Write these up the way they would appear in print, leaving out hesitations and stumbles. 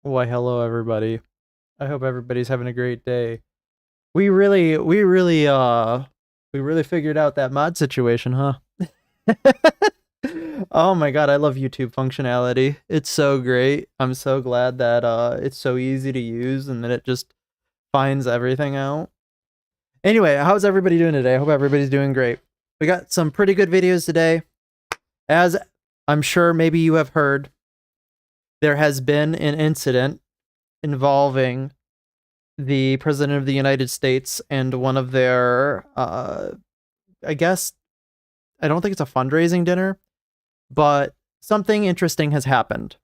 Why, hello everybody. I hope everybody's having a great day. We really figured out that mod situation, huh? Oh my god, I love YouTube functionality. It's so great. I'm so glad that it's so easy to use and that it just finds everything out. Anyway, how's everybody doing today? I hope everybody's doing great. We got some pretty good videos today. As I'm sure maybe you have heard, there has been an incident involving the president of the United States and one of their, I guess, I don't think it's a fundraising dinner, but something interesting has happened.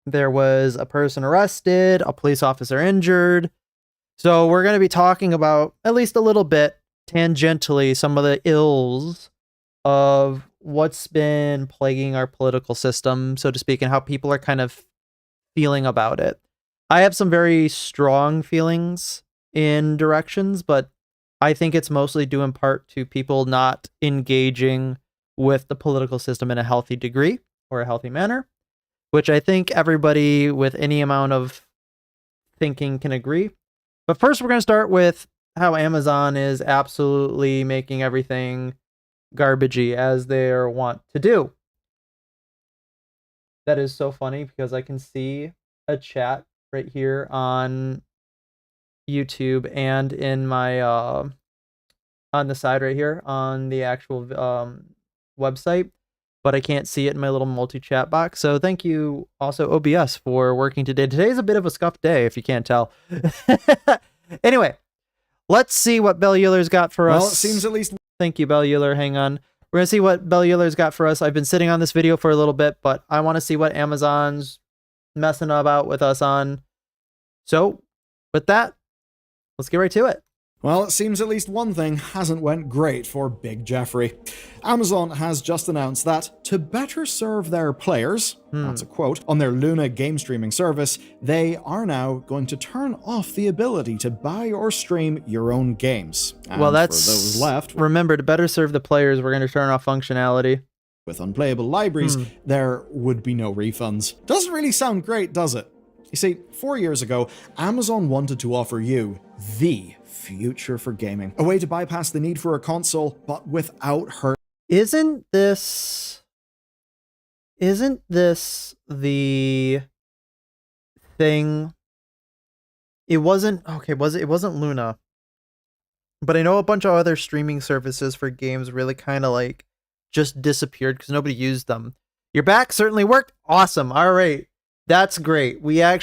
There was a person arrested, a police officer injured. So we're going to be talking about, at least a little bit, tangentially, some of the ills of what's been plaguing our political system, so to speak, and how people are kind of feeling about it. I have some very strong feelings in directions, but I think it's mostly due in part to people not engaging with the political system in a healthy degree or a healthy manner, which I think everybody with any amount of thinking can agree. But first, we're going to start with how Amazon is absolutely making everything garbagey as they want to do. That is so funny because I can see a chat right here on YouTube and in my on the side right here on the actual website, but I can't see it in my little multi-chat box. So thank you also OBS for working today. Today's a bit of a scuffed day if you can't tell. Anyway, let's see what Bell Euler's got for us. Well, it seems at least... Thank you, Bell Euler. Hang on. We're going to see what Bell Euler's got for us. I've been sitting on this video for a little bit, but I want to see what Amazon's messing about with us on. So, with that, let's get right to it. Well, it seems at least one thing hasn't went great for Big Jeffrey. Amazon has just announced that to better serve their players, that's a quote, on their Luna game streaming service, they are now going to turn off the ability to buy or stream your own games. And well, that's for those left. Remember, to better serve the players, we're going to turn off functionality. With unplayable libraries, there would be no refunds. Doesn't really sound great, does it? You see, 4 years ago, Amazon wanted to offer you the future for gaming. A way to bypass the need for a console, but without hurt. Isn't this the thing? It wasn't, okay, it wasn't Luna. But I know a bunch of other streaming services for games really kind of like just disappeared because nobody used them. Your back certainly worked. Awesome. All right. That's great. We're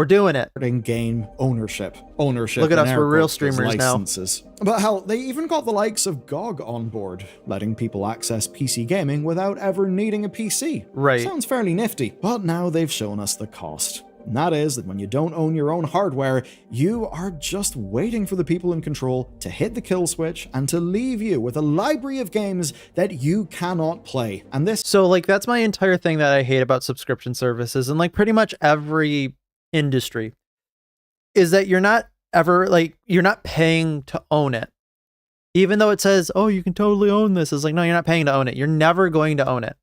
doing it. Game ownership. Look at us, we're real streamers licenses. Now. But hell, they even got the likes of GOG on board, letting people access PC gaming without ever needing a PC. Right. Sounds fairly nifty. But now they've shown us the cost. And that is that when you don't own your own hardware, you are just waiting for the people in control to hit the kill switch and to leave you with a library of games that you cannot play. And this... So, like, that's my entire thing that I hate about subscription services and, like, pretty much every industry is that you're not paying to own it. Even though it says, oh, you can totally own this. It's like, no, you're not paying to own it. You're never going to own it.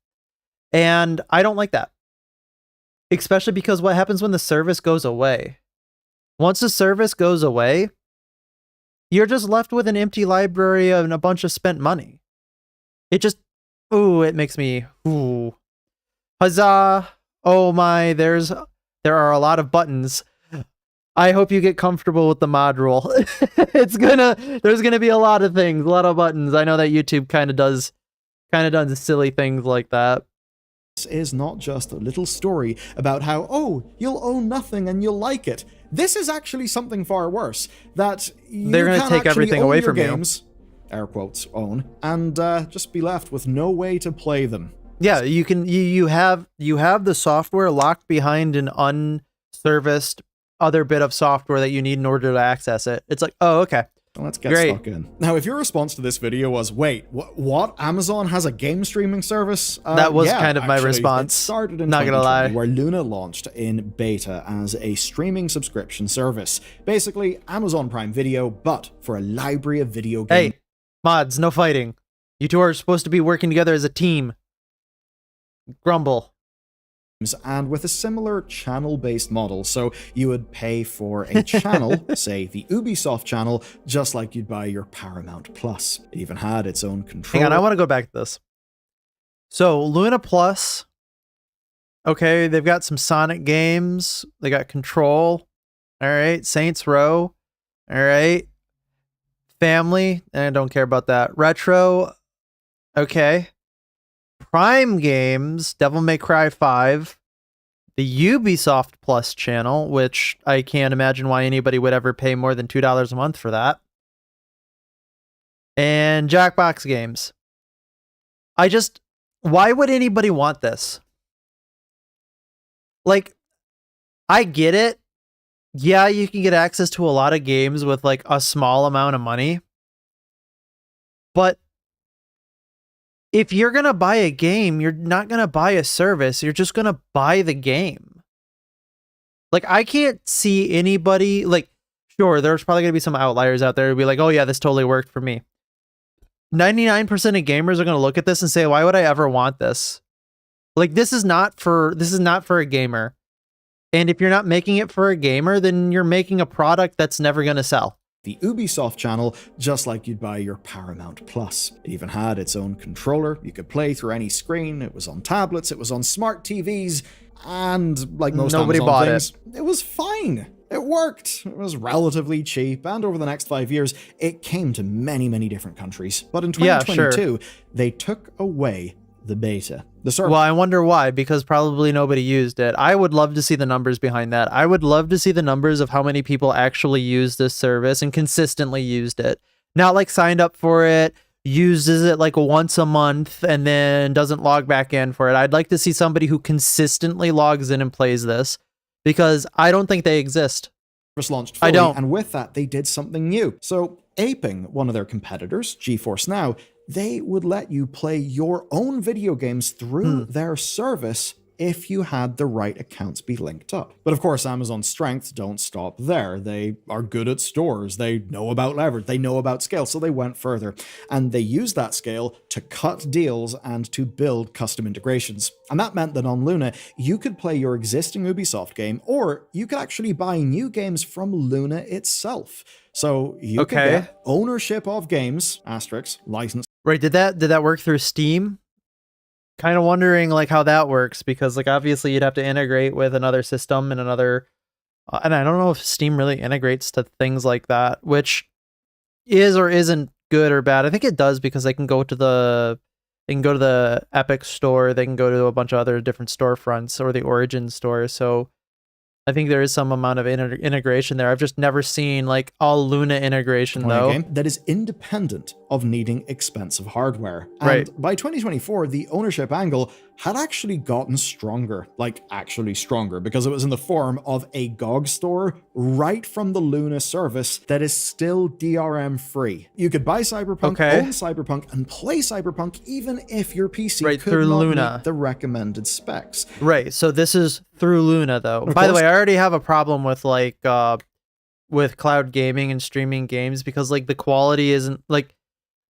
And I don't like that. Especially because what happens when the service goes away? Once the service goes away, you're just left with an empty library and a bunch of spent money. It just, it makes me, huzzah. Oh my, there are a lot of buttons. I hope you get comfortable with the mod rule. There's gonna be a lot of things, a lot of buttons. I know that YouTube kind of does silly things like that. This is not just a little story about how, oh, you'll own nothing and you'll like it. This is actually something far worse. That they're going to take everything away from games, air quotes, own, and just be left with no way to play them. Yeah, you have the software locked behind an unserviced other bit of software that you need in order to access it. It's like, oh, okay. Let's get stuck in. Now, if your response to this video was, wait, what? Amazon has a game streaming service? That was kind of my response. It started in Not gonna lie. Where Luna launched in beta as a streaming subscription service. Basically, Amazon Prime Video, but for a library of video games. Hey, mods, no fighting. You two are supposed to be working together as a team. Grumble. and with a similar channel-based model. So you would pay for a channel, say the Ubisoft channel, just like you'd buy your Paramount Plus. It even had its own controller. Hang on, I want to go back to this. So Luna Plus, okay, they've got some Sonic games. They got Control. All right, Saints Row. All right, Family. I don't care about that. Retro. Okay. Prime Games, Devil May Cry 5, the Ubisoft Plus channel, which I can't imagine why anybody would ever pay more than $2 a month for that, and Jackbox Games. Why would anybody want this? Like, I get it. Yeah, you can get access to a lot of games with like a small amount of money, but if you're going to buy a game, you're not going to buy a service. You're just going to buy the game. Like, I can't see anybody, like, sure, there's probably going to be some outliers out there who'll be like, oh yeah, this totally worked for me. 99% of gamers are going to look at this and say, why would I ever want this? Like, this is not for a gamer. And if you're not making it for a gamer, then you're making a product that's never going to sell. The Ubisoft channel, just like you'd buy your Paramount Plus. It even had its own controller. You could play through any screen. It was on tablets, it was on smart TVs, and like most Nobody Amazon bought things, it was fine. It worked. It was relatively cheap, and over the next 5 years, it came to many, many different countries. But in 2022, they took away the beta. The service. Well, I wonder why, because probably nobody used it. I would love to see the numbers behind that. I would love to see the numbers of how many people actually use this service and consistently used it. Not like signed up for it, uses it like once a month, and then doesn't log back in for it. I'd like to see somebody who consistently logs in and plays this, because I don't think they exist. Launched fully, I don't. And with that, they did something new. So, aping one of their competitors, GeForce Now, they would let you play your own video games through their service if you had the right accounts be linked up. But of course, Amazon's strengths don't stop there. They are good at stores. They know about leverage. They know about scale. So they went further. And they used that scale to cut deals and to build custom integrations. And that meant that on Luna, you could play your existing Ubisoft game, or you could actually buy new games from Luna itself. So you could get ownership of games, asterisks, license. Right, did that work through Steam? Kind of wondering like how that works, because like obviously you'd have to integrate with another system and another, and I don't know if Steam really integrates to things like that, which is or isn't good or bad. I think it does, because they can go to the Epic store, they can go to a bunch of other different storefronts, or the Origin store. So I think there is some amount of integration there. I've just never seen like all Luna integration though. Game that is independent of needing expensive hardware. Right. And by 2024, the ownership angle had actually gotten stronger, like actually stronger, because it was in the form of a GOG store right from the Luna service that is still DRM free. You could buy Cyberpunk, own Cyberpunk, and play Cyberpunk even if your PC could not meet the recommended specs. Right, so this is through Luna though. By the way, I already have a problem with like with cloud gaming and streaming games, because like the quality isn't like,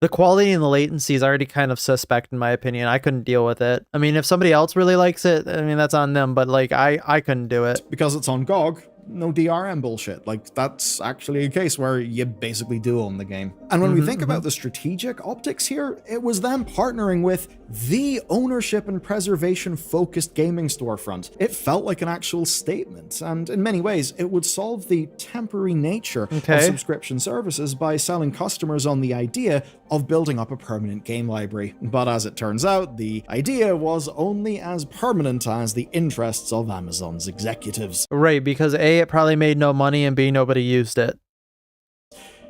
the quality and the latency is already kind of suspect in my opinion. I couldn't deal with it. I mean, if somebody else really likes it, I mean, that's on them, but like I couldn't do it. Because it's on GOG, no DRM bullshit. Like, that's actually a case where you basically do own the game. And when we think about the strategic optics here, it was them partnering with the ownership and preservation focused gaming storefront. It felt like an actual statement, and in many ways, it would solve the temporary nature of subscription services by selling customers on the idea of building up a permanent game library. But as it turns out, the idea was only as permanent as the interests of Amazon's executives. Right, because A, it probably made no money, and B, nobody used it.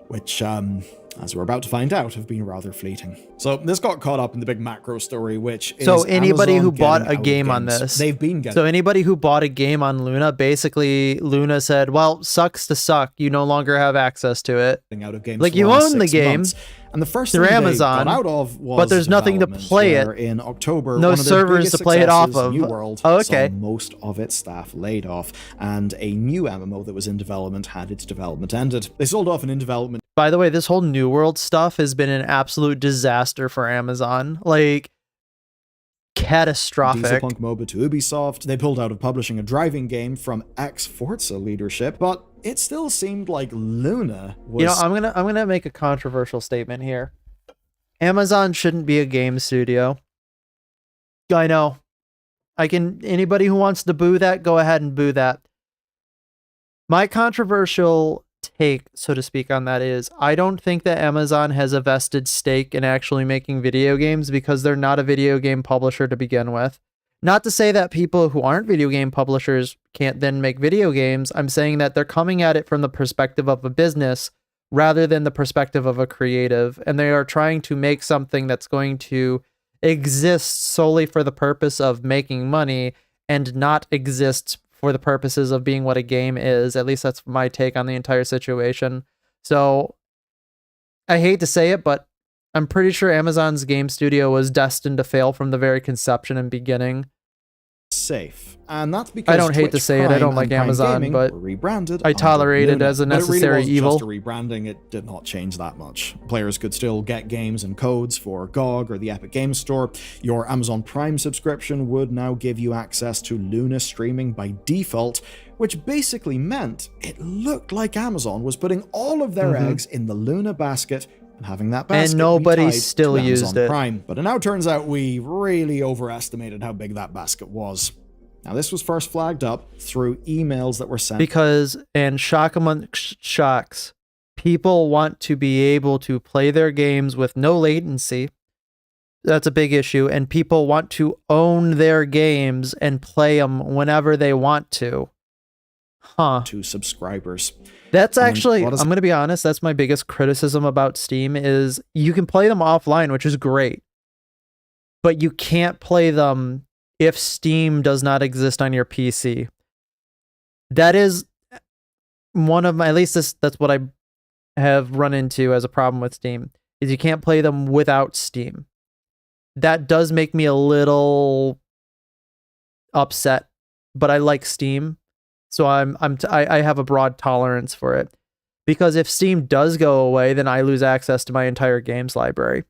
Which, as we're about to find out, have been rather fleeting. So this got caught up in the big macro story, which is so anybody Amazon who bought a getting game out on games. this, they've been getting. So anybody who bought a game on Luna, basically Luna said, well, sucks to suck, you no longer have access to it. Out of games like, for you the last own the 6 game months. And the first through thing Amazon, they got out of was but there's nothing to play it. In October, no one of servers to play it off of. New World saw most of its staff laid off, and a new MMO that was in development had its development ended. They sold off an in development. By the way, this whole New World stuff has been an absolute disaster for Amazon. Like, catastrophic. Dieselpunk MOBA to Ubisoft. They pulled out of publishing a driving game from ex-Forza leadership, but it still seemed like Luna was... You know, I'm gonna make a controversial statement here. Amazon shouldn't be a game studio. I know. Anybody who wants to boo that, go ahead and boo that. My controversial take, so to speak, on that is, I don't think that Amazon has a vested stake in actually making video games because they're not a video game publisher to begin with. Not to say that people who aren't video game publishers can't then make video games. I'm saying that they're coming at it from the perspective of a business rather than the perspective of a creative, and they are trying to make something that's going to exist solely for the purpose of making money and not exist for the purposes of being what a game is. At least that's my take on the entire situation. So I hate to say it, but I'm pretty sure Amazon's game studio was destined to fail from the very conception and beginning. safe. And that's because I don't hate to say it, I don't like Amazon, but rebranded I tolerate it as a necessary evil. Just a rebranding, it did not change that much. Players could still get games and codes for GOG or the Epic Games Store. Your Amazon Prime subscription would now give you access to Luna streaming by default, which basically meant it looked like Amazon was putting all of their eggs in the Luna basket and having that basket and nobody be tied still to used Amazon it. Prime. But it now turns out we really overestimated how big that basket was. Now, this was first flagged up through emails that were sent. Because, and shock among shocks, people want to be able to play their games with no latency. That's a big issue. And people want to own their games and play them whenever they want to. Huh. To subscribers. That's actually, I'm going to be honest, that's my biggest criticism about Steam is you can play them offline, which is great. But you can't play them if Steam does not exist on your PC. That is one of my, at least that's what I have run into as a problem with Steam, is you can't play them without Steam. That does make me a little upset, but I like Steam. So I have a broad tolerance for it. Because if Steam does go away, then I lose access to my entire games library.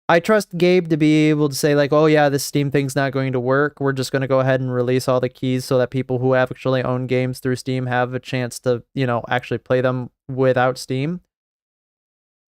I trust Gabe to be able to say like, oh yeah, this Steam thing's not going to work. We're just going to go ahead and release all the keys so that people who actually own games through Steam have a chance to, you know, actually play them without Steam.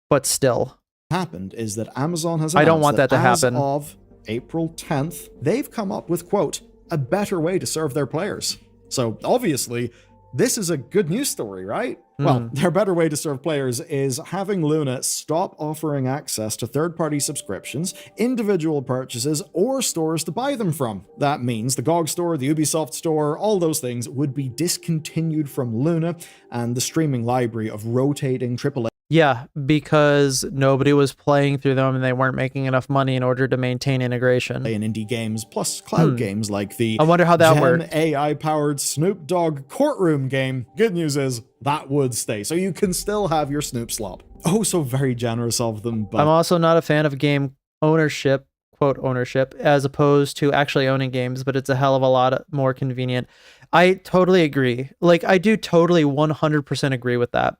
But still. Happened is that Amazon has announced I don't want that to happen. As of April 10th, they've come up with, quote, a better way to serve their players. So obviously, this is a good news story, right? Well, their better way to serve players is having Luna stop offering access to third-party subscriptions, individual purchases, or stores to buy them from. That means the GOG store, the Ubisoft store, all those things would be discontinued from Luna and the streaming library of rotating AAA. Yeah, because nobody was playing through them and they weren't making enough money in order to maintain integration. And indie games plus cloud games like the I wonder how that worked. AI-powered Snoop Dogg courtroom game. Good news is that would stay, so you can still have your Snoop Slop. Oh, so very generous of them. But I'm also not a fan of game ownership, quote ownership, as opposed to actually owning games, but it's a hell of a lot more convenient. I totally agree. Like, I do totally 100% agree with that.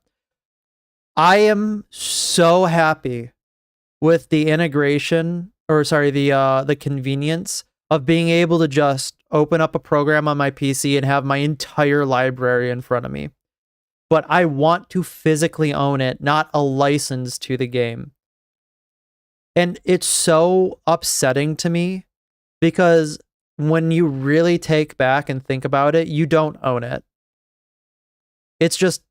I am so happy with the integration, or sorry, the convenience of being able to just open up a program on my PC and have my entire library in front of me. But I want to physically own it, not a license to the game. And it's so upsetting to me because when you really take back and think about it, you don't own it. It's just,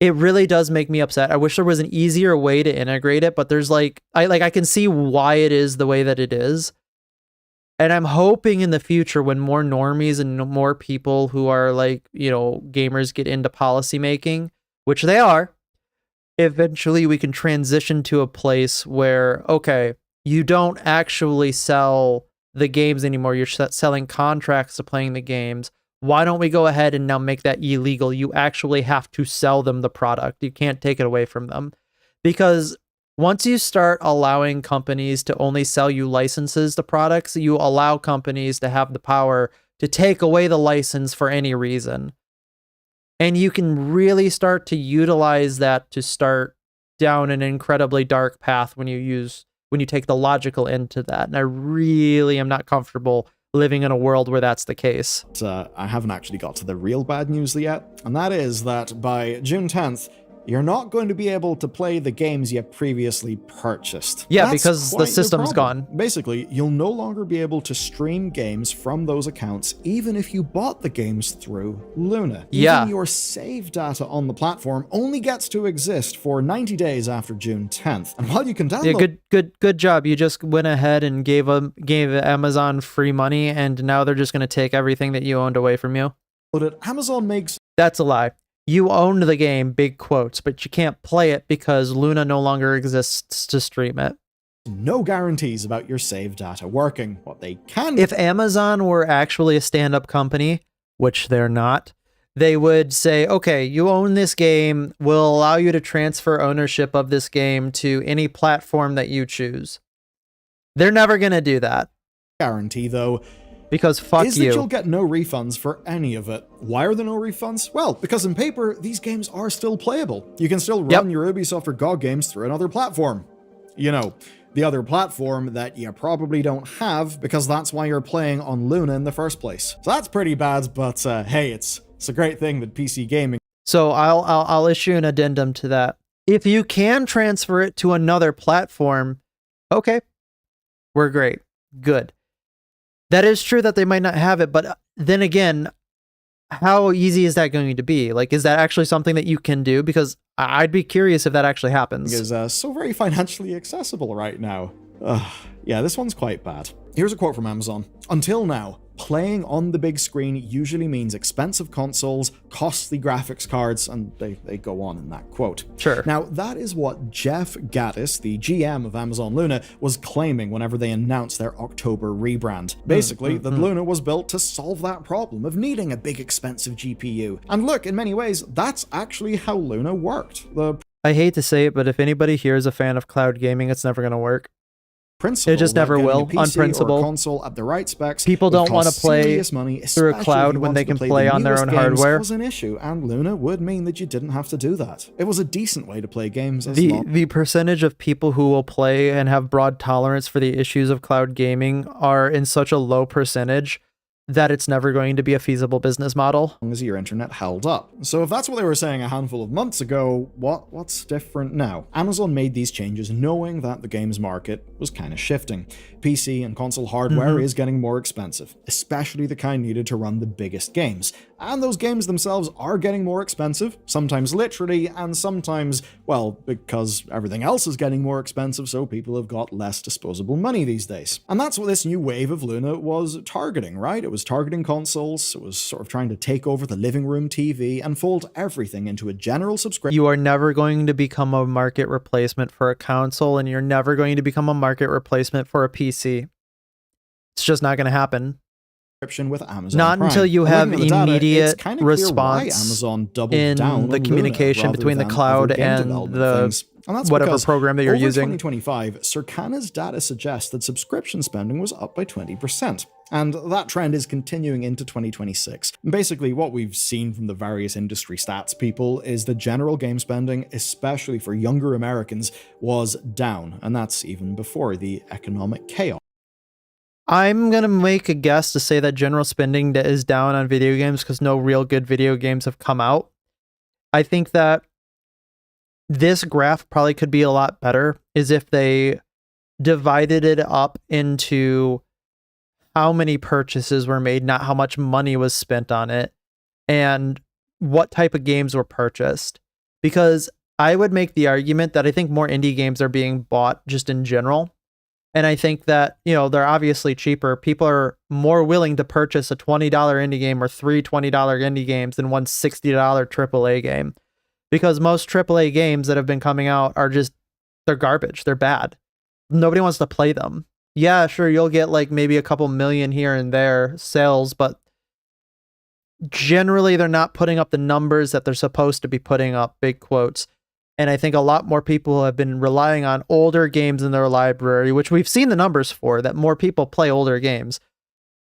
it really does make me upset. I wish there was an easier way to integrate it, but there's like I can see why it is the way that it is. And I'm hoping in the future when more normies and more people who are like, you know, gamers get into policy making, which they are, eventually we can transition to a place where, okay, you don't actually sell the games anymore. You're selling contracts to playing the games. Why don't we go ahead and now make that illegal? You actually have to sell them the product. You can't take it away from them. Because once you start allowing companies to only sell you licenses to products, you allow companies to have the power to take away the license for any reason. And you can really start to utilize that to start down an incredibly dark path when you use when you take the logical end to that. And I really am not comfortable living in a world where that's the case. I haven't actually got to the real bad news yet, and that is that by June 10th, you're not going to be able to play the games you previously purchased. Yeah, That's because the quite system's problem. gone. Basically, you'll no longer be able to stream games from those accounts, even if you bought the games through Luna. Yeah. Even your save data on the platform only gets to exist for 90 days after June 10th. And while you can download... Yeah, good job. You just went ahead and gave Amazon free money, and now they're just going to take everything that you owned away from you. Amazon makes... That's a lie. You owned the game, big quotes, but you can't play it because Luna no longer exists to stream it. no guarantees about your save data working. What they can... If Amazon were actually a stand-up company, which they're not, they would say, okay, you own this game, we'll allow you to transfer ownership of this game to any platform that you choose. They're never going to do that. Guarantee, though, because fuck is you. that you'll get no refunds for any of it. Why are there no refunds? Well, because in paper, these games are still playable. You can still run your Ubisoft or GOG games through another platform. You know, the other platform that you probably don't have, because that's why you're playing on Luna in the first place. So that's pretty bad, but hey, it's a great thing that PC gaming... So I'll issue an addendum to that. If you can transfer it to another platform, okay, we're great. Good. That is true that they might not have it, but then again, how easy is that going to be? Like, is that actually something that you can do? Because I'd be curious if that actually happens. Is so very financially accessible right now. Yeah, this one's quite bad. Here's a quote from Amazon. Until now, playing on the big screen usually means expensive consoles, costly graphics cards, and they go on in that quote. Sure. Now, that is what Jeff Gaddis, the GM of Amazon Luna, was claiming whenever they announced their October rebrand. Basically, that Luna was built to solve that problem of needing a big expensive GPU. And look, in many ways, that's actually how Luna worked. I hate to say it, but if anybody here is a fan of cloud gaming, it's never going to work. Principle, it just never will, PC on principle. Or console at the right specs. People don't want to play money, through a cloud when they can play on their own hardware. Was an issue, and Luna would mean that you didn't have to do that. It was a decent way to play games. The percentage of people who will play and have broad tolerance for the issues of cloud gaming are in such a low percentage that it's never going to be a feasible business model. As long as your internet held up. So if that's what they were saying a handful of months ago, what's different now? Amazon made these changes knowing that the games market was kind of shifting. PC and console hardware is getting more expensive, especially the kind needed to run the biggest games. And those games themselves are getting more expensive, sometimes literally, and sometimes, well, because everything else is getting more expensive, so people have got less disposable money these days. And that's what this new wave of Luna was targeting, right? It was targeting consoles, it was sort of trying to take over the living room TV and fold everything into a general subscription. You are never going to become a market replacement for a console, and you're never going to become a market replacement for a PC. It's just not going to happen. With Amazon Not Prime. until you have immediate response Amazon in the communication between the cloud and the whatever program that you're using. In 2025, Circana's data suggests that subscription spending was up by 20%. And that trend is continuing into 2026. Basically, what we've seen from the various industry stats people is the general game spending, especially for younger Americans, was down. And that's even before the economic chaos. I'm going to make a guess to say that general spending is down on video games because no real good video games have come out. I think that this graph probably could be a lot better is if they divided it up into how many purchases were made, not how much money was spent on it, and what type of games were purchased. Because I would make the argument that I think more indie games are being bought just in general. And I think that, you know, they're obviously cheaper. People are more willing to purchase a $20 indie game or three $20 indie games than one $60 AAA game. Because most AAA games that have been coming out are just, they're garbage. They're bad. Nobody wants to play them. Yeah, sure, you'll get like maybe a couple million here and there sales, but generally they're not putting up the numbers that they're supposed to be putting up, big quotes. And I think a lot more people have been relying on older games in their library, which we've seen the numbers for, that more people play older games,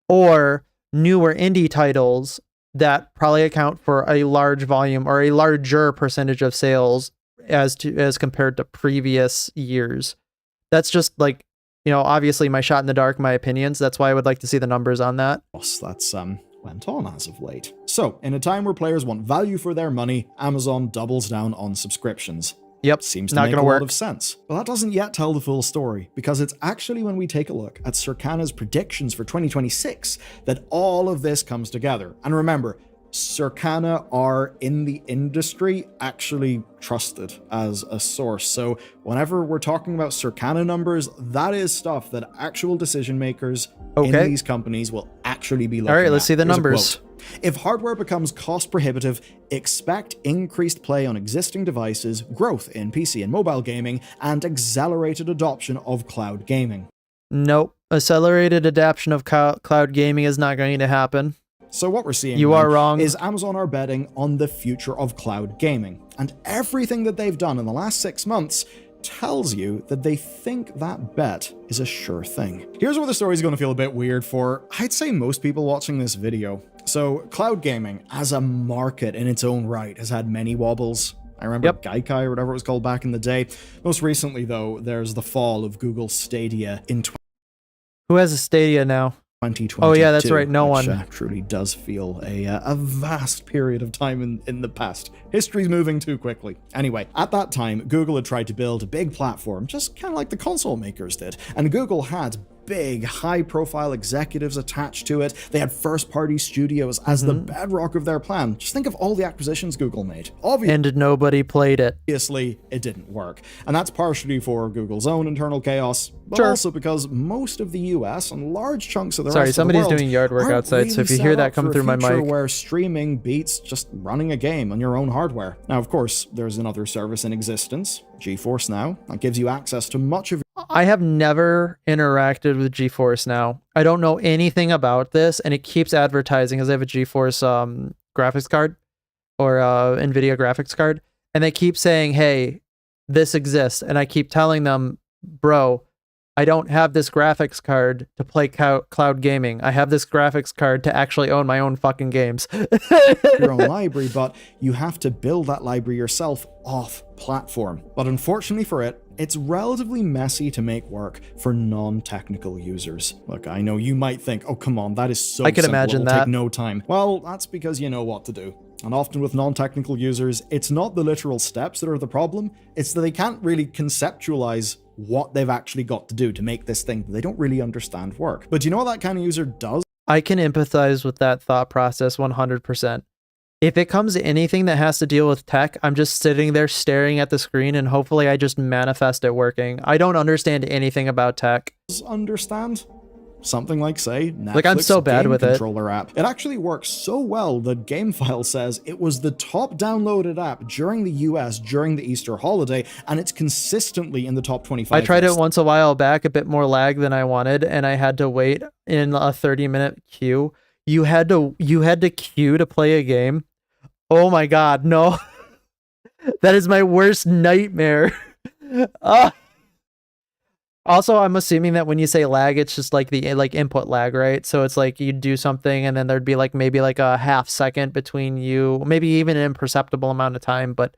or newer indie titles that probably account for a large volume or a larger percentage of sales as compared to previous years. That's just like, obviously my shot in the dark, my opinions. That's why I would like to see the numbers on that. That's went on as of late. So, in a time where players want value for their money, Amazon doubles down on subscriptions. Yep, Seems to not make gonna a work. lot of sense. But that doesn't yet tell the full story, because it's actually when we take a look at Circana's predictions for 2026 that all of this comes together. And remember, Circana are in the industry actually trusted as a source. So whenever we're talking about Circana numbers, that is stuff that actual decision makers in these companies will actually be looking at. All right, let's see the numbers. If hardware becomes cost prohibitive, expect increased play on existing devices, growth in PC and mobile gaming, and accelerated adoption of cloud gaming. Nope. Accelerated adoption of cloud gaming is not going to happen. So what we're seeing you are wrong. is Amazon are betting on the future of cloud gaming. And everything that they've done in the last 6 months tells you that they think that bet is a sure thing. Here's where the story's going to feel a bit weird for, I'd say, most people watching this video. So cloud gaming as a market in its own right has had many wobbles. I remember Gaikai or whatever it was called back in the day. Most recently, though, there's the fall of Google Stadia in Who has a Stadia now? 2022. Oh yeah, that's right. No which, one. Truly does feel a vast period of time in the past. History's moving too quickly. Anyway, at that time, Google had tried to build a big platform, just kind of like the console makers did. And Google had big, high-profile executives attached to it. They had first-party studios as the bedrock of their plan. Just think of all the acquisitions Google made. And nobody played it. Obviously, it didn't work. And that's partially for Google's own internal chaos, but also because most of the US and large chunks of the rest of the world somebody's doing yard work outside, really so if you hear that come through my mic. Where streaming beats just running a game on your own hardware. Now, of course, there's another service in existence, GeForce Now, that gives you access to much of... I have never interacted with GeForce Now. I don't know anything about this, and it keeps advertising as I have a GeForce graphics card or NVIDIA graphics card, and they keep saying, hey, this exists, and I keep telling them, bro, I don't have this graphics card to play cloud gaming. I have this graphics card to actually own my own fucking games. Your own library, but you have to build that library yourself off platform. But unfortunately for it, it's relatively messy to make work for non-technical users. Look, I know you might think, oh, come on, that is so I can simple. imagine It'll that. take no time. Well, that's because you know what to do. And often with non-technical users, it's not the literal steps that are the problem, it's that they can't really conceptualize what they've actually got to do to make this thing that they don't really understand work. But you know what that kind of user does? I can empathize with that thought process 100%. If it comes to anything that has to deal with tech, I'm just sitting there staring at the screen and hopefully I just manifest it working. I don't understand anything about tech. Understand? Something like, say, Netflix like, I'm so bad Game with Controller app. It actually works so well that GameFile says it was the top downloaded app during the US during the Easter holiday, and it's consistently in the top 25. I tried list. it once a while back, a bit more lag than I wanted, and I had to wait in a 30-minute queue. You had to queue to play a game. Oh my god, no. That is my worst nightmare. Also, I'm assuming that when you say lag, it's just like the input lag, right? So it's like you'd do something and then there'd be like maybe like a half second between you, maybe even an imperceptible amount of time, but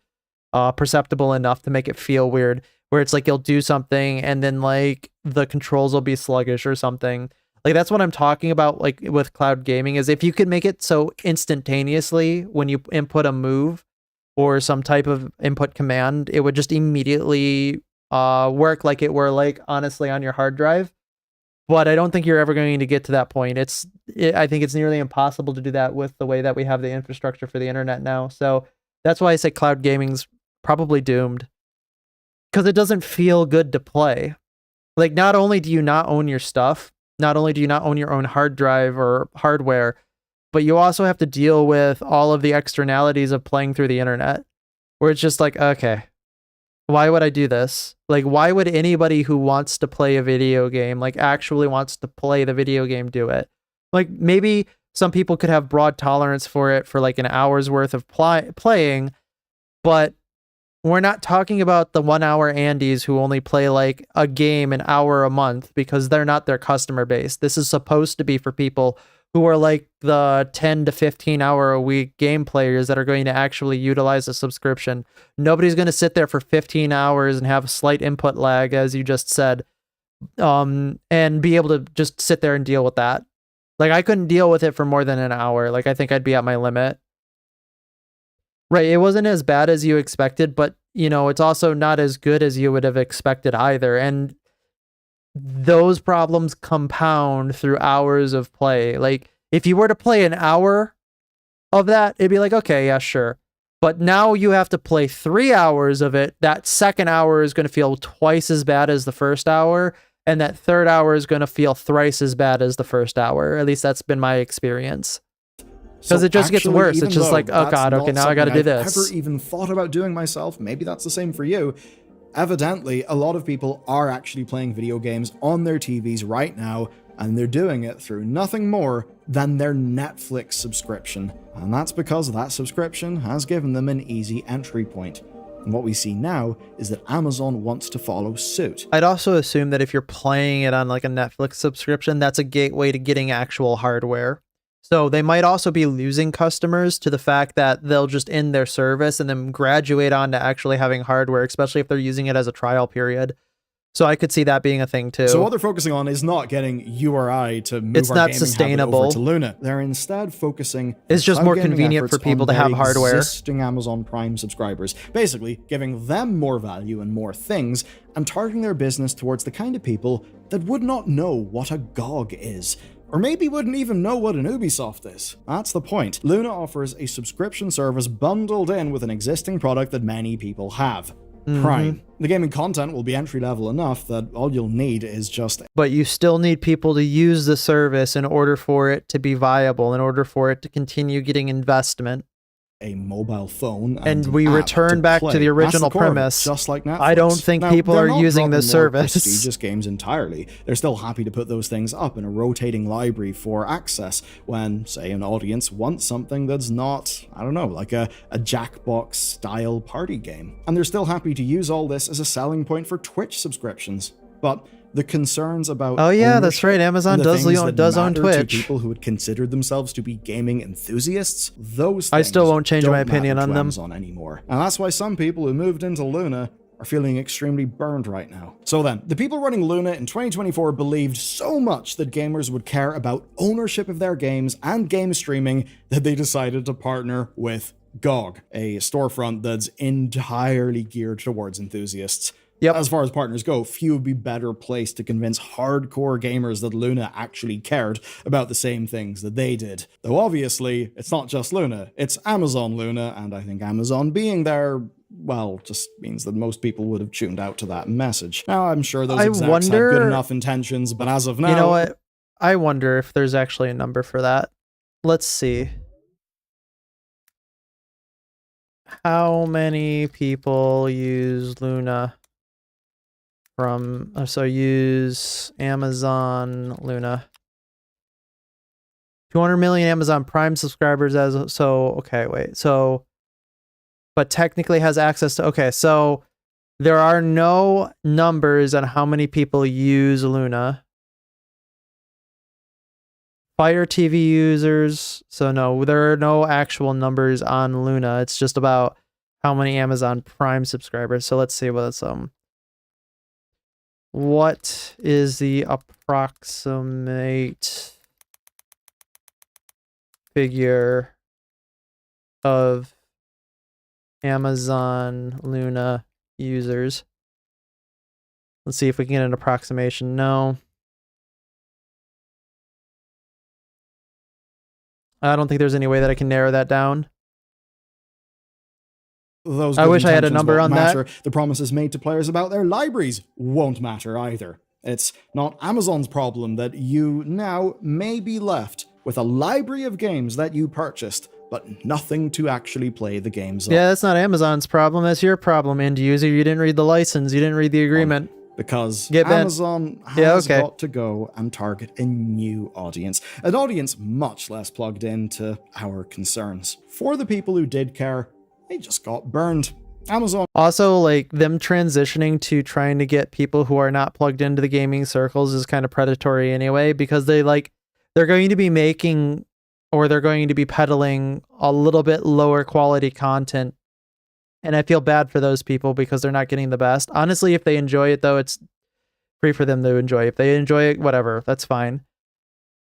perceptible enough to make it feel weird, where it's like you'll do something and then like the controls will be sluggish or something. Like that's what I'm talking about, like with cloud gaming, is if you could make it so instantaneously when you input a move or some type of input command, it would just immediately work like it were like honestly on your hard drive. But I don't think you're ever going to get to that point. I think it's nearly impossible to do that with the way that we have the infrastructure for the internet now. So that's why I say cloud gaming's probably doomed, because it doesn't feel good to play. Like, not only do you not own your stuff, not only do you not own your own hard drive or hardware, but you also have to deal with all of the externalities of playing through the internet, where it's just like, okay, why would I do this? Like, why would anybody who wants to play a video game, like actually wants to play the video game, do it? Like, maybe some people could have broad tolerance for it for like an hour's worth of playing, but We're not talking about the 1 hour Andes who only play like a game an hour a month because they're not their customer base. This is supposed to be for people who are like the 10 to 15 hour a week game players that are going to actually utilize a subscription. Nobody's going to sit there for 15 hours and have a slight input lag, as you just said, and be able to just sit there and deal with that. Like, I couldn't deal with it for more than an hour. Like, I think I'd be at my limit. Right, it wasn't as bad as you expected, but, you know, it's also not as good as you would have expected either. And those problems compound through hours of play. Like, if you were to play an hour of that, it'd be like, okay, yeah, sure. But now you have to play 3 hours of it. That second hour is going to feel twice as bad as the first hour, and that third hour is going to feel thrice as bad as the first hour. At least that's been my experience. Because it just gets worse. It's just like, oh god, okay, now I got to do this. I've never even thought about doing myself. Maybe that's the same for you. Evidently, a lot of people are actually playing video games on their TVs right now, and they're doing it through nothing more than their Netflix subscription. And that's because that subscription has given them an easy entry point. And what we see now is that Amazon wants to follow suit. I'd also assume that if you're playing it on like a Netflix subscription, that's a gateway to getting actual hardware. So they might also be losing customers to the fact that they'll just end their service and then graduate on to actually having hardware, especially if they're using it as a trial period. So I could see that being a thing too. So what they're focusing on is not getting you or I to move it's our not gaming sustainable. habit over to Luna. They're instead focusing. It's just more convenient for people to have hardware. Existing Amazon Prime subscribers, basically giving them more value and more things, and targeting their business towards the kind of people that would not know what a GOG is. Or maybe wouldn't even know what an Ubisoft is. That's the point. Luna offers a subscription service bundled in with an existing product that many people have. Prime. The gaming content will be entry level enough that all you'll need is just... But you still need people to use the service in order for it to be viable, in order for it to continue getting investment. A mobile phone and we return back to the original premise. Just like Netflix. I don't think people are using this service. Prestigious games entirely. They're still happy to put those things up in a rotating library for access when, say, an audience wants something that's not, I don't know, like a Jackbox style party game. And they're still happy to use all this as a selling point for Twitch subscriptions. But the concerns about that's right. Amazon does own Twitch. To people who would consider themselves to be gaming enthusiasts, those things I still won't change my opinion on them Amazon anymore. And that's why some people who moved into Luna are feeling extremely burned right now. So then, the people running Luna in 2024 believed so much that gamers would care about ownership of their games and game streaming that they decided to partner with GOG, a storefront that's entirely geared towards enthusiasts. Yep. As far as partners go, few would be better placed to convince hardcore gamers that Luna actually cared about the same things that they did. Though obviously, it's not just Luna, it's Amazon Luna, and I think Amazon being there, well, just means that most people would have tuned out to that message. Now, I'm sure those execs had good enough intentions, but as of now... You know what? I wonder if there's actually a number for that. Let's see. How many people use Luna? So use Amazon Luna. 200 million Amazon Prime subscribers but technically has access to, so there are no numbers on how many people use Luna. Fire TV users, so no, there are no actual numbers on Luna. It's just about how many Amazon Prime subscribers. So let's see what is the approximate figure of Amazon Luna users? Let's see if we can get an approximation. No. I don't think there's any way that I can narrow that down. I wish I had a number on that. The promises made to players about their libraries won't matter either. It's not Amazon's problem that you now may be left with a library of games that you purchased, but nothing to actually play the games on. Yeah, that's not Amazon's problem. That's your problem, end user. You didn't read the license. You didn't read the agreement. Because Amazon has got to go and target a new audience. An audience much less plugged into our concerns. For the people who did care, they just got burned. Amazon Also, like them transitioning to trying to get people who are not plugged into the gaming circles is kind of predatory anyway, because they're going to be making, or they're going to be peddling a little bit lower quality content. And I feel bad for those people because they're not getting the best. Honestly, if they enjoy it though, it's free for them to enjoy. If they enjoy it, whatever, that's fine.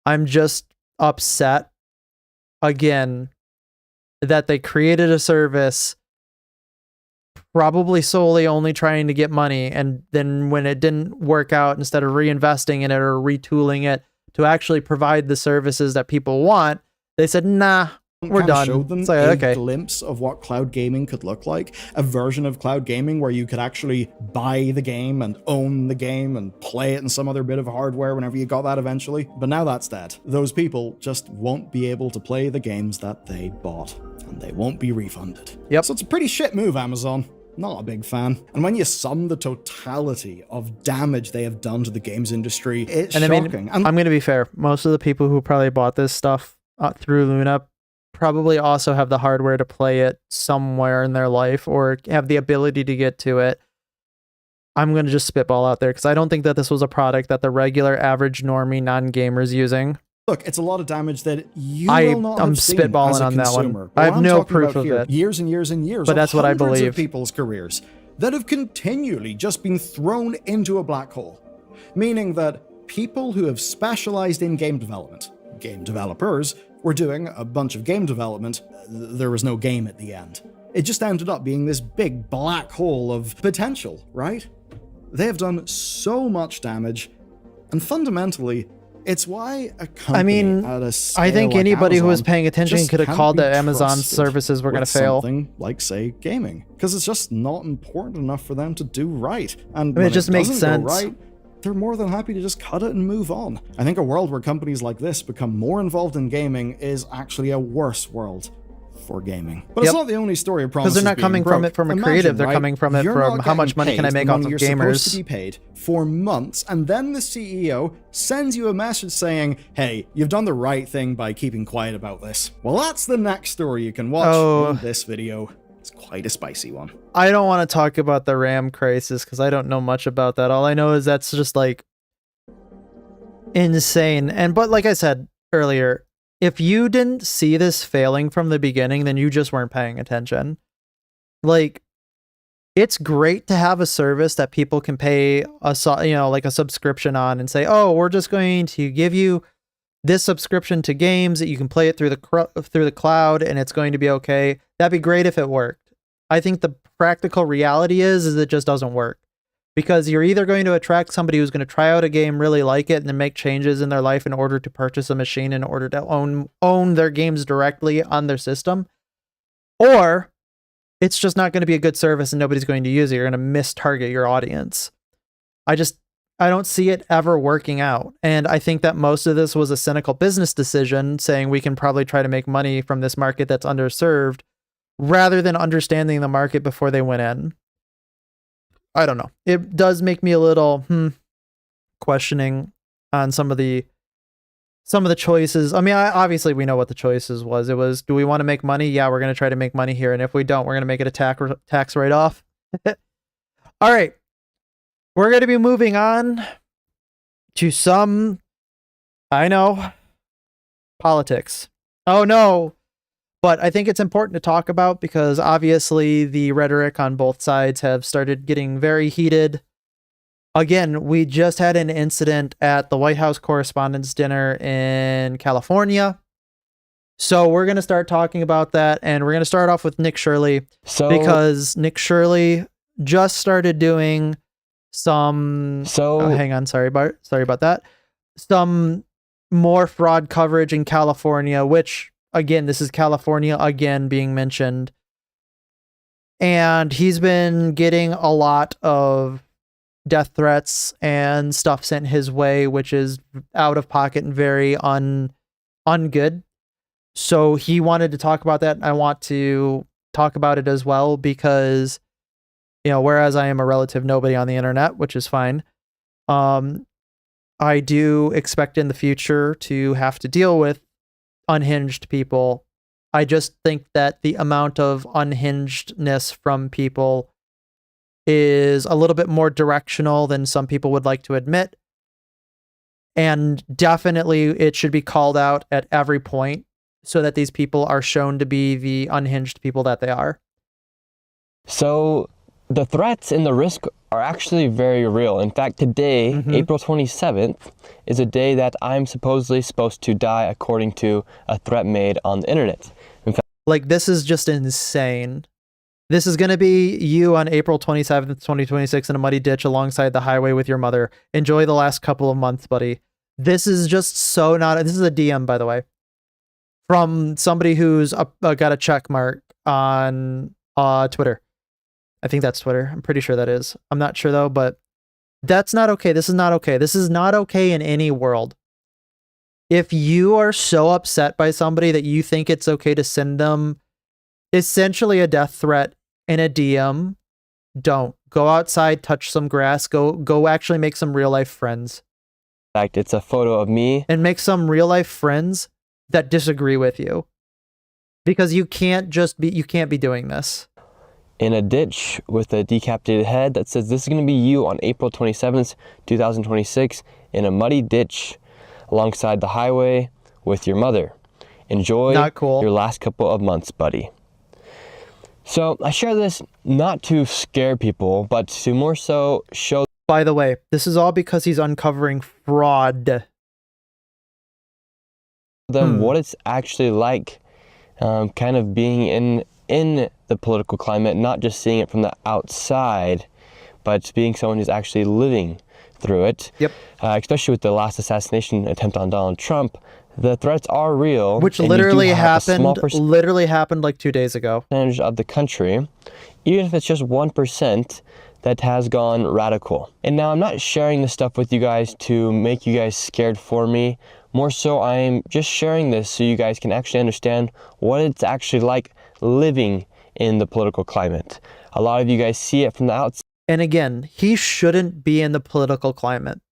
I'm just upset again that they created a service probably solely only trying to get money, and then when it didn't work out, instead of reinvesting in it or retooling it to actually provide the services that people want, they said, nah, we're done. Showed them It's like, a okay. glimpse of what cloud gaming could look like, a version of cloud gaming where you could actually buy the game and own the game and play it in some other bit of hardware whenever you got that eventually. But now that's dead. Those people just won't be able to play the games that they bought, and they won't be refunded. Yep. So it's a pretty shit move, Amazon. Not a big fan. And when you sum the totality of damage they have done to the games industry, it's shocking. I'm going to be fair. Most of the people who probably bought this stuff through Luna probably also have the hardware to play it somewhere in their life or have the ability to get to it. I'm going to just spitball out there because I don't think that this was a product that the regular average normie non-gamer's using. Look, it's a lot of damage that you will not have seen spitballing as a on consumer. that one. I have no proof of here, it. Years and years and years, but that's what I believe. Of people's careers that have continually just been thrown into a black hole, meaning that people who have specialized in game development, game developers, were doing a bunch of game development. There was no game at the end. It just ended up being this big black hole of potential, right? They have done so much damage, and fundamentally, it's why a company at a scale I think like anybody Amazon who was paying attention could have called that Amazon's services were going to fail. Something like, say, gaming, because it's just not important enough for them to do right. And it just makes sense. Right, they're more than happy to just cut it and move on. I think a world where companies like this become more involved in gaming is actually a worse world for gaming. But it's not the only story of promises. Because they're not coming from it from a creative, they're coming from it from how much money can I make off of you're gamers. supposed to be paid for months, and then the CEO sends you a message saying, hey, you've done the right thing by keeping quiet about this. Well, that's the next story you can watch in this video. It's quite a spicy one. I don't want to talk about the RAM crisis because I don't know much about that. All I know is that's just like insane. But like I said earlier, if you didn't see this failing from the beginning, then you just weren't paying attention. Like, it's great to have a service that people can pay like a subscription on and say, oh, we're just going to give you this subscription to games that you can play it through the cloud and it's going to be okay. That'd be great if it worked. I think the practical reality is it just doesn't work, because you're either going to attract somebody who's going to try out a game, really like it, and then make changes in their life in order to purchase a machine, in order to own their games directly on their system, or it's just not going to be a good service and nobody's going to use it. You're going to miss-target your audience. I don't see it ever working out. And I think that most of this was a cynical business decision, saying we can probably try to make money from this market that's underserved, rather than understanding the market before they went in. I don't know. It does make me a little questioning on some of the choices. I mean, obviously we know what the choices was. It was, do we want to make money? Yeah, we're going to try to make money here. And if we don't, we're going to make it a tax write-off. All right. We're going to be moving on to some, I know, politics. Oh no. But I think it's important to talk about because obviously the rhetoric on both sides have started getting very heated. Again, we just had an incident at the White House Correspondents' Dinner in California. So we're going to start talking about that, and we're going to start off with Nick Shirley. Because Nick Shirley just started doing hang on, sorry about that. Some more fraud coverage in California, which, again, this is California again being mentioned. And he's been getting a lot of death threats and stuff sent his way, which is out of pocket and very ungood. So he wanted to talk about that. I want to talk about it as well because, whereas I am a relative nobody on the internet, which is fine, I do expect in the future to have to deal with unhinged people I just think that the amount of unhingedness from people is a little bit more directional than some people would like to admit. And definitely it should be called out at every point so that these people are shown to be the unhinged people that they are. So the threats and the risk are actually very real. In fact, today, April 27th, is a day that I'm supposedly supposed to die according to a threat made on the internet. In fact, like, this is just insane. This is going to be you on April 27th, 2026 in a muddy ditch alongside the highway with your mother. Enjoy the last couple of months, buddy. This is just so not... This is a DM, by the way, from somebody who's got a check mark on Twitter. I think that's Twitter. I'm pretty sure that is. I'm not sure, though, but that's not okay. This is not okay. This is not okay in any world. If you are so upset by somebody that you think it's okay to send them essentially a death threat in a DM, don't. Go outside, touch some grass, go actually make some real life friends. in fact, it's a photo of me. And make some real life friends that disagree with you. Because you can't be doing this. In a ditch with a decapitated head that says, this is going to be you on April 27th, 2026, in a muddy ditch alongside the highway with your mother. Enjoy Not cool. your last couple of months, buddy. So I share this not to scare people, but to more so show By the way, this is all because he's uncovering fraud. them what it's actually like, kind of being in the political climate, not just seeing it from the outside, but being someone who's actually living through it. Yep. Especially with the last assassination attempt on Donald Trump, the threats are real. Which and you do literally have a small happened like 2 days ago. percentage of the country, even if it's just 1%, that has gone radical. And now I'm not sharing this stuff with you guys to make you guys scared for me. More so, I'm just sharing this so you guys can actually understand what it's actually like living in the political climate. A lot of you guys see it from the outside. And again, he shouldn't be in the political climate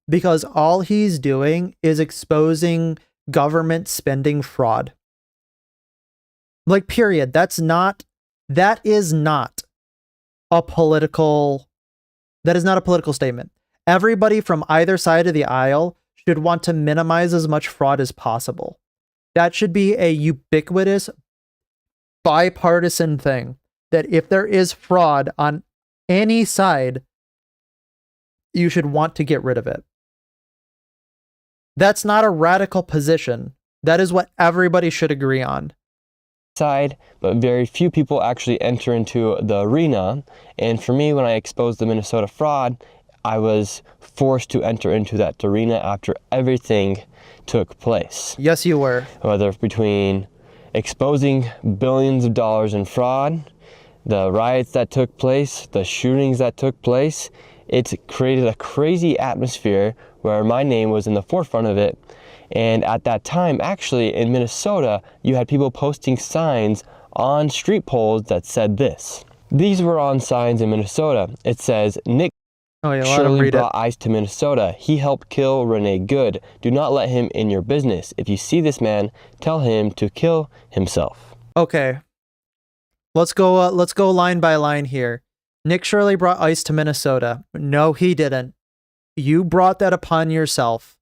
because all he's doing is exposing government spending fraud. Like, period. That is not a political statement. Everybody from either side of the aisle should want to minimize as much fraud as possible. That should be a ubiquitous, bipartisan thing, that if there is fraud on any side, you should want to get rid of it. That's not a radical position. That is what everybody should agree on. Side, but very few people actually enter into the arena. And for me, when I exposed the Minnesota fraud, I was forced to enter into that arena after everything took place. Yes, you were. Whether between exposing billions of dollars in fraud, the riots that took place, the shootings that took place, it created a crazy atmosphere where my name was in the forefront of it. And at that time, actually, in Minnesota, you had people posting signs on street poles that said this. These were on signs in Minnesota. It says, Nick surely brought ICE to Minnesota. He helped kill Renee Good. Do not let him in your business. If you see this man, tell him to kill himself. Okay. Let's go line by line here. Nick Shirley brought ICE to Minnesota. No, he didn't. You brought that upon yourself.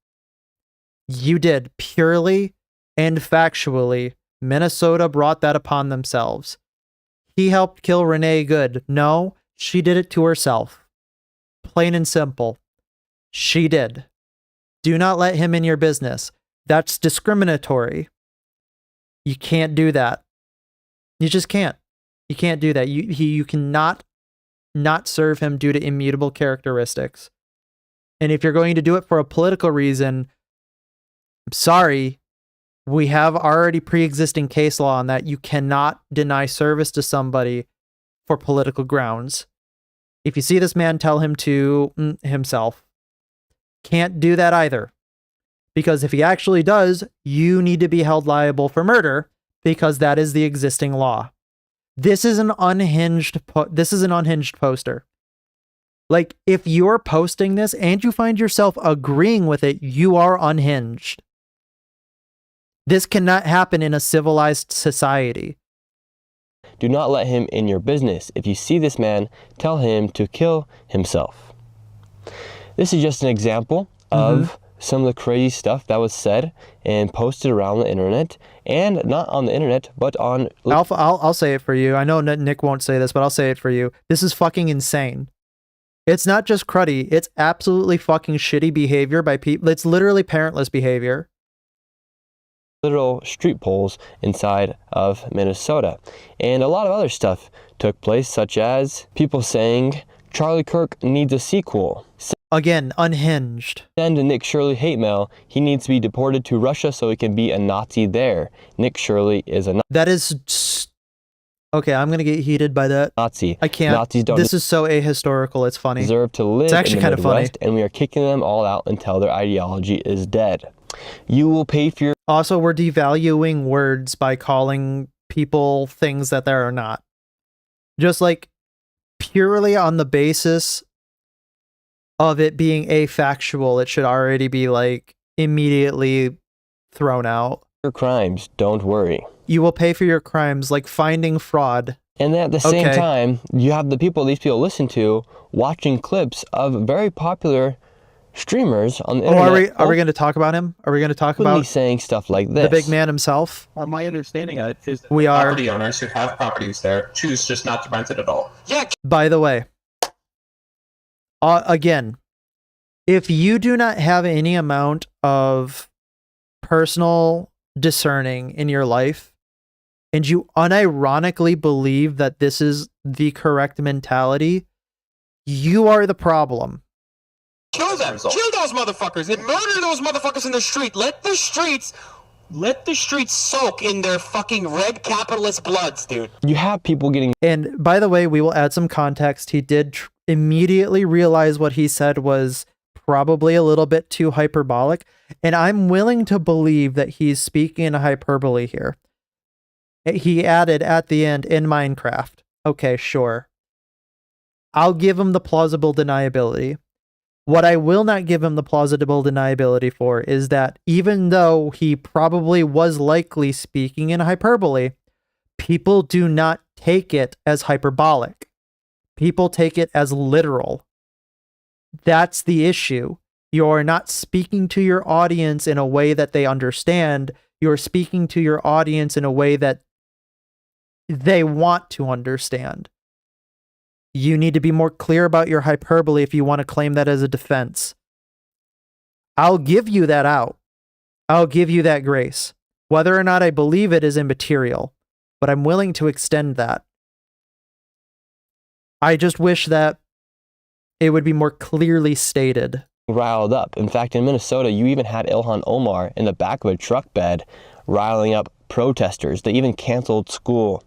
You did. Purely and factually, Minnesota brought that upon themselves. He helped kill Renee Good. No, she did it to herself. Plain and simple. She did. Do not let him in your business. That's discriminatory. You can't do that. You just can't. You can't do that. You cannot not serve him due to immutable characteristics. And if you're going to do it for a political reason, I'm sorry, we have already pre-existing case law on that. You cannot deny service to somebody for political grounds. If you see this man, tell him to himself. Can't do that either. Because if he actually does, you need to be held liable for murder because that is the existing law. This is an unhinged poster. Like, if you're posting this and you find yourself agreeing with it, you are unhinged. This cannot happen in a civilized society. Do not let him in your business. If you see this man, tell him to kill himself. This is just an example of some of the crazy stuff that was said and posted around the internet, and not on the internet, but on... I'll say it for you. I know Nick won't say this, but I'll say it for you. This is fucking insane. It's not just cruddy. It's absolutely fucking shitty behavior by people. It's literally parentless behavior. Literal street polls inside of Minnesota. And a lot of other stuff took place, such as people saying Charlie Kirk needs a sequel. Again, unhinged. Send Nick Shirley hate mail. He needs to be deported to Russia so he can be a Nazi there. Nick Shirley is a That is... Okay, I'm gonna get heated by that. Nazi. I can't. Nazis don't This is so ahistorical, it's funny. deserve to live It's actually in the kind of funny. Midwest, and we are kicking them all out until their ideology is dead. You will pay for your... Also, we're devaluing words by calling people things that they are not. Just like purely on the basis of it being afactual, it should already be like immediately thrown out. crimes, don't worry. You will pay for your crimes, like finding fraud. And at the same Okay. time, you have the people these people listen to watching clips of very popular streamers on the Oh, internet. are we going to talk about him? Are we going to talk openly about saying stuff like this? the big man himself? My understanding of it is that We are. property owners who have properties there choose just not to rent it at all. Yeah, By the way, again, if you do not have any amount of personal discerning in your life, and you unironically believe that this is the correct mentality, you are the problem. Kill them. Kill those motherfuckers and murder those motherfuckers in the street. Let the streets soak in their fucking red capitalist bloods, dude. You have people getting And by the way, we will add some context. He did immediately realize what he said was probably a little bit too hyperbolic, and I'm willing to believe that he's speaking in hyperbole here. He added at the end, in Minecraft. Okay, sure. I'll give him the plausible deniability. What I will not give him the plausible deniability for is that even though he probably was likely speaking in hyperbole, people do not take it as hyperbolic. People take it as literal. That's the issue. You're not speaking to your audience in a way that they understand. You're speaking to your audience in a way that they want to understand. You need to be more clear about your hyperbole if you want to claim that as a defense. I'll give you that out. I'll give you that grace. Whether or not I believe it is immaterial, but I'm willing to extend that. I just wish that it would be more clearly stated. riled up. In fact, in Minnesota, you even had Ilhan Omar in the back of a truck bed riling up protesters. They even canceled school.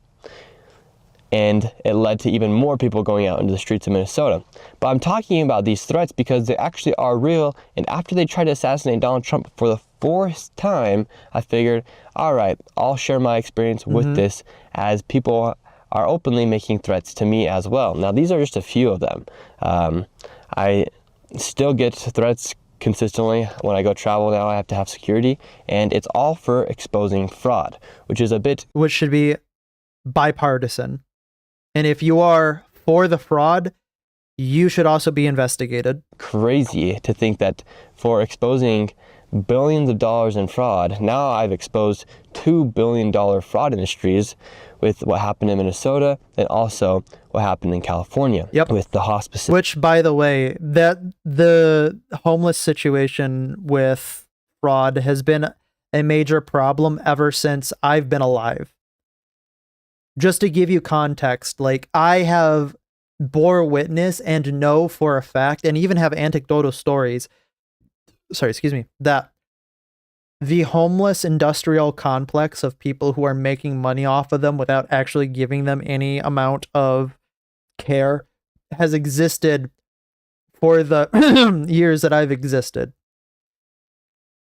And it led to even more people going out into the streets of Minnesota. But I'm talking about these threats because they actually are real. And after they tried to assassinate Donald Trump for the fourth time, I figured, all right, I'll share my experience with this, as people are openly making threats to me as well. Now, these are just a few of them. I still get threats consistently when I go travel now. I have to have security, and it's all for exposing fraud, which is a bit... Which should be bipartisan. And if you are for the fraud, you should also be investigated. crazy to think that for exposing billions of dollars in fraud, now I've exposed $2 billion fraud industries with what happened in Minnesota and also what happened in California with the hospice. Which, by the way, that the homeless situation with fraud has been a major problem ever since I've been alive. Just to give you context, like, I have bore witness and know for a fact, and even have anecdotal stories, that the homeless industrial complex of people who are making money off of them without actually giving them any amount of care has existed for the years that I've existed.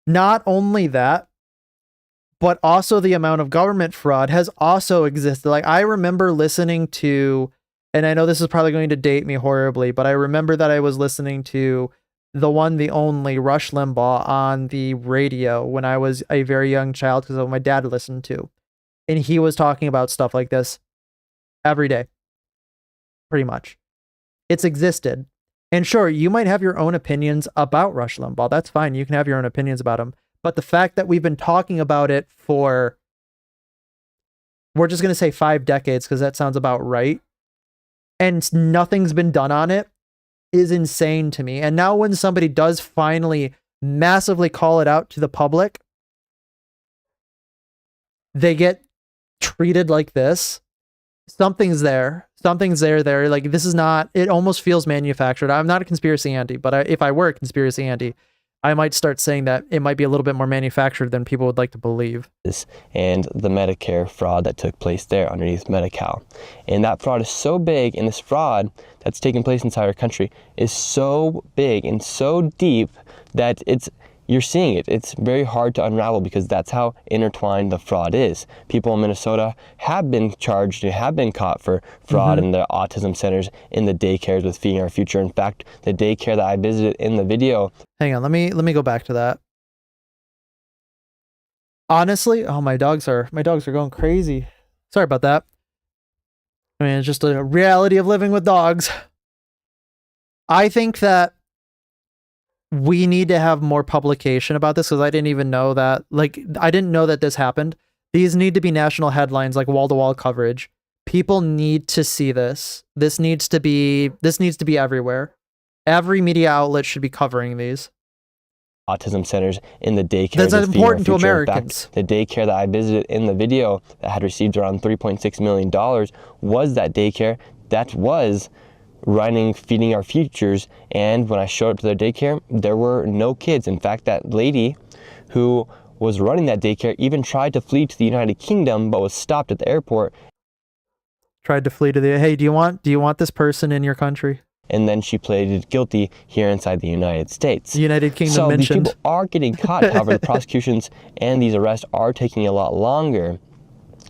Not only that, but also the amount of government fraud has also existed. Like, I remember listening to, and I know this is probably going to date me horribly, but I remember that I was listening to the one, the only Rush Limbaugh on the radio when I was a very young child, because my dad listened to. And he was talking about stuff like this every day, pretty much. It's existed. And sure, you might have your own opinions about Rush Limbaugh. That's fine. You can have your own opinions about him. But the fact that we've been talking about it for, we're just going to say 5 decades, because that sounds about right, and nothing's been done on it, is insane to me. And now when somebody does finally massively call it out to the public, they get treated like this. Something's there. Like, this is not, it almost feels manufactured. I'm not a conspiracy Andy, but if I were a conspiracy Andy, I might start saying that it might be a little bit more manufactured than people would like to believe. And the Medicare fraud that took place there underneath Medi-Cal. And that fraud is so big, and this fraud that's taking place inside our country is so big and so deep that you're seeing it. It's very hard to unravel because that's how intertwined the fraud is. People in Minnesota have been charged and have been caught for fraud in the autism centers, in the daycares with Feeding Our Future. In fact, the daycare that I visited in the video. Hang on, let me go back to that. Honestly, oh, my dogs are going crazy. Sorry about that. I mean, it's just a reality of living with dogs. I think that we need to have more publication about this, because I didn't even know that. Like, I didn't know that this happened. These need to be national headlines, like wall-to-wall coverage. People need to see this. This needs to be everywhere. Every media outlet should be covering these. Autism centers in the daycare. That's important to Americans. In fact, the daycare that I visited in the video that had received around $3.6 million was that daycare that was running Feeding Our Futures. And when I showed up to their daycare, there were no kids. In fact, that lady who was running that daycare even tried to flee to the United Kingdom, but was stopped at the airport. Tried to flee to the, hey, do you want this person in your country? And then she pleaded guilty here inside the United States. United Kingdom so mentioned. These people are getting caught. However, the prosecutions and these arrests are taking a lot longer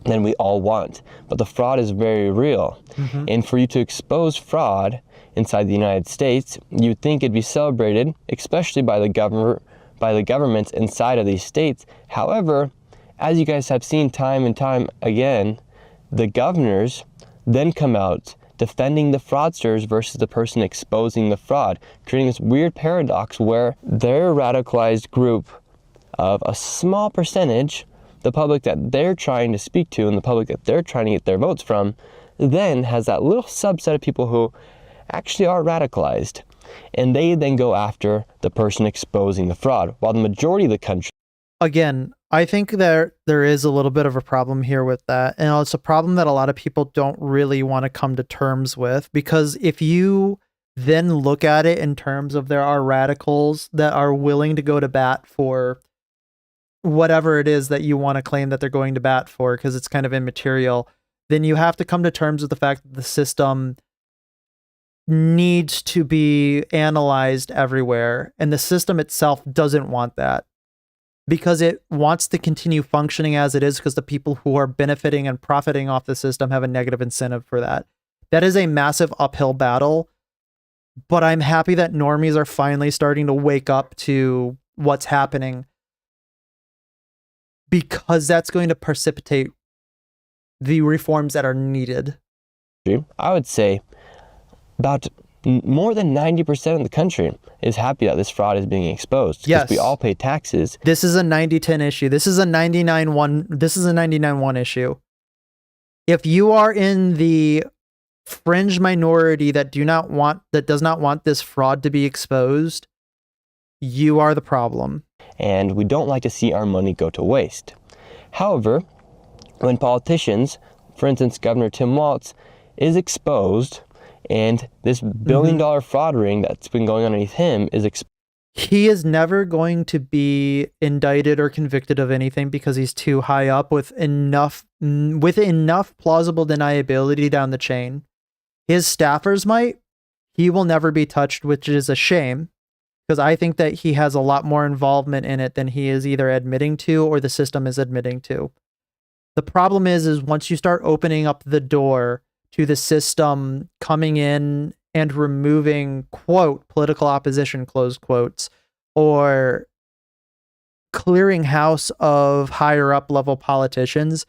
than we all want. But the fraud is very real. And for you to expose fraud inside the United States, you'd think it'd be celebrated, especially by the governments inside of these states. However, as you guys have seen time and time again, the governors then come out defending the fraudsters versus the person exposing the fraud, creating this weird paradox where their radicalized group of a small percentage, the public that they're trying to speak to and the public that they're trying to get their votes from, then has that little subset of people who actually are radicalized. And they then go after the person exposing the fraud, while the majority of the country. Again, I think there is a little bit of a problem here with that. And it's a problem that a lot of people don't really want to come to terms with, because if you then look at it in terms of there are radicals that are willing to go to bat for whatever it is that you want to claim that they're going to bat for, because it's kind of immaterial, then you have to come to terms with the fact that the system needs to be analyzed everywhere. And the system itself doesn't want that, because it wants to continue functioning as it is, because the people who are benefiting and profiting off the system have a negative incentive for that. That is a massive uphill battle, but I'm happy that normies are finally starting to wake up to what's happening, because that's going to precipitate the reforms that are needed. I would say about more than 90% of the country is happy that this fraud is being exposed. Yes. We all pay taxes. This is a 90-10 issue. This is a 99-1. This is a 99-1 issue. If you are in the fringe minority that does not want this fraud to be exposed, you are the problem. And we don't like to see our money go to waste. However, when politicians, for instance, Governor Tim Walz, is exposed, and this billion-dollar fraud ring that's been going underneath him is exposed, he is never going to be indicted or convicted of anything because he's too high up with enough plausible deniability down the chain. His staffers might. He will never be touched, which is a shame, because I think that he has a lot more involvement in it than he is either admitting to or the system is admitting to. The problem is once you start opening up the door to the system coming in and removing, quote, political opposition, close quotes, or clearing house of higher up level politicians,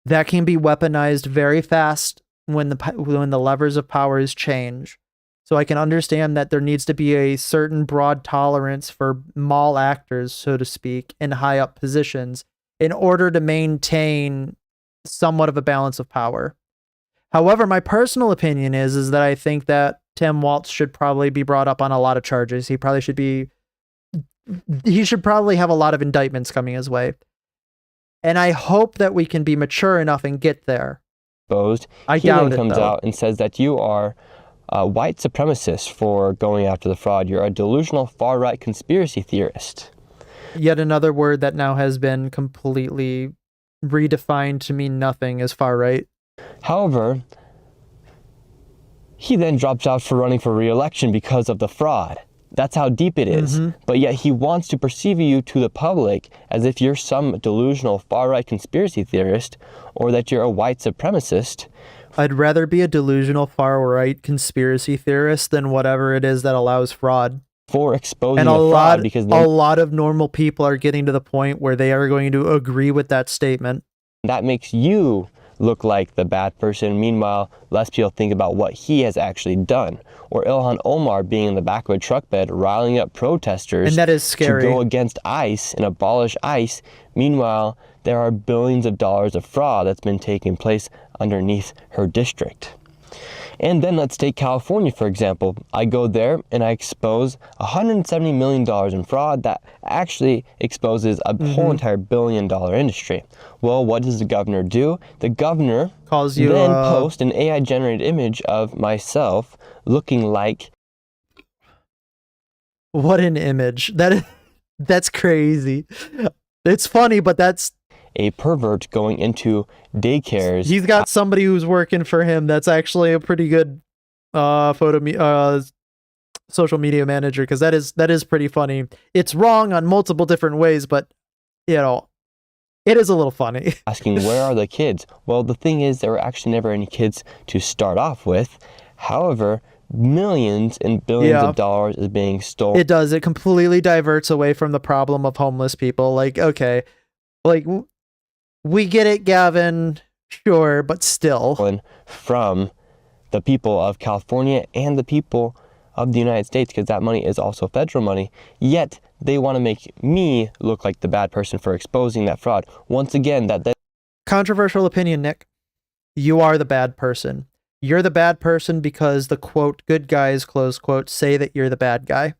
that can be weaponized very fast when the levers of powers change. So I can understand that there needs to be a certain broad tolerance for mall actors, so to speak, in high up positions in order to maintain somewhat of a balance of power. However, my personal opinion is that I think that Tim Walz should probably be brought up on a lot of charges. He should probably have a lot of indictments coming his way. And I hope that we can be mature enough and get there. I doubt then it, comes though. out and says that you are a white supremacist for going after the fraud. You're a delusional far-right conspiracy theorist. Yet another word that now has been completely redefined to mean nothing as far right. However, he then drops out for running for re-election because of the fraud. That's how deep it is. But yet he wants to perceive you to the public as if you're some delusional far-right conspiracy theorist or that you're a white supremacist. I'd rather be a delusional far-right conspiracy theorist than whatever it is that allows fraud. For exposing And the a fraud because a lot of normal people are getting to the point where they are going to agree with that statement. that makes you look like the bad person. Meanwhile, less people think about what he has actually done. Or Ilhan Omar being in the back of a truck bed, riling up protesters And that is scary. to go against ICE and abolish ICE. Meanwhile, there are billions of dollars of fraud that's been taking place underneath her district. And then let's take California, for example. I go there and I expose $170 million in fraud that actually exposes a whole entire billion-dollar industry. Well, what does the governor do? The governor Calls you then post an AI-generated image of myself looking like what an image. That's crazy. It's funny, but that's a pervert going into daycares. he's got somebody who's working for him that's actually a pretty good social media manager, because that is pretty funny. It's wrong on multiple different ways, but you know, it is a little funny. Asking, where are the kids? Well, the thing is, there were actually never any kids to start off with. However, millions and billions of dollars is being stolen. It does. It completely diverts away from the problem of homeless people. Like, okay, like we get it, Gavin, sure, but still. From the people of California and the people of the United States, because that money is also federal money. Yet they want to make me look like the bad person for exposing that fraud. Once again, that Controversial opinion, Nick. You are the bad person. You're the bad person because the quote good guys, close quote, say that you're the bad guy.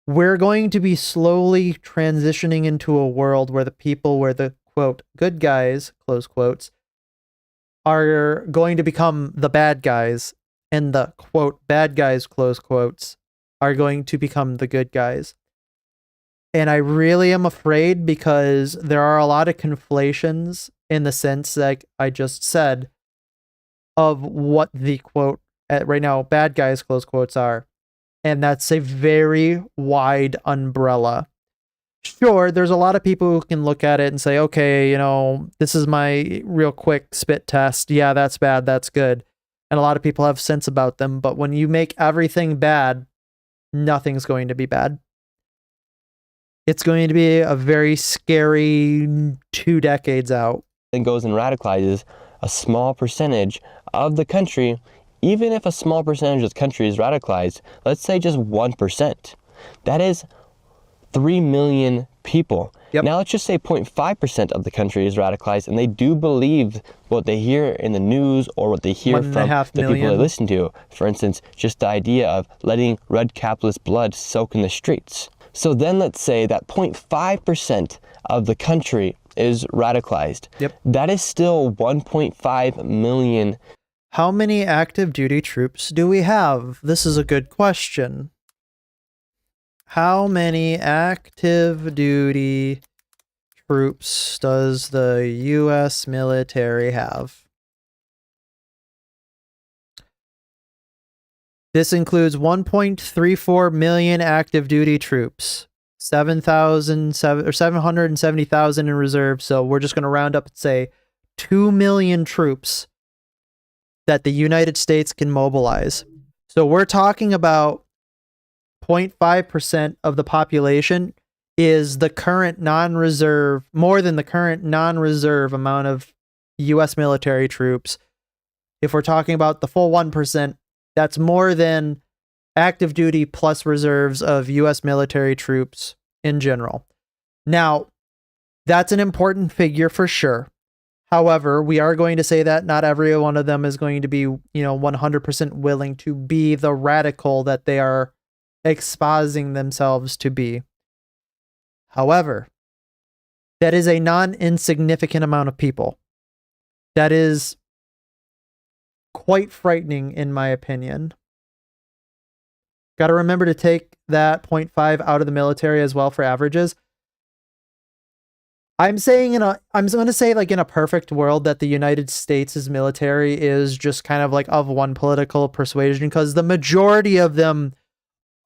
We're going to be slowly transitioning into a world where the quote good guys, close quotes, are going to become the bad guys, and the quote bad guys, close quotes, are going to become the good guys. And I really am afraid, because there are a lot of conflations in the sense, like I just said, of what the quote right now bad guys, close quotes, are. And that's a very wide umbrella. Sure, there's a lot of people who can look at it and say, okay, you know, this is my real quick spit test. Yeah, that's bad, that's good. And a lot of people have sense about them. But when you make everything bad, nothing's going to be bad. It's going to be a very scary 2 decades out. then goes and radicalizes a small percentage of the country. Even if a small percentage of the country is radicalized, let's say just 1%, that is 3 million people. Yep. Now let's just say 0.5% of the country is radicalized, and they do believe what they hear in the news or what they hear from the 1.5 people they million. listen to. For instance, just the idea of letting red capitalist blood soak in the streets. So then let's say that 0.5% of the country is radicalized. Yep. That is still 1.5 million. How many active duty troops do we have? This is a good question. How many active duty troops does the U.S. military have? This includes 1.34 million active duty troops, 770,000 in reserve. So we're just going to round up and say 2 million troops that the United States can mobilize. So we're talking about 0.5% of the population is the current non-reserve, more than the current non-reserve amount of US military troops. If we're talking about the full 1%, that's more than active duty plus reserves of US military troops in general. Now, that's an important figure for sure. However, we are going to say that not every one of them is going to be, 100% willing to be the radical that they are exposing themselves to be. However, that is a non-insignificant amount of people. That is quite frightening, in my opinion. Got to remember to take that 0.5 out of the military as well for averages. I'm going to say like in a perfect world that the United States' military is just kind of like of one political persuasion, because the majority of them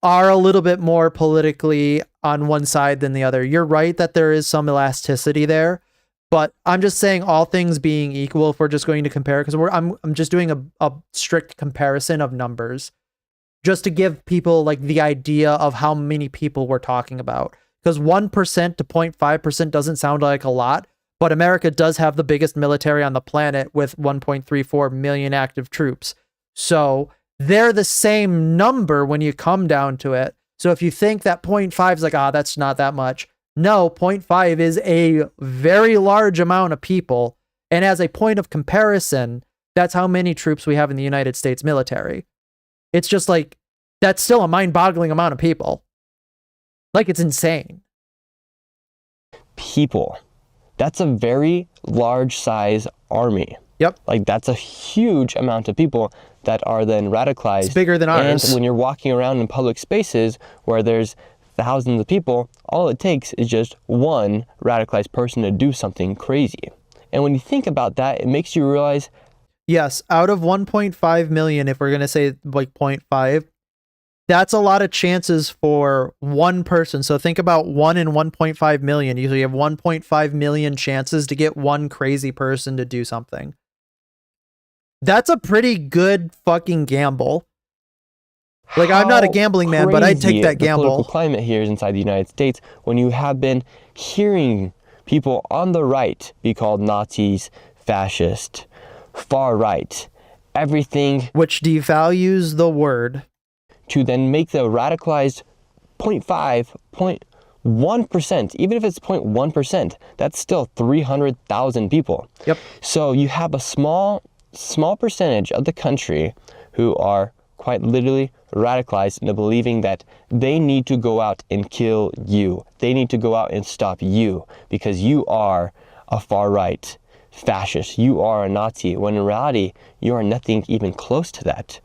are a little bit more politically on one side than the other. You're right that there is some elasticity there, but I'm just saying, all things being equal, if we're just going to compare, because I'm just doing a strict comparison of numbers, just to give people like the idea of how many people we're talking about. Because 1% to 0.5% doesn't sound like a lot, but America does have the biggest military on the planet with 1.34 million active troops. So they're the same number when you come down to it. So if you think that 0.5 is like, that's not that much. No, 0.5 is a very large amount of people. And as a point of comparison, that's how many troops we have in the United States military. It's just like, that's still a mind-boggling amount of people. Like, it's insane. People. That's a very large size army. Yep. Like, that's a huge amount of people that are then radicalized. It's bigger than ours. And when you're walking around in public spaces where there's thousands of people, all it takes is just one radicalized person to do something crazy. And when you think about that, it makes you realize, yes, out of 1.5 million, if we're going to say like 0.5, that's a lot of chances for one person. So think about 1 in 1.5 million. Usually you have 1.5 million chances to get one crazy person to do something. That's a pretty good fucking gamble. Like, I'm not a gambling man, but I'd take that gamble. The political climate here is inside the United States, when you have been hearing people on the right be called Nazis, fascist, far right, everything. Which devalues the word. To then make the radicalized 0.5, 0.1%, even if it's 0.1%, that's still 300,000 people. Yep. So you have a small percentage of the country who are quite literally radicalized into believing that they need to go out and kill you. They need to go out and stop you because you are a far right fascist. You are a Nazi, when in reality, you are nothing even close to that.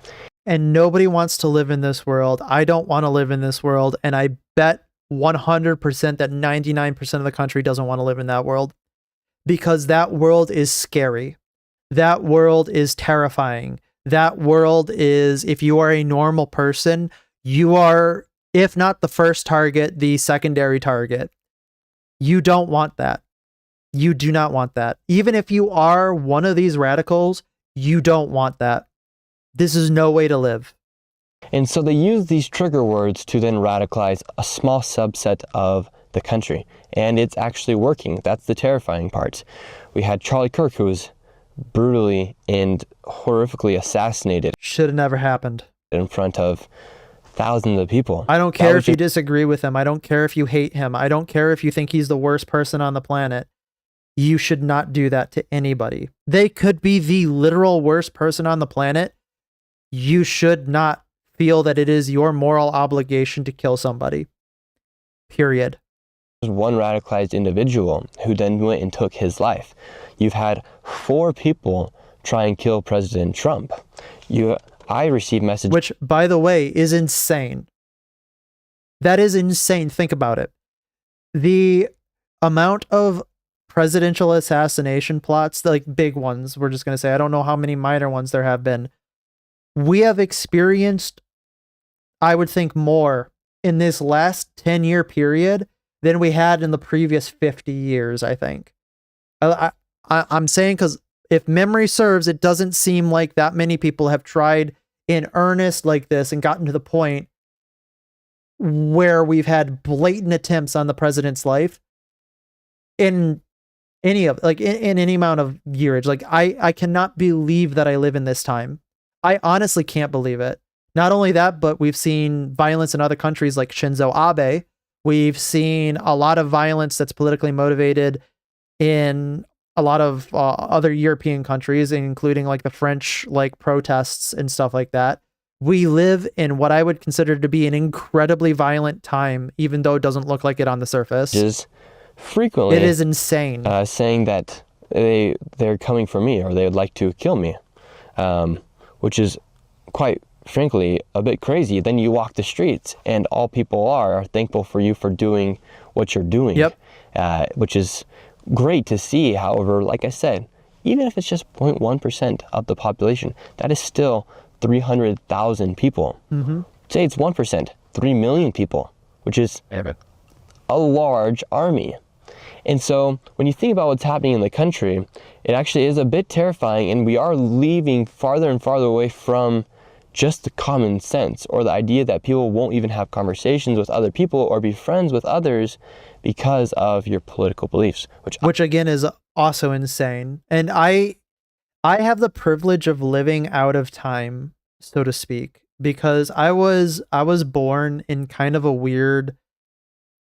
And nobody wants to live in this world. I don't want to live in this world. And I bet 100% that 99% of the country doesn't want to live in that world, because that world is scary. That world is terrifying. That world is, if you are a normal person, you are, if not the first target, the secondary target. You don't want that. You do not want that. Even if you are one of these radicals, you don't want that. This is no way to live. And so they use these trigger words to then radicalize a small subset of the country. And it's actually working. That's the terrifying part. We had Charlie Kirk, who was brutally and horrifically assassinated. Should have never happened. In front of thousands of people. I don't care if you disagree with him. I don't care if you hate him. I don't care if you think he's the worst person on the planet. You should not do that to anybody. They could be the literal worst person on the planet. You should not feel that it is your moral obligation to kill somebody. Period. There's one radicalized individual who then went and took his life. You've had 4 people try and kill President Trump. I received messages. Which, by the way, is insane. That is insane. Think about it. The amount of presidential assassination plots, like big ones, we're just going to say, I don't know how many minor ones there have been. We have experienced, I would think, more in this last 10-year period than we had in the previous 50 years, I think. I'm saying because if memory serves, it doesn't seem like that many people have tried in earnest like this and gotten to the point where we've had blatant attempts on the president's life in any of in any amount of years. Like I cannot believe that I live in this time. I honestly can't believe it. Not only that, but we've seen violence in other countries like Shinzo Abe. We've seen a lot of violence that's politically motivated in a lot of other European countries, including like the French like protests and stuff like that. We live in what I would consider to be an incredibly violent time, even though it doesn't look like it on the surface. Is frequently it is insane. Saying that they're coming for me or they would like to kill me, which is quite frankly a bit crazy. Then you walk the streets and all people are thankful for you for doing what you're doing. Yep. Which is great to see. However, like I said, even if it's just 0.1% of the population, that is still 300,000 people. Say it's 1%, 3 million people, which is a large army. And so when you think about what's happening in the country, it actually is a bit terrifying, and we are leaving farther and farther away from just the common sense or the idea that people won't even have conversations with other people or be friends with others because of your political beliefs, which again is also insane. And I have the privilege of living out of time, so to speak, because I was born in kind of a weird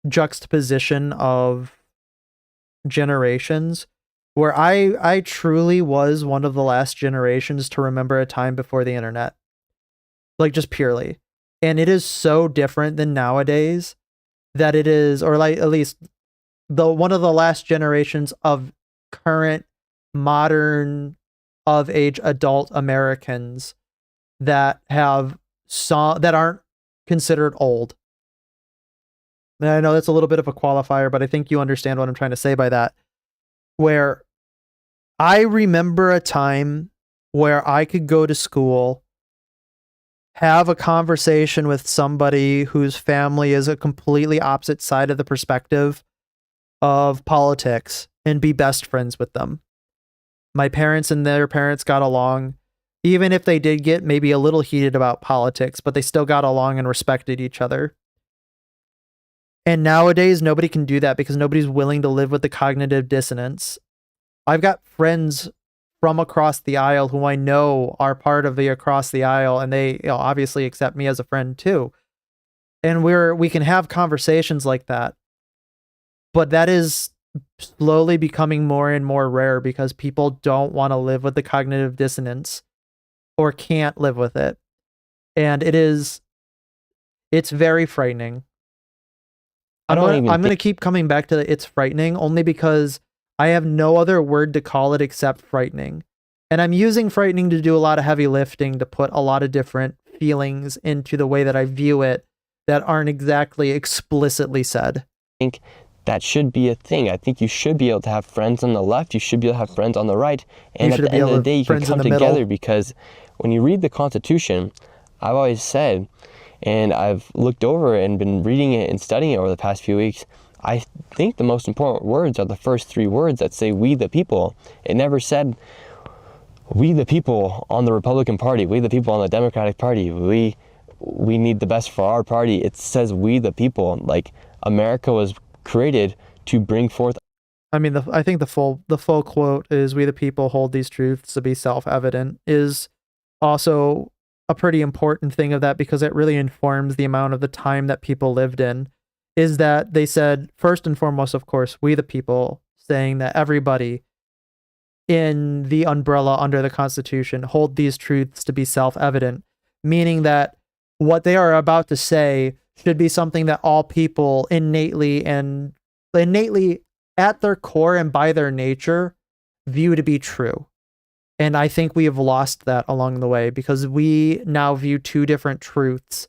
juxtaposition of generations where I truly was one of the last generations to remember a time before the internet. Like just purely. And it is so different than nowadays that it is, or like at least one of the last generations of current modern of age adult Americans that that aren't considered old. And I know that's a little bit of a qualifier, but I think you understand what I'm trying to say by that. Where I remember a time where I could go to school, have a conversation with somebody whose family is a completely opposite side of the perspective of politics and be best friends with them. My parents and their parents got along, even if they did get maybe a little heated about politics, but they still got along and respected each other. And nowadays, nobody can do that because nobody's willing to live with the cognitive dissonance. I've got friends from across the aisle who I know are part of the across the aisle, and they obviously accept me as a friend too. And we can have conversations like that. But that is slowly becoming more and more rare because people don't want to live with the cognitive dissonance or can't live with it. And it's very frightening. I'm going to keep coming back to it's frightening only because I have no other word to call it except frightening. And I'm using frightening to do a lot of heavy lifting to put a lot of different feelings into the way that I view it that aren't exactly explicitly said. I think that should be a thing. I think you should be able to have friends on the left. You should be able to have friends on the right. And at the end of the day, you can come together because when you read the Constitution, I've always said, and I've looked over and been reading it and studying it over the past few weeks, I think the most important words are the first three words that say "we the people." It never said "we the people" on the Republican Party, "we the people" on the Democratic Party, we need the best for our party. It says "we the people." Like America was created to bring forth. I mean, I think the full quote is "we the people hold these truths to be self-evident" is also a pretty important thing of that because it really informs the amount of the time that people lived in. Is that they said, first and foremost, of course, we the people, saying that everybody in the umbrella under the Constitution hold these truths to be self-evident, meaning that what they are about to say should be something that all people innately at their core and by their nature view to be true. And I think we have lost that along the way because we now view two different truths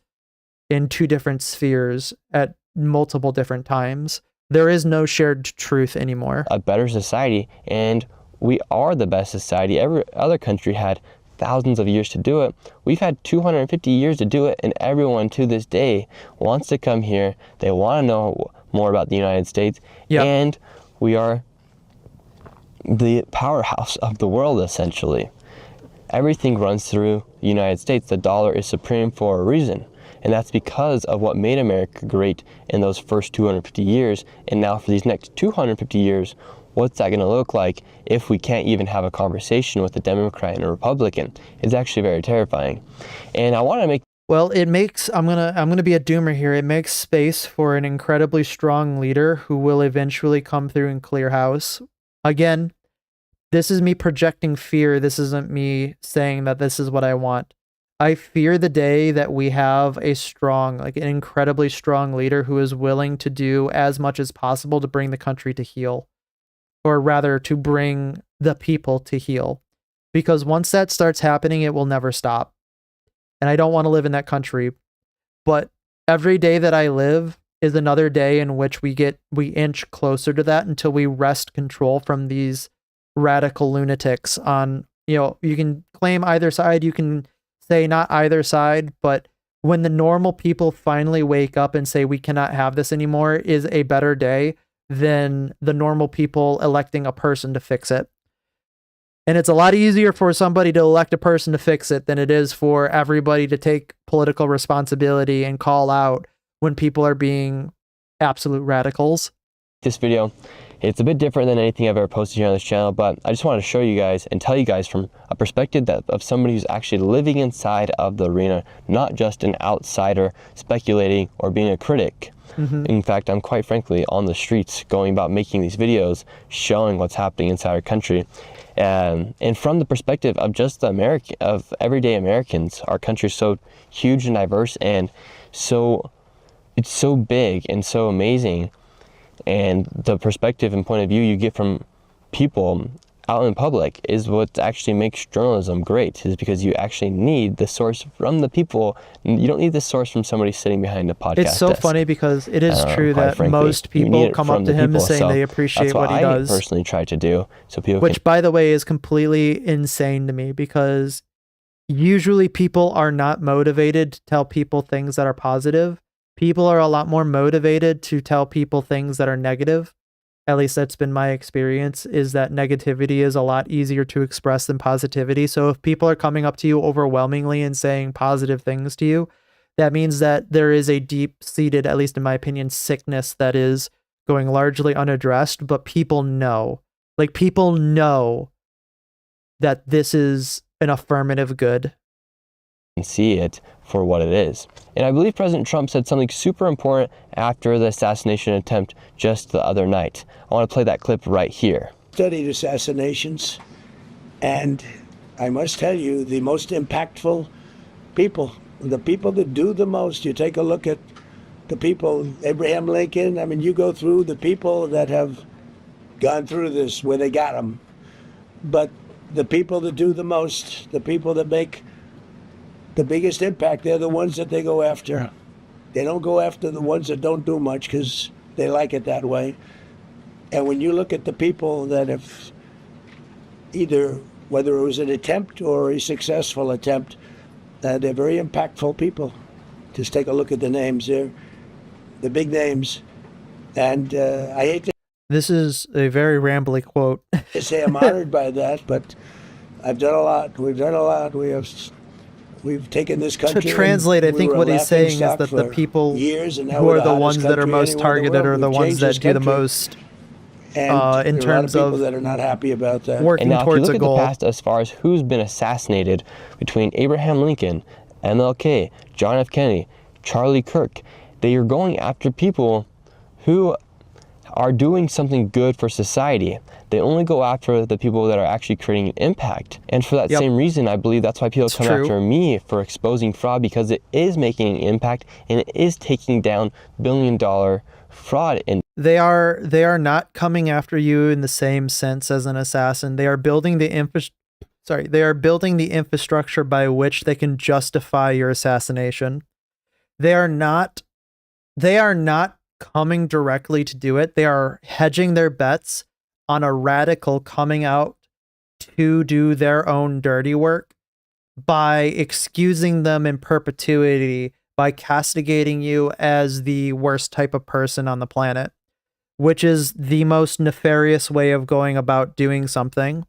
in two different spheres at multiple different times. There is no shared truth anymore. A better society, and we are the best society. Every other country had thousands of years to do it. We've had 250 years to do it, and everyone to this day wants to come here. They want to know more about the United States, yep. And we are the powerhouse of the world, essentially. Everything runs through the United States. The dollar is supreme for a reason. And that's because of what made America great in those first 250 years. And now for these next 250 years, what's that going to look like if we can't even have a conversation with a Democrat and a Republican? It's actually very terrifying. And I want to make Well, it makes, I'm gonna be a doomer here. It makes space for an incredibly strong leader who will eventually come through and clear house. Again, this is me projecting fear. This isn't me saying that this is what I want. I fear the day that we have a strong, like an incredibly strong leader who is willing to do as much as possible to bring the country to heel, or rather to bring the people to heel. Because once that starts happening, it will never stop. And I don't want to live in that country. But every day that I live is another day in which we inch closer to that until we wrest control from these radical lunatics on, you can claim either side, you can say not either side, but when the normal people finally wake up and say we cannot have this anymore is a better day than the normal people electing a person to fix it. And it's a lot easier for somebody to elect a person to fix it than it is for everybody to take political responsibility and call out when people are being absolute radicals. this video. It's a bit different than anything I've ever posted here on this channel, but I just wanted to show you guys and tell you guys from a perspective of somebody who's actually living inside of the arena, not just an outsider speculating or being a critic. In fact, I'm quite frankly on the streets going about making these videos, showing what's happening inside our country. And from the perspective of just of everyday Americans, our country is so huge and diverse, and it's so big and so amazing. And the perspective and point of view you get from people out in public is what actually makes journalism great, is because you actually need the source from the people. You don't need the source from somebody sitting behind a podcast It's so desk. funny because it is true that frankly, most people come up to him and saying they appreciate what he does. That's what I personally try to do, so people Which, by the way, is completely insane to me, because usually people are not motivated to tell people things that are positive. People are a lot more motivated to tell people things that are negative. At least that's been my experience, is that negativity is a lot easier to express than positivity. So if people are coming up to you overwhelmingly and saying positive things to you, that means that there is a deep-seated, at least in my opinion, sickness that is going largely unaddressed, but people know. Like, people know that this is an affirmative good. and see it for what it is. And I believe President Trump said something super important after the assassination attempt just the other night. I want to play that clip right here. Studied assassinations, and I must tell you, the most impactful people, the people that do the most, you take a look at the people, Abraham Lincoln, I mean, you go through the people that have gone through this, where they got them. But the people that do the most, the people that make the biggest impact, they're the ones that they go after. They don't go after the ones that don't do much because they like it that way. And when you look at the people that have either, whether it was an attempt or a successful attempt, they're very impactful people. Just take a look at the names. They're the big names. And I hate to This is a very rambly quote. say I'm honored by that, but I've done a lot. We've done a lot. We've taken this country. To translate, I think what he's saying is that the people who are the ones that are most targeted are the ones that do the most in terms of people that are not happy about that. working And now, if you towards look a at the goal. past as far as who's been assassinated between Abraham Lincoln, MLK, John F. Kennedy, Charlie Kirk, they are going after people who are doing something good for society. They only go after the people that are actually creating an impact. And for that same reason, I believe that's why people come after me for exposing fraud, because it is making an impact and it is taking down billion-dollar fraud. And They are not coming after you in the same sense as an assassin. They are building the infrastructure by which they can justify your assassination. They are not coming directly to do it. They are hedging their bets on a radical coming out to do their own dirty work by excusing them in perpetuity, by castigating you as the worst type of person on the planet, which is the most nefarious way of going about doing something.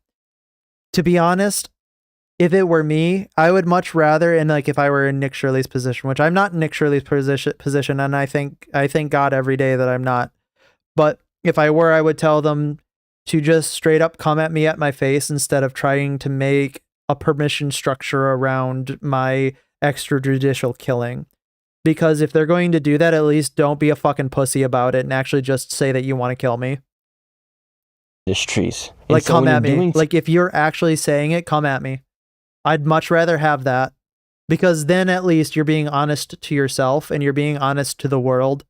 To be honest, if it were me, I would much rather, and like if I were in Nick Shirley's position, which I'm not in Nick Shirley's position, and I thank God every day that I'm not. But if I were, I would tell them to just straight up come at me at my face instead of trying to make a permission structure around my extrajudicial killing. Because if they're going to do that, at least don't be a fucking pussy about it and actually just say that you want to kill me. Industries. Like, come at me. Like, if you're actually saying it, come at me. I'd much rather have that, because then at least you're being honest to yourself and you're being honest to the world.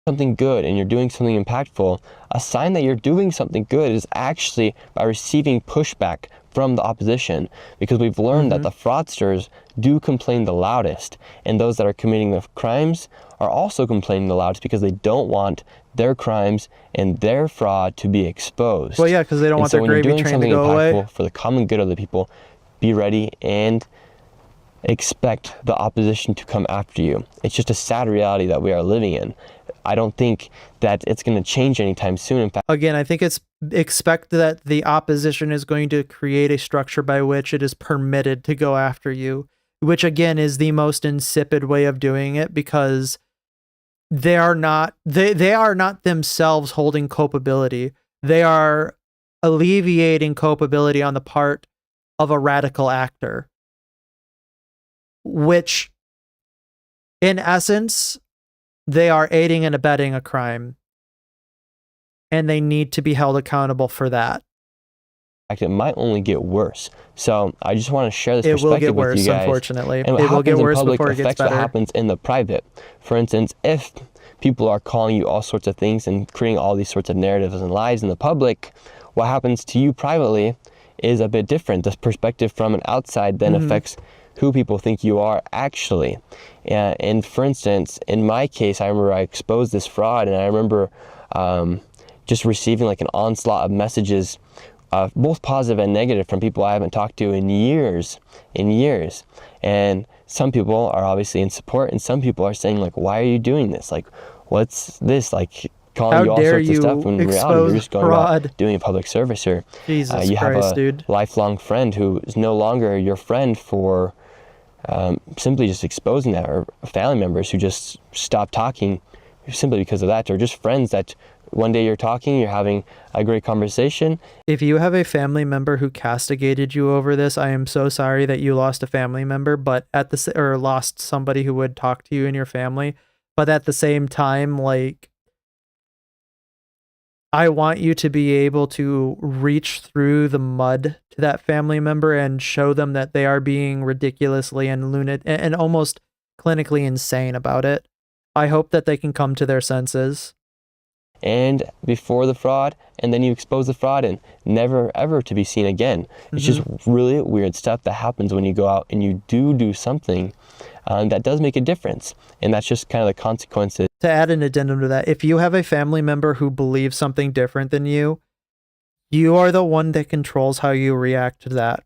Something good and you're doing something impactful, a sign that you're doing something good is actually by receiving pushback from the opposition, because we've learned that the fraudsters do complain the loudest, and those that are committing the crimes are also complaining the loudest because they don't want their crimes and their fraud to be exposed. Well, yeah, because they don't want their gravy train to go away. For the common good of the people, be ready and expect the opposition to come after you. It's just a sad reality that we are living in. I don't think that it's going to change anytime soon. In fact, again, I think it's expect that the opposition is going to create a structure by which it is permitted to go after you, which again is the most insipid way of doing it, because they are not themselves holding culpability. They are alleviating culpability on the part of a radical actor, which in essence, they are aiding and abetting a crime, and they need to be held accountable for that. It might only get worse. So I just want to share this perspective with you guys. It will get worse, unfortunately. And it will get worse before it gets better. What happens in the private. For instance, if people are calling you all sorts of things and creating all these sorts of narratives and lies in the public, what happens to you privately is a bit different. The perspective from an outside then affects who people think you are actually. And for instance, in my case, I remember I exposed this fraud, and I remember just receiving like an onslaught of messages, both positive and negative, from people I haven't talked to in years. And some people are obviously in support, and some people are saying like, why are you doing this? Like, what's this? Like, calling you all sorts of stuff, when in reality you're just going about doing a public service. Or Jesus you have Christ, a dude. lifelong friend who is no longer your friend for simply just exposing that, or family members who just stop talking simply because of that, or just friends that one day you're talking, you're having a great conversation. If you have a family member who castigated you over this, I am so sorry that you lost a family member, but or lost somebody who would talk to you in your family. But at the same time, like, I want you to be able to reach through the mud to that family member and show them that they are being ridiculously and lunatic and almost clinically insane about it. I hope that they can come to their senses. And before the fraud, and then you expose the fraud and never ever to be seen again. It's just really weird stuff that happens when you go out and you do something that does make a difference. And that's just kind of the consequences. To add an addendum to that, if you have a family member who believes something different than you, you are the one that controls how you react to that.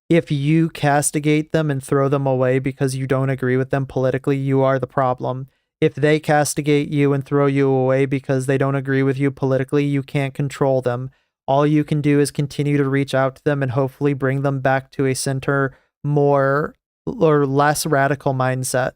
If you castigate them and throw them away because you don't agree with them politically, you are the problem. If they castigate you and throw you away because they don't agree with you politically, you can't control them. All you can do is continue to reach out to them and hopefully bring them back to a center, more or less radical mindset.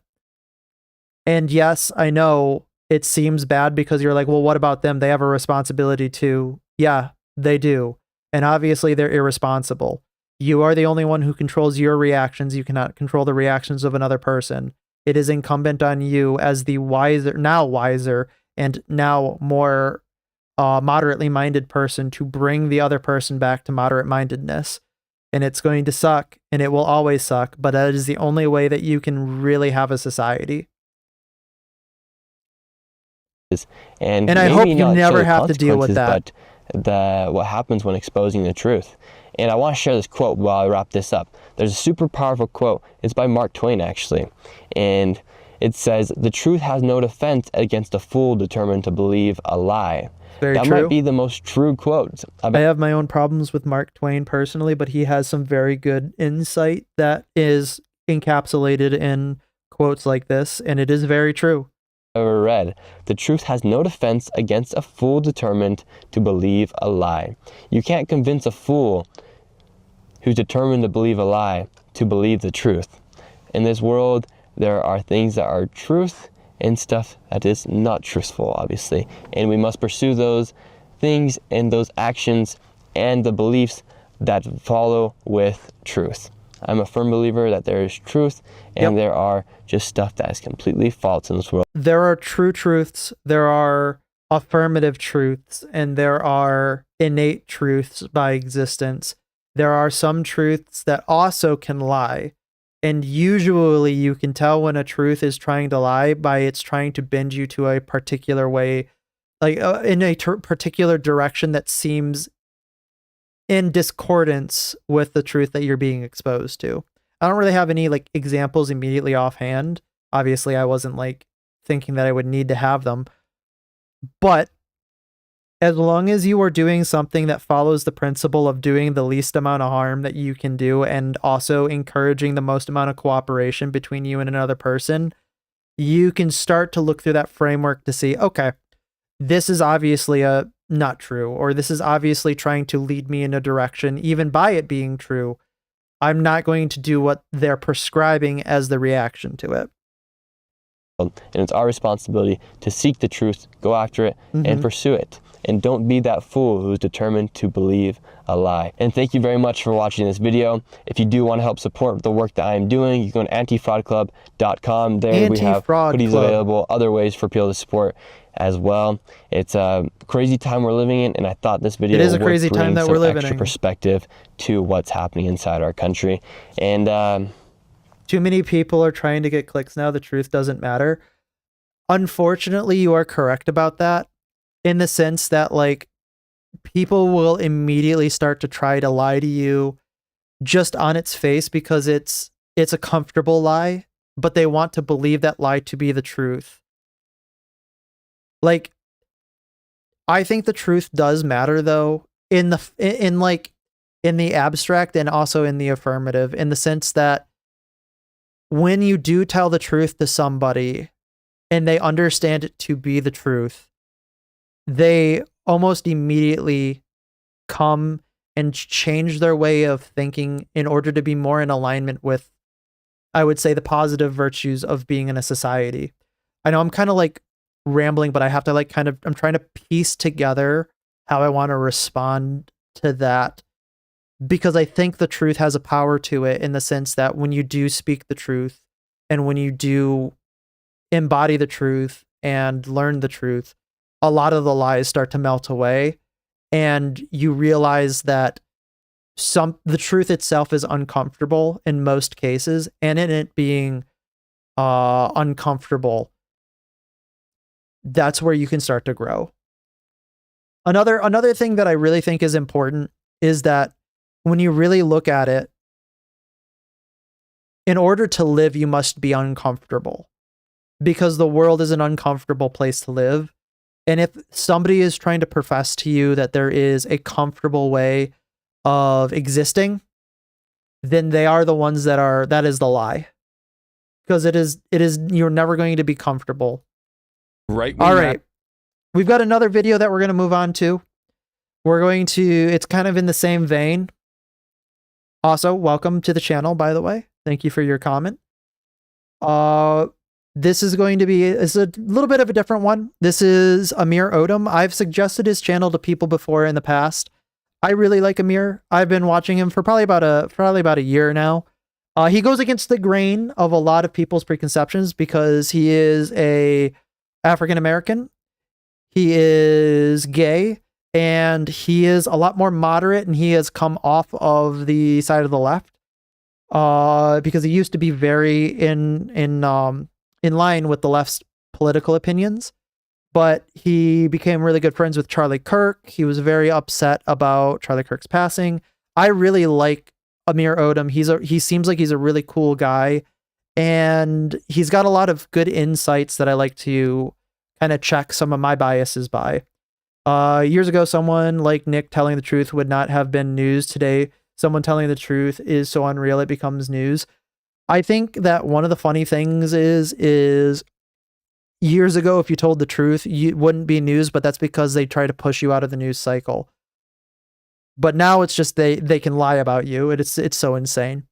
And yes, I know it seems bad because you're like, well, what about them? They have a responsibility too. Yeah, they do. And obviously they're irresponsible. You are the only one who controls your reactions. You cannot control the reactions of another person. It is incumbent on you as the wiser and now more moderately minded person to bring the other person back to moderate mindedness. And it's going to suck, and it will always suck, but that is the only way that you can really have a society. And I hope you never have to deal with that. But what happens when exposing the truth. And I want to share this quote while I wrap this up. There's a super powerful quote. It's by Mark Twain, actually. And it says, "The truth has no defense against a fool determined to believe a lie." Very that true. might be the most true quote. I have my own problems with Mark Twain personally, but he has some very good insight that is encapsulated in quotes like this, and it is very true. ever read. The truth has no defense against a fool determined to believe a lie. You can't convince a fool who's determined to believe a lie to believe the truth. In this world, there are things that are truth and stuff that is not truthful, obviously. And we must pursue those things and those actions and the beliefs that follow with truth. I'm a firm believer that there is truth and there are just stuff that is completely false in this world. There are true truths, there are affirmative truths, and there are innate truths by existence. There are some truths that also can lie. And usually you can tell when a truth is trying to lie by it's trying to bend you to a particular way, like in a particular direction that seems in discordance with the truth that you're being exposed to. I don't really have any like examples immediately offhand. Obviously, I wasn't like thinking that I would need to have them. But as long as you are doing something that follows the principle of doing the least amount of harm that you can do and also encouraging the most amount of cooperation between you and another person, you can start to look through that framework to see, okay, this is obviously not true, or this is obviously trying to lead me in a direction, even by it being true. I'm not going to do what they're prescribing as the reaction to it. And it's our responsibility to seek the truth, go after it, and pursue it. And don't be that fool who's determined to believe a lie. And thank you very much for watching this video. If you do want to help support the work that I am doing, you can go to antifraudclub.com. There we have hoodies available, other ways for people to support as well. It's a crazy time we're living in, and I thought this video is a crazy time that we're living in. Extra perspective to what's happening inside our country. And too many people are trying to get clicks now. The truth doesn't matter. Unfortunately, you are correct about that, in the sense that like people will immediately start to try to lie to you just on its face because it's a comfortable lie, but they want to believe that lie to be the truth. Like, I think the truth does matter though, in the abstract and also in the affirmative, in the sense that when you do tell the truth to somebody and they understand it to be the truth, they almost immediately come and change their way of thinking in order to be more in alignment with, I would say, the positive virtues of being in a society. I know I'm kind of like rambling, but I have to like I'm trying to piece together how I want to respond to that, because I think the truth has a power to it, in the sense that when you do speak the truth and when you do embody the truth and learn the truth, a lot of the lies start to melt away, and you realize that the truth itself is uncomfortable in most cases, and in it being uncomfortable, that's where you can start to grow. Another thing that I really think is important is that when you really look at it, in order to live, you must be uncomfortable, because the world is an uncomfortable place to live. And if somebody is trying to profess to you that there is a comfortable way of existing, then they are the ones that is the lie. Because it is, you're never going to be comfortable. Right. All right. We've got another video that we're going to move on to. It's kind of in the same vein. Also, welcome to the channel, by the way. Thank you for your comment. This is going to be, it's a little bit of a different one. This is Amir Odom. I've suggested his channel to people before in the past. I really like Amir. I've been watching him for probably about a year now. He goes against the grain of a lot of people's preconceptions because he is a African American. He is gay, and he is a lot more moderate, and he has come off of the side of the left because he used to be very in line with the left's political opinions, but he became really good friends with Charlie Kirk. He was very upset about Charlie Kirk's passing. I really like Amir Odom. He seems like he's a really cool guy, and he's got a lot of good insights that I like to kind of check some of my biases by. Years ago, someone like Nick telling the truth would not have been news. Today, someone telling the truth is so unreal it becomes news. I think that one of the funny things is years ago, if you told the truth, you wouldn't be news, but that's because they try to push you out of the news cycle. But now it's just they can lie about you. It's so insane.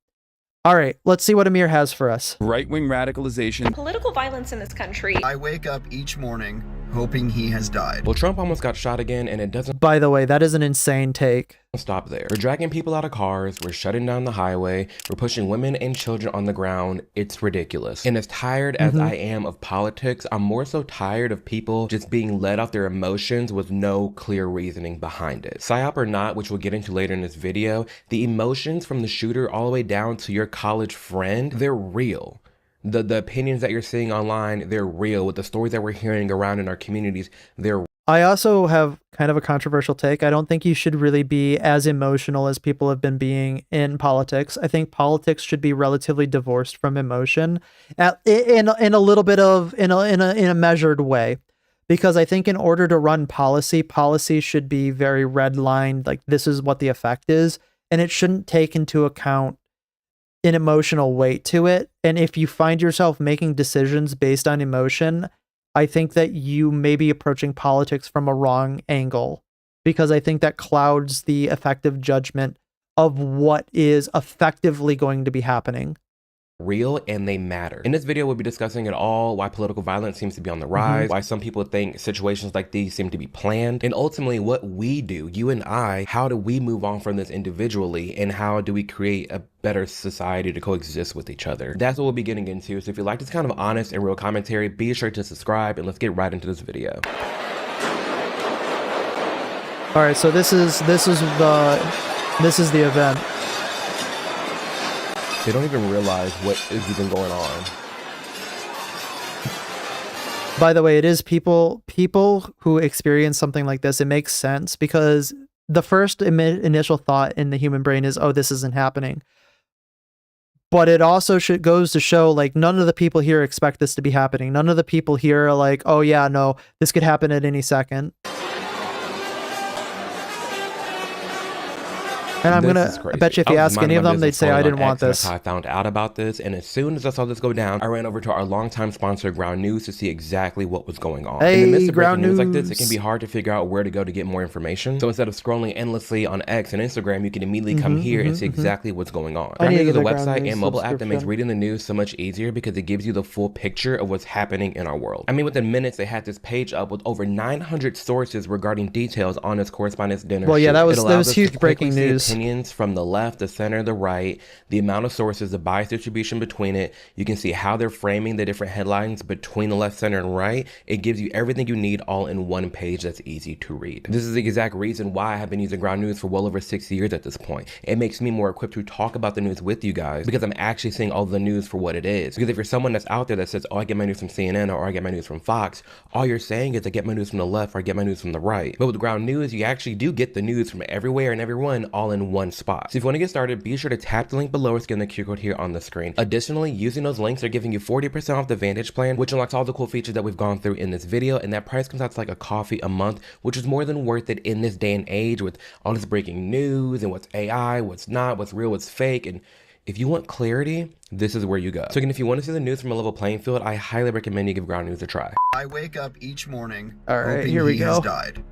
All right, let's see what Amir has for us. Right-wing radicalization. Political violence in this country. I wake up each morning hoping he has died. Well, Trump almost got shot again, and it doesn't By the way, that is an insane take. stop there. We're dragging people out of cars, we're shutting down the highway, we're pushing women and children on the ground. It's ridiculous. And as tired as I am of politics, I'm more so tired of people just being led off their emotions with no clear reasoning behind it. PSYOP or not, which we'll get into later in this video, the emotions from the shooter all the way down to your college friend, they're real. The opinions that you're seeing online, they're real. With the stories that we're hearing around in our communities, they're I also have kind of a controversial take. I don't think you should really be as emotional as people have been being in politics. I think politics should be relatively divorced from emotion, in a little bit of in a measured way, because I think in order to run policy should be very redlined. Like, this is what the effect is, and it shouldn't take into account an emotional weight to it. And if you find yourself making decisions based on emotion, I think that you may be approaching politics from a wrong angle, because I think that clouds the effective judgment of what is effectively going to be happening. real and they matter. In this video, we'll be discussing it all, why political violence seems to be on the rise, why some people think situations like these seem to be planned, and ultimately what we do, you and I, how do we move on from this individually, and how do we create a better society to coexist with each other. That's what we'll be getting into. So if you like this kind of honest and real commentary, be sure to subscribe, and let's get right into this video. All right, so this is the event. They don't even realize what is even going on. By the way, it is people who experience something like this. It makes sense because the first initial thought in the human brain is, oh, this isn't happening. But it also goes to show, like, none of the people here expect this to be happening. None of the people here are like, oh yeah, no, this could happen at any second. And I bet you if you ask any of them, they'd say, I didn't want this. That's how I found out about this. And as soon as I saw this go down, I ran over to our longtime sponsor, Ground News, to see exactly what was going on. Hey, in the midst of Ground breaking news like News. this, it can be hard to figure out where to go to get more information. So instead of scrolling endlessly on X and Instagram, you can immediately come here and see exactly what's going on. I Ground need News to is a get a Ground website News and mobile app that makes subscription. reading the news so much easier because it gives you the full picture of what's happening in our world. I mean, within minutes, they had this page up with over 900 sources regarding details on its correspondence dinner. Well, yeah, shoot. that It was allows us to huge quickly breaking see news. opinions from the left, the center, the right, the amount of sources, the bias distribution between it. You can see how they're framing the different headlines between the left, center, and right. It gives you everything you need all in one page that's easy to read. This is the exact reason why I have been using Ground News for well over 6 years at this point. It makes me more equipped to talk about the news with you guys because I'm actually seeing all the news for what it is. Because if you're someone that's out there that says, oh, I get my news from CNN or I get my news from Fox, all you're saying is I get my news from the left or I get my news from the right. But with Ground News, you actually do get the news from everywhere and everyone all in one spot. So if you want to get started, be sure to tap the link below or scan the QR code here on the screen. Additionally, using those links are giving you 40% off the Vantage plan, which unlocks all the cool features that we've gone through in this video, and that price comes out to like a coffee a month, which is more than worth it in this day and age with all this breaking news and what's AI, what's not, what's real, what's fake. And if you want clarity, this is where you go. So again, if you want to see the news from a level playing field, I highly recommend you give Ground News a try. I wake up each morning All right, hoping here we he has go. died.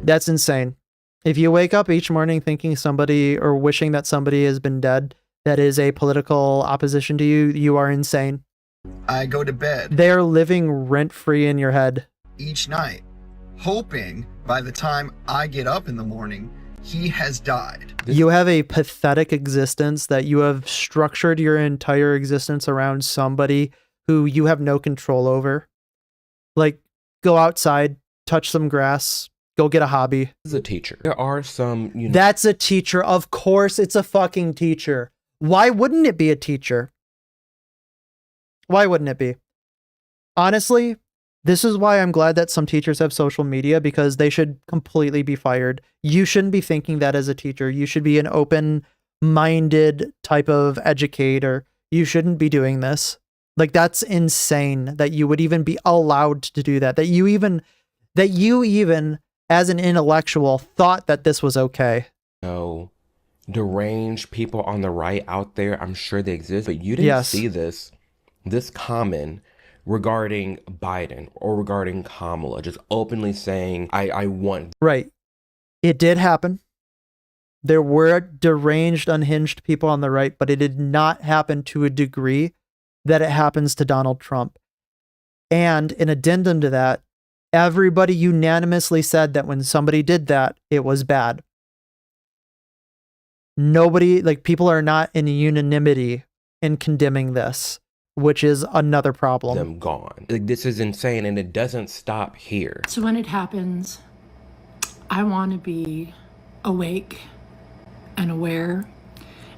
That's insane. If you wake up each morning thinking somebody or wishing that somebody has been dead that is a political opposition to you, you are insane. I go to bed They are living rent-free in your head. each night hoping by the time I get up in the morning, he has died. You have a pathetic existence that you have structured your entire existence around somebody who you have no control over. Like, go outside, touch some grass, go get a hobby. This is a teacher. There are some, That's a teacher. Of course it's a fucking teacher. Why wouldn't it be a teacher? Why wouldn't it be? Honestly, this is why I'm glad that some teachers have social media, because they should completely be fired. You shouldn't be thinking that as a teacher. You should be an open-minded type of educator. You shouldn't be doing this. Like, that's insane that you would even be allowed to do that. That you even as an intellectual thought that this was okay. know, deranged people on the right out there. I'm sure they exist, but you didn't see this common regarding Biden or regarding Kamala, just openly saying, I want. Right. It did happen. There were deranged, unhinged people on the right, but it did not happen to a degree that it happens to Donald Trump. And in addendum to that, everybody unanimously said that when somebody did that, it was bad. Nobody, like, people are not in unanimity in condemning this, which is another problem. Them gone. Like, this is insane, and it doesn't stop here. So when it happens, I want to be awake and aware,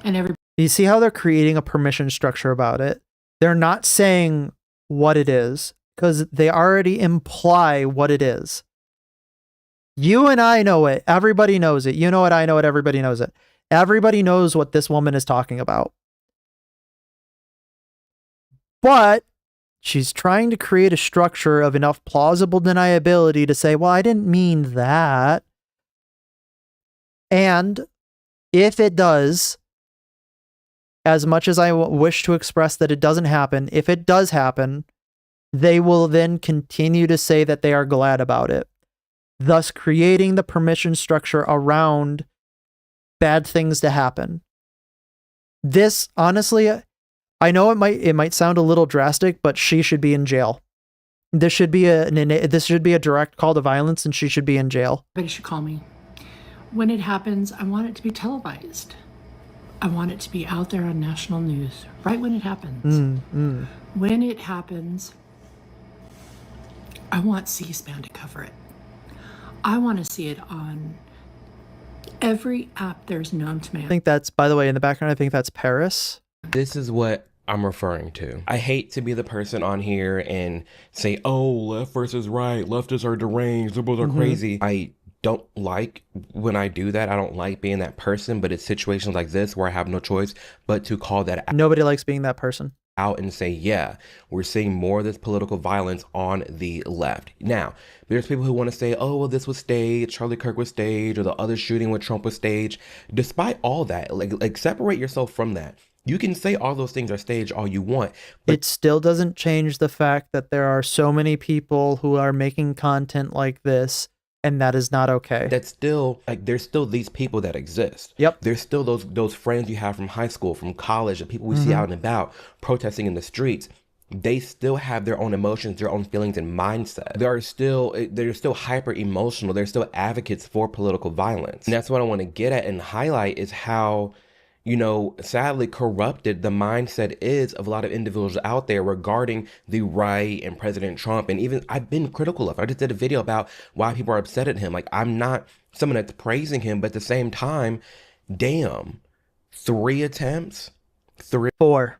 and everybody. You see how they're creating a permission structure about it? They're not saying what it is because they already imply what it is. You and I know it. Everybody knows it. You know it. I know it. Everybody knows it. Everybody knows what this woman is talking about. But she's trying to create a structure of enough plausible deniability to say, well, I didn't mean that. And if it does, as much as I wish to express that it doesn't happen, if it does happen, they will then continue to say that they are glad about it, thus creating the permission structure around bad things to happen. This, honestly, I know it might sound a little drastic, but she should be in jail. This should be a direct call to violence, and she should be in jail. Everybody should call me. When it happens, I want it to be televised. I want it to be out there on national news right when it happens. When it happens, I want C-SPAN to cover it. I want to see it on every app there's known to man. I think that's, by the way, in the background, I think that's Paris. This is what I'm referring to. I hate to be the person on here and say, oh, left versus right, leftists are deranged, liberals are crazy. I don't like when I do that. I don't like being that person, but it's situations like this where I have no choice but to call that Nobody likes being that person. out and say, yeah, we're seeing more of this political violence on the left. Now, there's people who want to say, oh, well, this was staged, Charlie Kirk was staged, or the other shooting with Trump was staged. Despite all that, like separate yourself from that. You can say all those things are staged all you want, but it still doesn't change the fact that there are so many people who are making content like this, and that is not okay. that's still, like, there's still these people that exist. Yep. There's still those friends you have from high school, from college, the people we see out and about protesting in the streets. They still have their own emotions, their own feelings and mindset. They're still hyper emotional. They're still advocates for political violence. And that's what I want to get at and highlight is how, you know, sadly corrupted the mindset is of a lot of individuals out there regarding the right and President Trump. And even I've been critical of it. I just did a video about why people are upset at him. Like, I'm not someone that's praising him, but at the same time, damn, 3 attempts, 4.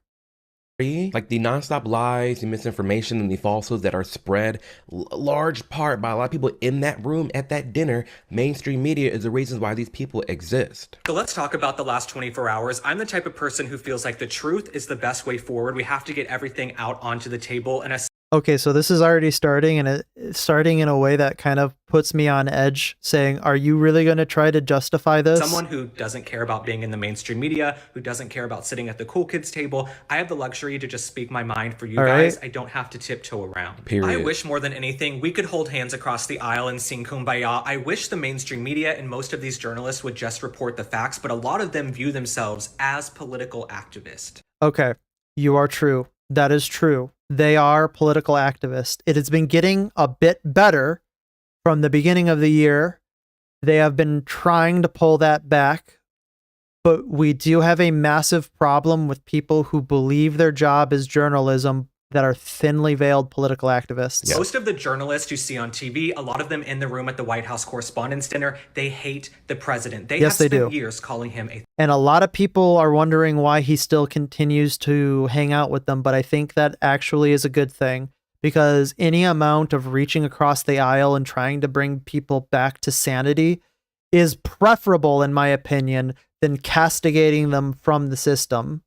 like the nonstop lies, the misinformation, and the falsehoods that are spread, large part by a lot of people in that room at that dinner. Mainstream media is the reasons why these people exist. So let's talk about the last 24 hours. I'm the type of person who feels like the truth is the best way forward. We have to get everything out onto the table. And Okay, so this is already starting, and it's starting in a way that kind of puts me on edge, saying, are you really going to try to justify this? someone who doesn't care about being in the mainstream media, who doesn't care about sitting at the cool kids table, I have the luxury to just speak my mind for you All guys. right. I don't have to tiptoe around. Period. I wish more than anything we could hold hands across the aisle and sing Kumbaya. I wish the mainstream media and most of these journalists would just report the facts, but a lot of them view themselves as political activists. Okay, you are true. That is true. They are political activists. It has been getting a bit better from the beginning of the year. They have been trying to pull that back, but we do have a massive problem with people who believe their job is journalism that are thinly veiled political activists. Yeah. Most of the journalists you see on TV, a lot of them in the room at the White House Correspondents' Dinner, they hate the president. They Yes, have they spent do. years calling him a And a lot of people are wondering why he still continues to hang out with them, but I think that actually is a good thing, because any amount of reaching across the aisle and trying to bring people back to sanity is preferable, in my opinion, than castigating them from the system.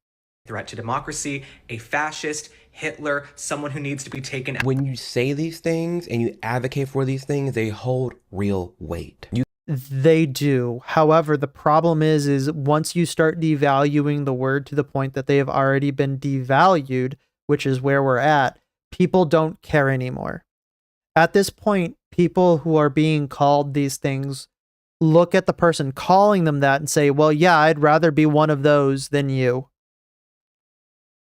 threat to democracy, a fascist, Hitler, someone who needs to be taken out. When you say these things and you advocate for these things, they hold real weight. They do. However, the problem is once you start devaluing the word to the point that they have already been devalued, which is where we're at, people don't care anymore. At this point, people who are being called these things look at the person calling them that and say, well, yeah, I'd rather be one of those than you.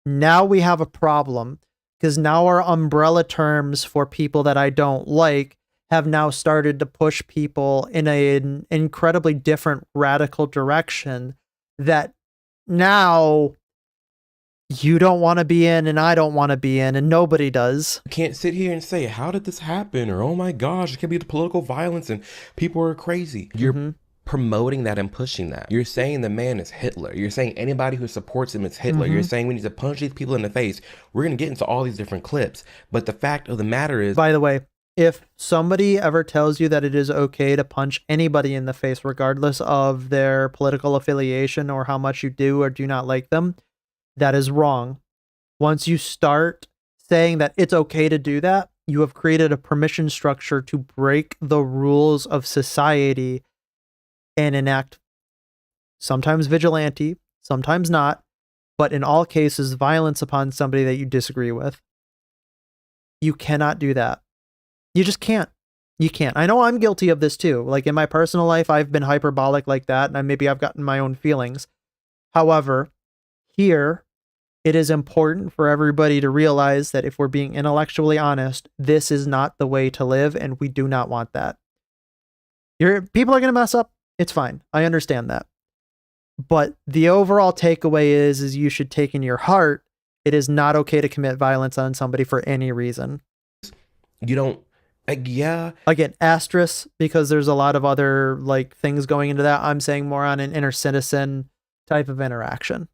Now we have a problem because now our umbrella terms for people that I don't like have now started to push people in an incredibly different radical direction that now you don't want to be in and I don't want to be in and nobody does. You can't sit here and say, how did this happen? Or, oh my gosh, it could be the political violence and people are crazy. You're promoting that and pushing that. You're saying the man is Hitler. You're saying anybody who supports him is Hitler. You're saying we need to punch these people in the face. We're going to get into all these different clips. But the fact of the matter is... By the way, if somebody ever tells you that it is okay to punch anybody in the face, regardless of their political affiliation or how much you do or do not like them, that is wrong. Once you start saying that it's okay to do that, you have created a permission structure to break the rules of society and enact sometimes vigilante, sometimes not, but in all cases, violence upon somebody that you disagree with. You cannot do that. You just can't. You can't. I know I'm guilty of this too. Like in my personal life, I've been hyperbolic like that, and maybe I've gotten my own feelings. However, here, it is important for everybody to realize that if we're being intellectually honest, this is not the way to live, and we do not want that. People are going to mess up. It's fine. I understand that. But the overall takeaway is you should take in your heart, it is not okay to commit violence on somebody for any reason. You don't, yeah. Again, asterisk, because there's a lot of other like things going into that. I'm saying more on an inner citizen type of interaction.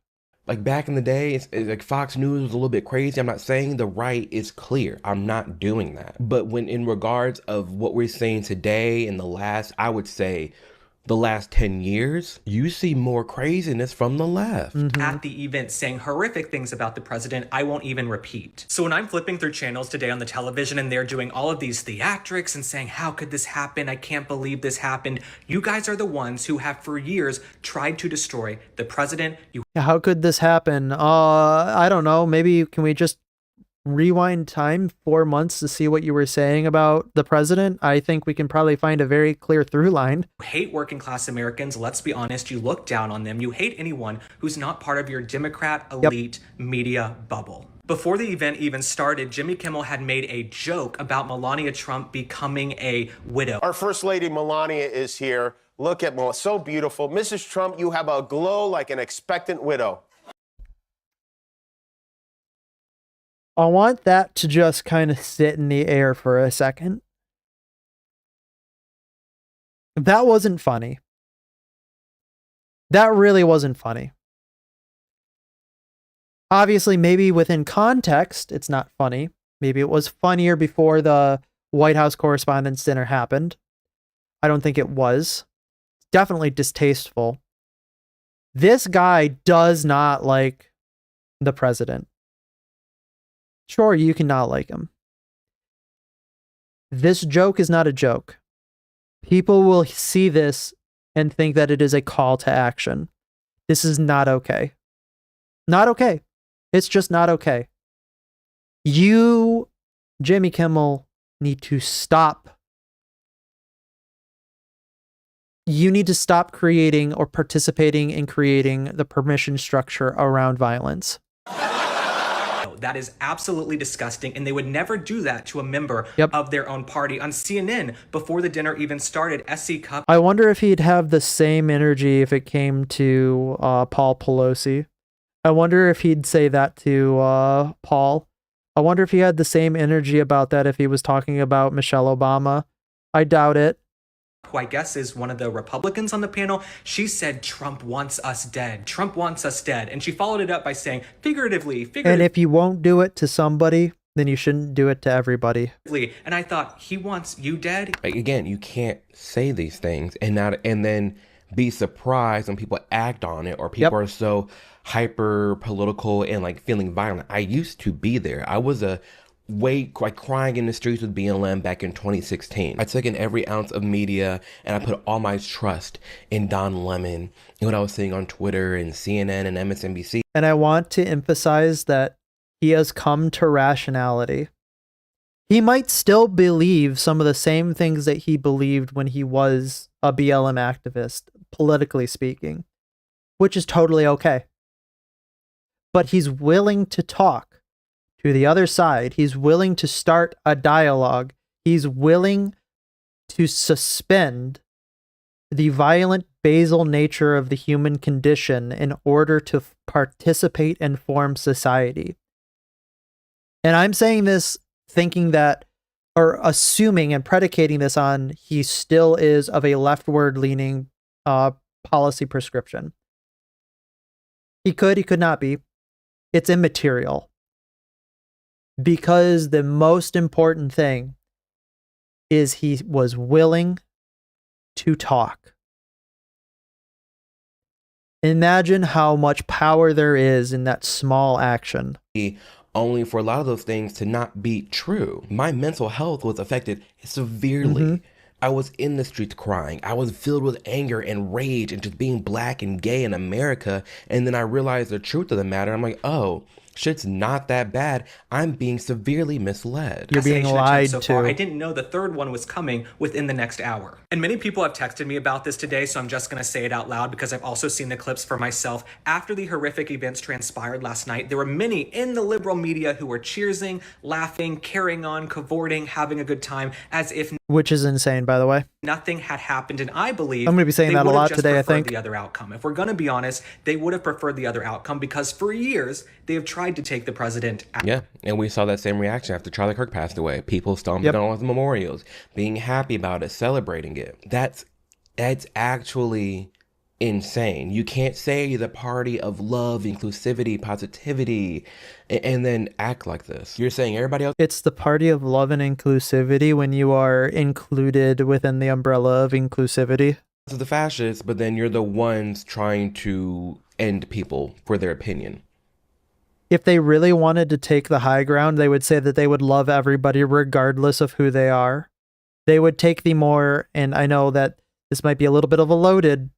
Like back in the day, it's like Fox News was a little bit crazy. I'm not saying the right is clear. I'm not doing that. But when in regards of what we're saying today in the last, I would say, the last 10 years, you see more craziness from the left. At the event saying horrific things about the president I won't even repeat. So when I'm flipping through channels today on the television and they're doing all of these theatrics and saying, how could this happen? I can't believe this happened. You guys are the ones who have for years tried to destroy the president. How could this happen? I don't know. Maybe can we just rewind time 4 months to see what you were saying about the president? I think we can probably find a very clear through line. You hate working class Americans. Let's be honest. You look down on them. You hate anyone who's not part of your Democrat elite media bubble. Before the event even started, Jimmy Kimmel had made a joke about Melania Trump becoming a widow. Our First Lady Melania is here. Look at Melania, so beautiful. Mrs. Trump, you have a glow like an expectant widow. I want that to just kind of sit in the air for a second. That wasn't funny. That really wasn't funny. Obviously, maybe within context, it's not funny. Maybe it was funnier before the White House Correspondents' Dinner happened. I don't think it was. Definitely distasteful. This guy does not like the president. Sure, you cannot like him. This joke is not a joke. People will see this and think that it is a call to action. This is not okay. Not okay. It's just not okay. You, Jimmy Kimmel, need to stop. You need to stop creating or participating in creating the permission structure around violence. That is absolutely disgusting, and they would never do that to a member of their own party. On CNN, before the dinner even started, S.C. Cupp... I wonder if he'd have the same energy if it came to Paul Pelosi. I wonder if he'd say that to Paul. I wonder if he had the same energy about that if he was talking about Michelle Obama. I doubt it. Who I guess is one of the Republicans on the panel, she said, Trump wants us dead. Trump wants us dead. And she followed it up by saying, figuratively. And if you won't do it to somebody, then you shouldn't do it to everybody. And I thought, he wants you dead? Again, you can't say these things and then be surprised when people act on it or people are so hyper political and like feeling violent. I used to be there. I was crying in the streets with BLM back in 2016. I took in every ounce of media and I put all my trust in Don Lemon and what I was seeing on Twitter and CNN and MSNBC. And I want to emphasize that he has come to rationality. He might still believe some of the same things that he believed when he was a BLM activist, politically speaking, which is totally okay. But he's willing to talk to the other side. He's willing to start a dialogue. He's willing to suspend the violent basal nature of the human condition in order to participate and form society. And I'm saying this thinking that, or assuming and predicating this on, he still is of a leftward leaning policy prescription. He could not be. It's immaterial. Because the most important thing is he was willing to talk. Imagine how much power there is in that small action. Only for a lot of those things to not be true. My mental health was affected severely. I was in the streets crying. I was filled with anger and rage and just being black and gay in America. And then I realized the truth of the matter. I'm like, oh, shit's not that bad. I'm being severely misled. You're being lied so to. Far. I didn't know the third one was coming within the next hour. And many people have texted me about this today, so I'm just going to say it out loud because I've also seen the clips for myself. After the horrific events transpired last night, there were many in the liberal media who were cheersing, laughing, carrying on, cavorting, having a good time, as if which is insane, by the way. Nothing had happened, and I believe I'm going to be saying that a lot today, I think. The other outcome. If we're going to be honest, they would have preferred the other outcome because for years they have tried to take the president out. Yeah, and we saw that same reaction after Charlie Kirk passed away. People stomping on his memorials, being happy about it, celebrating it. That's actually insane. You can't say the party of love, inclusivity, positivity, and then act like this. You're saying everybody else. It's the party of love and inclusivity when you are included within the umbrella of inclusivity. To the fascists, but then you're the ones trying to end people for their opinion. If they really wanted to take the high ground, they would say that they would love everybody regardless of who they are. They would take the more, and I know that this might be a little bit of a loaded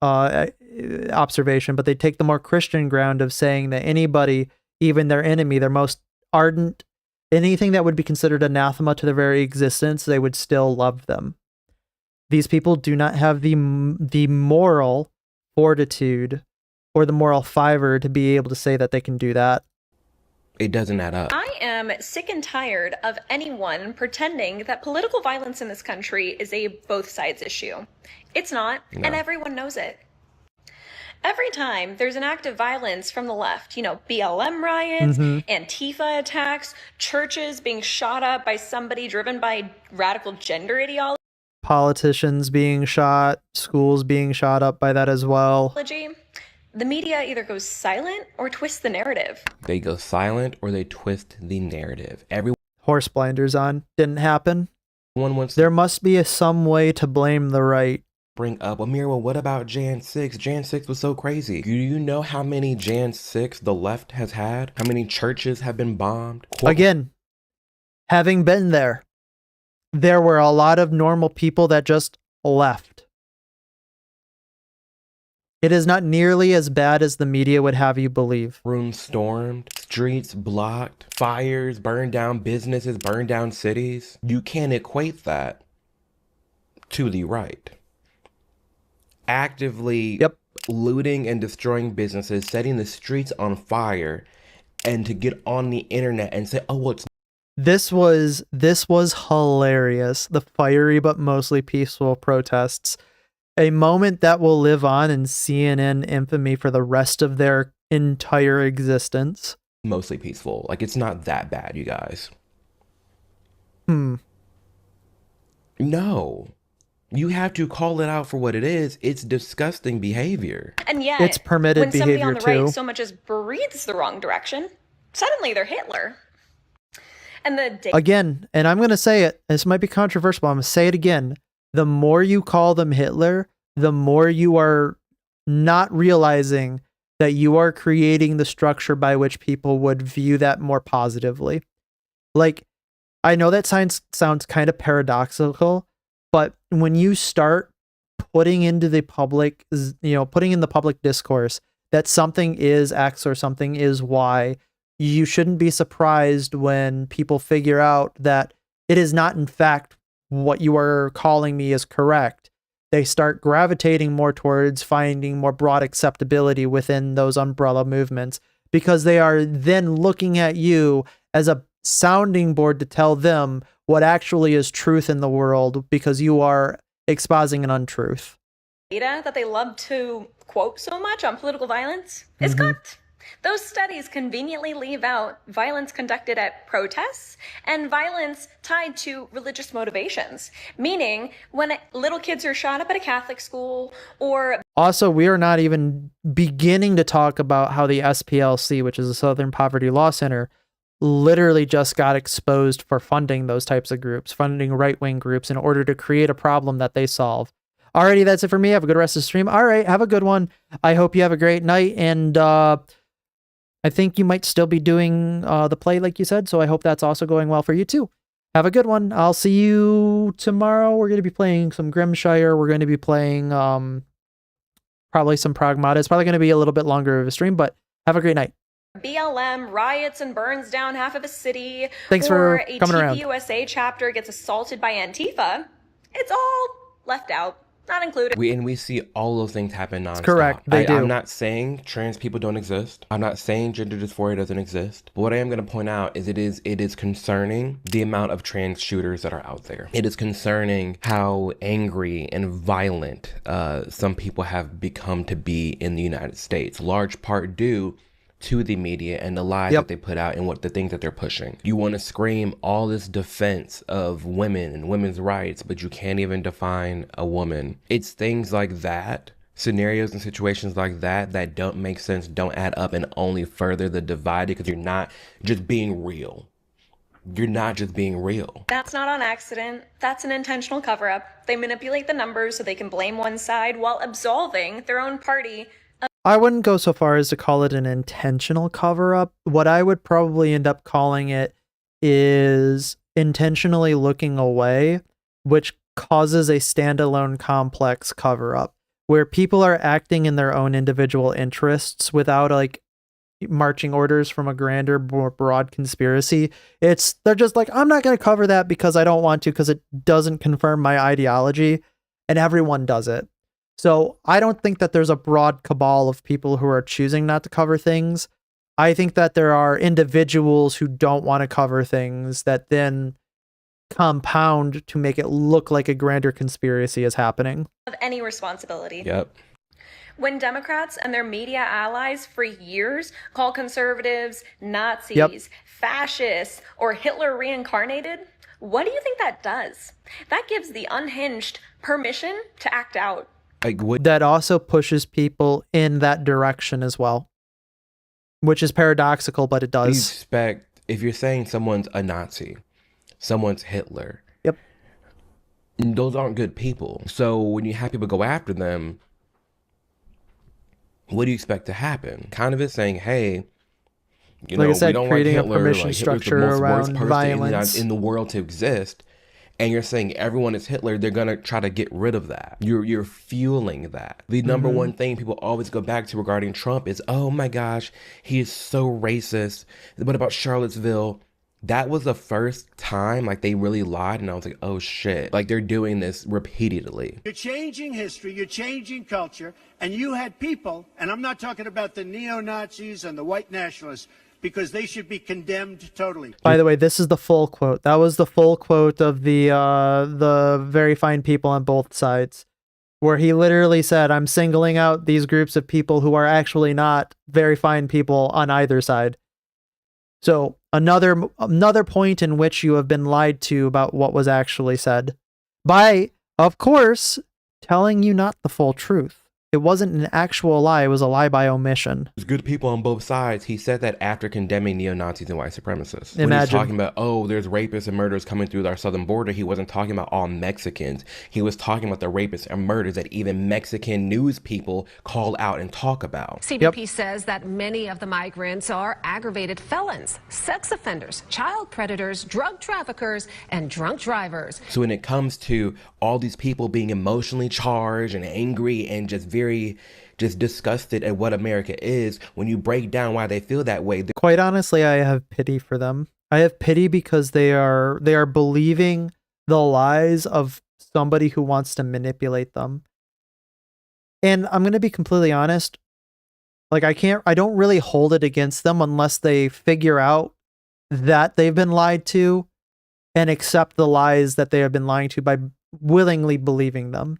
observation, but they take the more Christian ground of saying that anybody, even their enemy, their most ardent, anything that would be considered anathema to their very existence, they would still love them. These people do not have the moral fortitude or the moral fiber to be able to say that they can do that. It doesn't add up. I am sick and tired of anyone pretending that political violence in this country is a both sides issue. It's not, and everyone knows it. Every time there's an act of violence from the left, BLM riots, Antifa attacks, churches being shot up by somebody driven by radical gender ideology, politicians being shot, schools being shot up by that as well. The media either goes silent or twists the narrative. They go silent or they twist the narrative. Horse blinders on. Didn't happen. There must be some way to blame the right. Bring up, Amir, well, what about Jan 6? Jan 6 was so crazy. Do you know how many Jan 6 the left has had? How many churches have been bombed? Again, having been there, there were a lot of normal people that just left. It is not nearly as bad as the media would have you believe. Rooms stormed, streets blocked, fires, burned down businesses, burned down cities. You can't equate that to the right. Actively looting and destroying businesses, setting the streets on fire, and to get on the internet and say, oh, well, it's... This was hilarious. The fiery but mostly peaceful protests. A moment that will live on in CNN infamy for the rest of their entire existence. Mostly peaceful. Like, it's not that bad, you guys. No. You have to call it out for what it is. It's disgusting behavior. And yet, it's permitted when somebody behavior on the right too. so much as breathes the wrong direction, suddenly they're Hitler. And again, and I'm going to say it, this might be controversial, but I'm going to say it again. The more you call them Hitler, the more you are not realizing that you are creating the structure by which people would view that more positively. Like, I know that sounds kind of paradoxical, but when you start putting into the public, putting in the public discourse that something is X or something is Y, you shouldn't be surprised when people figure out that it is not in fact what you are calling me is correct, they start gravitating more towards finding more broad acceptability within those umbrella movements, because they are then looking at you as a sounding board to tell them what actually is truth in the world, because you are exposing an untruth. Data that they love to quote so much on political violence is cooked. Those studies conveniently leave out violence conducted at protests and violence tied to religious motivations, meaning when little kids are shot up at a Catholic school or... Also, we are not even beginning to talk about how the SPLC, which is the Southern Poverty Law Center, literally just got exposed for funding those types of groups, funding right-wing groups in order to create a problem that they solve. Alrighty, that's it for me. Have a good rest of the stream. All right, have a good one. I hope you have a great night, and I think you might still be doing the play like you said, so I hope that's also going well for you too. Have a good one. I'll see you tomorrow. We're going to be playing some Grimshire. We're going to be playing probably some Pragmata. It's probably going to be a little bit longer of a stream, but have a great night. BLM riots and burns down half of a city. Thanks for coming around. Or a TPUSA chapter gets assaulted by Antifa. It's all left out. Not included. We see all those things happen nonstop. Correct, they do. I'm not saying trans people don't exist. I'm not saying gender dysphoria doesn't exist. But what I am going to point out is it is concerning the amount of trans shooters that are out there. It is concerning how angry and violent some people have become to be in the United States. Large part due to the media and the lies that they put out and what the things that they're pushing. You want to scream all this defense of women and women's rights, but you can't even define a woman. It's things like that, scenarios and situations like that that don't make sense, don't add up, and only further the divide, because you're not just being real. You're not just being real. That's not on accident. That's an intentional cover-up. They manipulate the numbers so they can blame one side while absolving their own party. I wouldn't go so far as to call it an intentional cover-up. What I would probably end up calling it is intentionally looking away, which causes a standalone complex cover-up, where people are acting in their own individual interests without like marching orders from a grander, more broad conspiracy. They're just like, I'm not going to cover that because I don't want to, because it doesn't confirm my ideology, and everyone does it. So I don't think that there's a broad cabal of people who are choosing not to cover things. I think that there are individuals who don't want to cover things that then compound to make it look like a grander conspiracy is happening. Of any responsibility. Yep. When Democrats and their media allies for years call conservatives Nazis, fascists, or Hitler reincarnated, what do you think that does? That gives the unhinged permission to act out. That also pushes people in that direction as well, which is paradoxical, but it does. You expect, if you're saying someone's a Nazi, someone's Hitler, those aren't good people. So when you have people go after them, what do you expect to happen? Kind of is saying, hey, you know, I said, we don't creating want Hitler, a permission like, structure Hitler's the most around worst person violence in the world to exist. And you're saying everyone is Hitler, they're gonna try to get rid of that. You're fueling that. The number one thing people always go back to regarding Trump is, oh my gosh, he is so racist. What about Charlottesville? That was the first time like they really lied, and I was like, oh shit. Like they're doing this repeatedly. You're changing history, you're changing culture, and you had people, and I'm not talking about the neo-Nazis and the white nationalists, because they should be condemned totally. By the way, this is the full quote. That was the full quote of the very fine people on both sides, where he literally said, I'm singling out these groups of people who are actually not very fine people on either side. So another point in which you have been lied to about what was actually said by, of course, telling you not the full truth. It wasn't an actual lie. It was a lie by omission. There's good people on both sides. He said that after condemning neo-Nazis and white supremacists. When Imagine. he was talking about, oh, there's rapists and murderers coming through our southern border, he wasn't talking about all Mexicans. He was talking about the rapists and murders that even Mexican news people call out and talk about. CBP says that many of the migrants are aggravated felons, sex offenders, child predators, drug traffickers, and drunk drivers. So when it comes to all these people being emotionally charged and angry and just very disgusted at what America is, when you break down why they feel that way. Quite honestly, I have pity for them. I have pity because they are believing the lies of somebody who wants to manipulate them. And I'm going to be completely honest, like I don't really hold it against them unless they figure out that they've been lied to and accept the lies that they have been lying to by willingly believing them.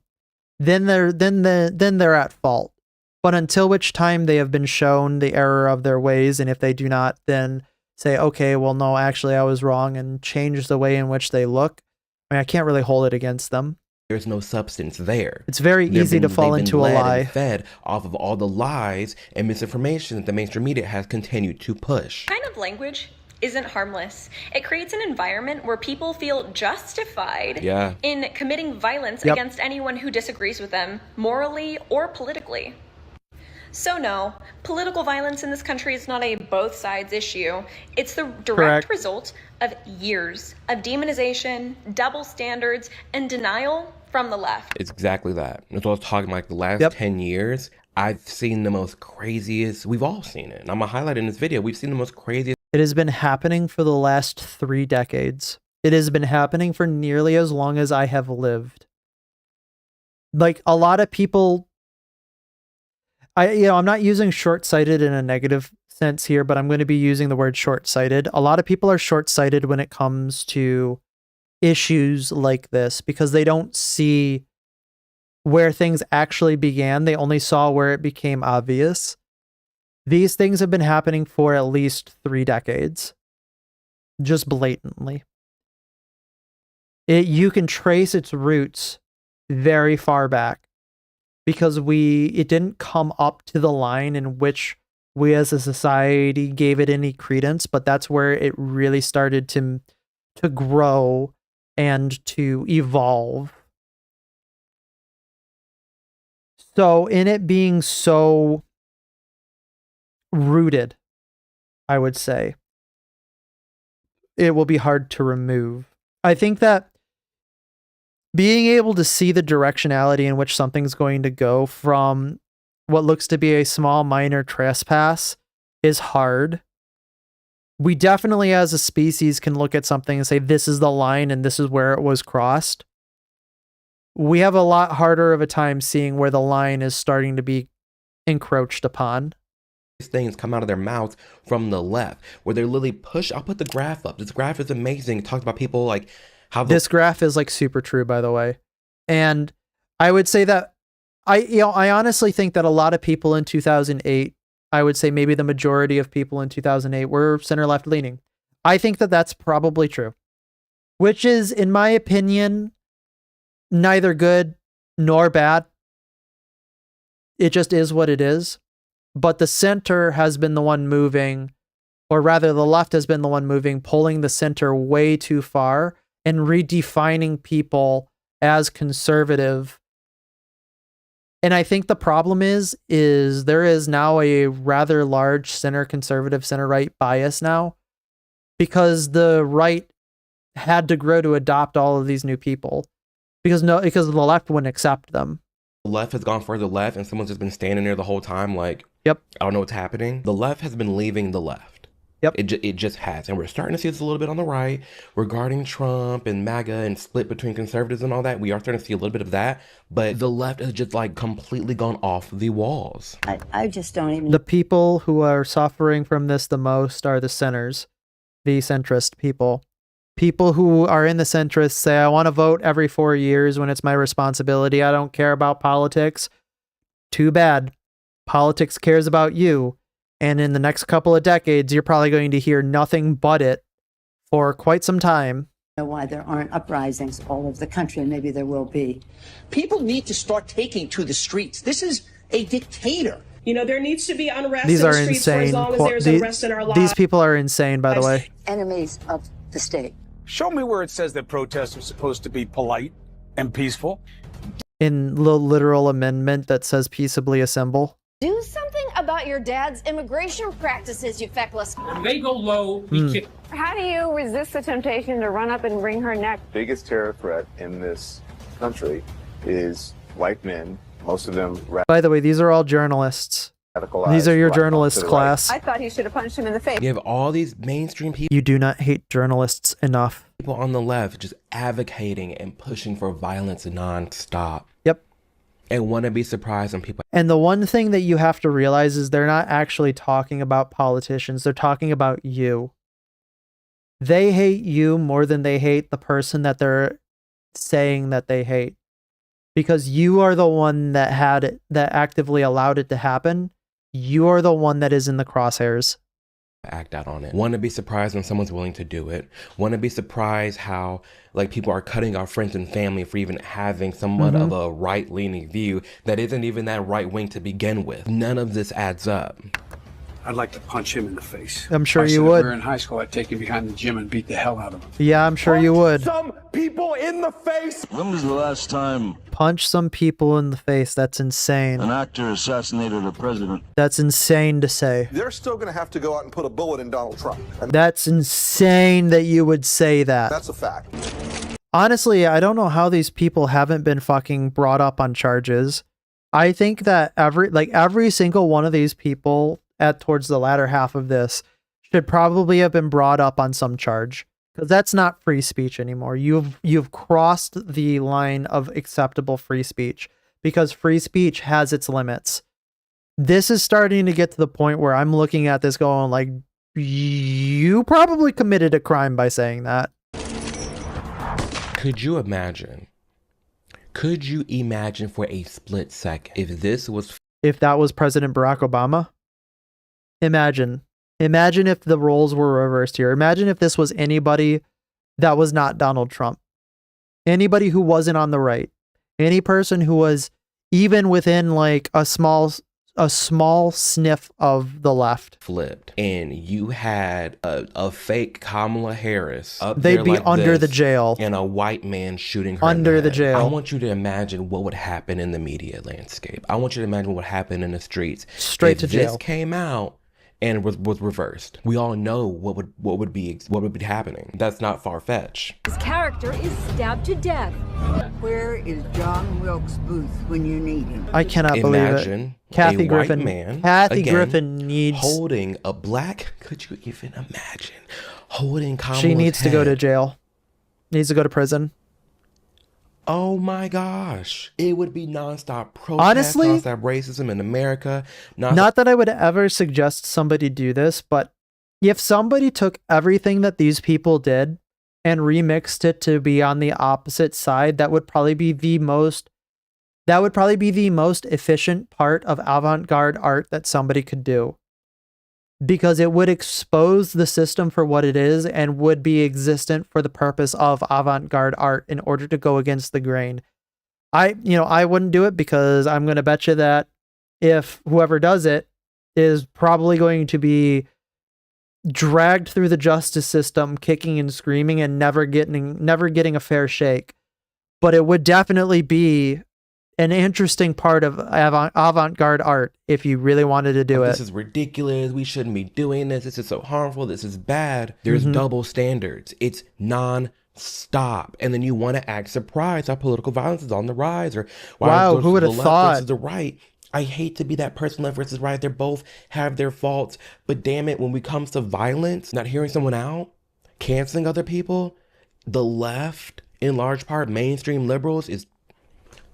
Then they're at fault. But until which time they have been shown the error of their ways, and if they do not then say, okay, well, no, actually I was wrong, and change the way in which they look, I mean, I can't really hold it against them. There's no substance there. It's very easy to fall into a lie. And fed off of all the lies and misinformation that the mainstream media has continued to push. Kind of language isn't harmless. It creates an environment where people feel justified in committing violence against anyone who disagrees with them, morally or politically. So no, political violence in this country is not a both sides issue. It's the direct result of years of demonization, double standards, and denial from the left. It's exactly that. That's what I was talking like the last 10 years. I've seen the most craziest, we've all seen it. And I'm gonna highlight in this video, we've seen the most craziest. It has been happening for the last 3 decades. It has been happening for nearly as long as I have lived. Like a lot of people, I'm not using short-sighted in a negative sense here, but I'm going to be using the word short-sighted. A lot of people are short-sighted when it comes to issues like this because they don't see where things actually began. They only saw where it became obvious. These things have been happening for at least 3 decades. Just blatantly. You can trace its roots very far back. Because it didn't come up to the line in which we as a society gave it any credence, but that's where it really started to grow and to evolve. So in it being so rooted, I would say, it will be hard to remove. I think that being able to see the directionality in which something's going to go from what looks to be a small minor trespass is hard. We definitely as a species can look at something and say, this is the line and this is where it was crossed. We have a lot harder of a time seeing where the line is starting to be encroached upon. Things come out of their mouths from the left, where they're literally push. I'll put the graph up. This graph is amazing. It talks about people like how this graph is like super true, by the way. And I would say that I honestly think that a lot of people in 2008, I would say maybe the majority of people in 2008 were center left leaning. I think that that's probably true, which is, in my opinion, neither good nor bad. It just is what it is. But the center has been the one moving, or rather the left has been the one moving, pulling the center way too far and redefining people as conservative. And I think the problem is there is now a rather large center conservative, center right bias now, because the right had to grow to adopt all of these new people because the left wouldn't accept them. The left has gone further left and someone's just been standing there the whole time like, I don't know what's happening. The left has been leaving the left. It just has. And we're starting to see this a little bit on the right regarding Trump and MAGA and split between conservatives and all that. We are starting to see a little bit of that. But the left has just like completely gone off the walls. I just don't even... The people who are suffering from this the most are the centers, the centrist people. People who are in the centrist say, I want to vote every 4 years when it's my responsibility. I don't care about politics. Too bad. Politics cares about you. And in the next couple of decades, you're probably going to hear nothing but it for quite some time. Know why there aren't uprisings all over the country, and maybe there will be. People need to start taking to the streets. This is a dictator. You know, there needs to be unrest These in the are streets insane. for as long as there's unrest in our lives. These people are insane, by the way. Enemies of the state. Show me where it says that protests are supposed to be polite and peaceful. In the literal amendment that says peaceably assemble. Do something about your dad's immigration practices, you feckless. When they go low, we kick. How do you resist the temptation to run up and wring her neck? Biggest terror threat in this country is white men, most of them. By the way, these are all journalists. These are your journalists, class. I thought he should have punched him in the face. You have all these mainstream people You do not hate journalists enough. on the left just advocating and pushing for violence nonstop. Yep. And want to be surprised when people. And the one thing that you have to realize is they're not actually talking about politicians. They're talking about you. They hate you more than they hate the person that they're saying that they hate. Because you are the one that had it, that actively allowed it to happen. You are the one that is in the crosshairs. Act out on it. Want to be surprised when someone's willing to do it. Want to be surprised how like people are cutting off friends and family for even having somewhat of a right-leaning view that isn't even that right-wing to begin with. None of this adds up. I'd like to punch him in the face. I'm sure If you we would. were in high school, I'd take him behind the gym and beat the hell out of him. Yeah, I'm sure you would. Some people in the face. When was the last time Punch some people in the face. That's insane. an actor assassinated a president? That's insane to say. They're still going to have to go out and put a bullet in Donald Trump. And That's insane that you would say that. that's a fact. Honestly, I don't know how these people haven't been fucking brought up on charges. I think that every single one of these people towards the latter half of this should probably have been brought up on some charge, because that's not free speech anymore. You've crossed the line of acceptable free speech, because free speech has its limits. This is starting to get to the point where I'm looking at this going like, you probably committed a crime by saying that. Could you imagine? Could you imagine for a split second If that was President Barack Obama? Imagine if the roles were reversed here. Imagine if this was anybody that was not Donald Trump. Anybody who wasn't on the right. Any person who was even within like a small sniff of the left. flipped and you had a fake Kamala Harris up They'd there be like under this the jail. and a white man shooting her Under in the head. jail. I want you to imagine what would happen in the media landscape. I want you to imagine what would happen in the streets. Straight if to jail. This came out and was reversed. We all know what would be happening. That's not far-fetched. His character is stabbed to death. Where is John Wilkes Booth when you need him? I cannot believe Imagine it. Kathy a Griffin. white man, Kathy again, Griffin needs. holding a black. Could you even imagine holding Kamala's She needs to go to head? jail. Needs to go to prison. Oh my gosh. It would be nonstop protest, Honestly, nonstop racism in America. Not that I would ever suggest somebody do this, but if somebody took everything that these people did and remixed it to be on the opposite side, that would probably be the most efficient part of avant-garde art that somebody could do. Because it would expose the system for what it is and would be existent for the purpose of avant-garde art in order to go against the grain. I wouldn't do it, because I'm going to bet you that if whoever does it is probably going to be dragged through the justice system, kicking and screaming and never getting a fair shake. But it would definitely be an interesting part of avant-garde art if you really wanted to do it. This is ridiculous. We shouldn't be doing this. This is so harmful. This is bad. There's double standards. It's non-stop. And then you want to act surprised how political violence is on the rise, or wow, who would have thought? Versus the right. I hate to be that person, left versus right. They both have their faults. But damn it, when it comes to violence, not hearing someone out, canceling other people, the left, in large part, mainstream liberals,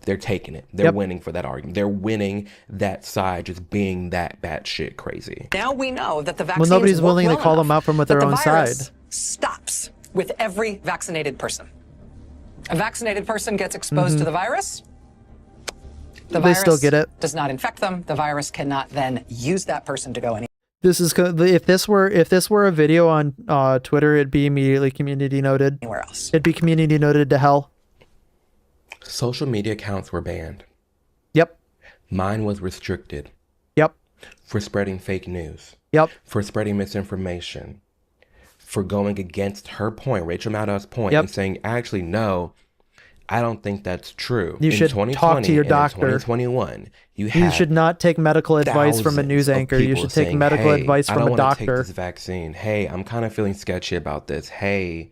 they're taking it. They're winning for that argument. They're winning that side, just being that batshit crazy. Now we know that the vaccines Well, nobody's willing work to call well them out from enough their that own the virus side. stops with every vaccinated person. A vaccinated person gets exposed to the virus. The They virus still get it. does not infect them. The virus cannot then use that person to go any. This is if this were a video on Twitter, it'd be immediately community noted. Anywhere else. It'd be community noted to hell. Social media accounts were banned. Yep. Mine was restricted. Yep. For spreading fake news. Yep. For spreading misinformation. For going against her point, Rachel Maddow's point, Yep. and saying, actually, no, I don't think that's true. You should talk to your doctor. In 2021, you should not take medical advice from a news anchor. You should take medical advice from a I don't want to doctor. take this vaccine. Hey, I'm kind of feeling sketchy about this. Hey,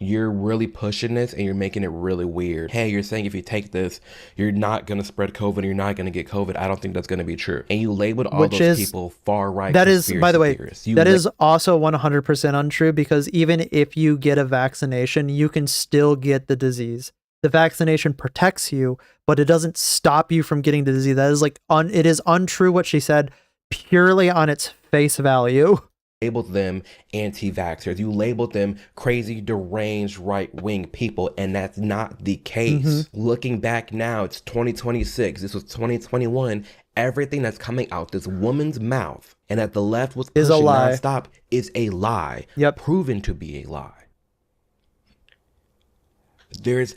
you're really pushing this and you're making it really weird. Hey, you're saying if you take this, you're not going to spread COVID, you're not going to get COVID. I don't think that's going to be true. And you labeled all those people far right. That is, by the way, that is also 100% untrue, because even if you get a vaccination, you can still get the disease. The vaccination protects you, but it doesn't stop you from getting the disease. That is like, it is untrue what she said, purely on its face value. Labeled them anti-vaxxers. You labeled them crazy, deranged, right-wing people, and that's not the case. Looking back now, it's 2026. This was 2021. Everything that's coming out this woman's mouth and that the left was pushing nonstop is a lie. Proven to be a lie. There's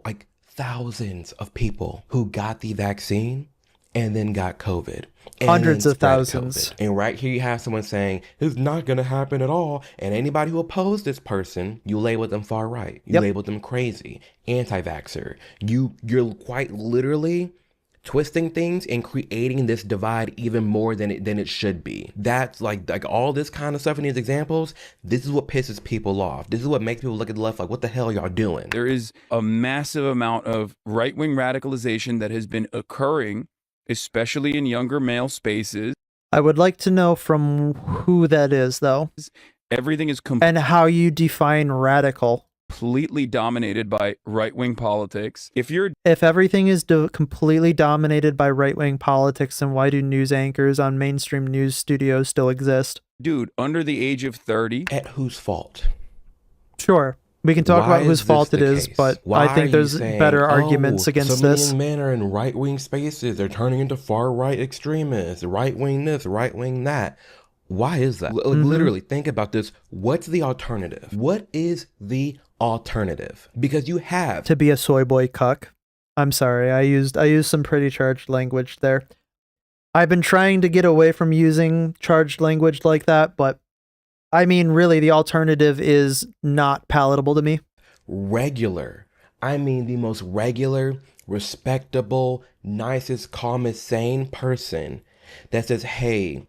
like thousands of people who got the vaccine and then got COVID. Hundreds of thousands. COVID. And right here you have someone saying, it's not going to happen at all. And anybody who opposed this person, you labeled them far right. You labeled them crazy, anti-vaxxer. You're quite literally twisting things and creating this divide even more than it should be. That's like all this kind of stuff in these examples. This is what pisses people off. This is what makes people look at the left like, what the hell y'all doing? There is a massive amount of right-wing radicalization that has been occurring, especially in younger male spaces. I would like to know from who that is, though. Everything is and how you define radical. Completely dominated by right-wing politics. If everything is completely dominated by right-wing politics, then why do news anchors on mainstream news studios still exist? Dude, under the age of 30. At whose fault? Sure. We can talk about whose fault it is, but I think there's better arguments against this. So many men are in right-wing spaces. They're turning into far-right extremists, right-wing this, right-wing that. Why is that? Literally, think about this. What's the alternative? What is the alternative? Because you have to be a soy boy cuck. I'm sorry, I used some pretty charged language there. I've been trying to get away from using charged language like that, but I mean, really, the alternative is not palatable to me. Regular. I mean, the most regular, respectable, nicest, calmest, sane person that says, hey,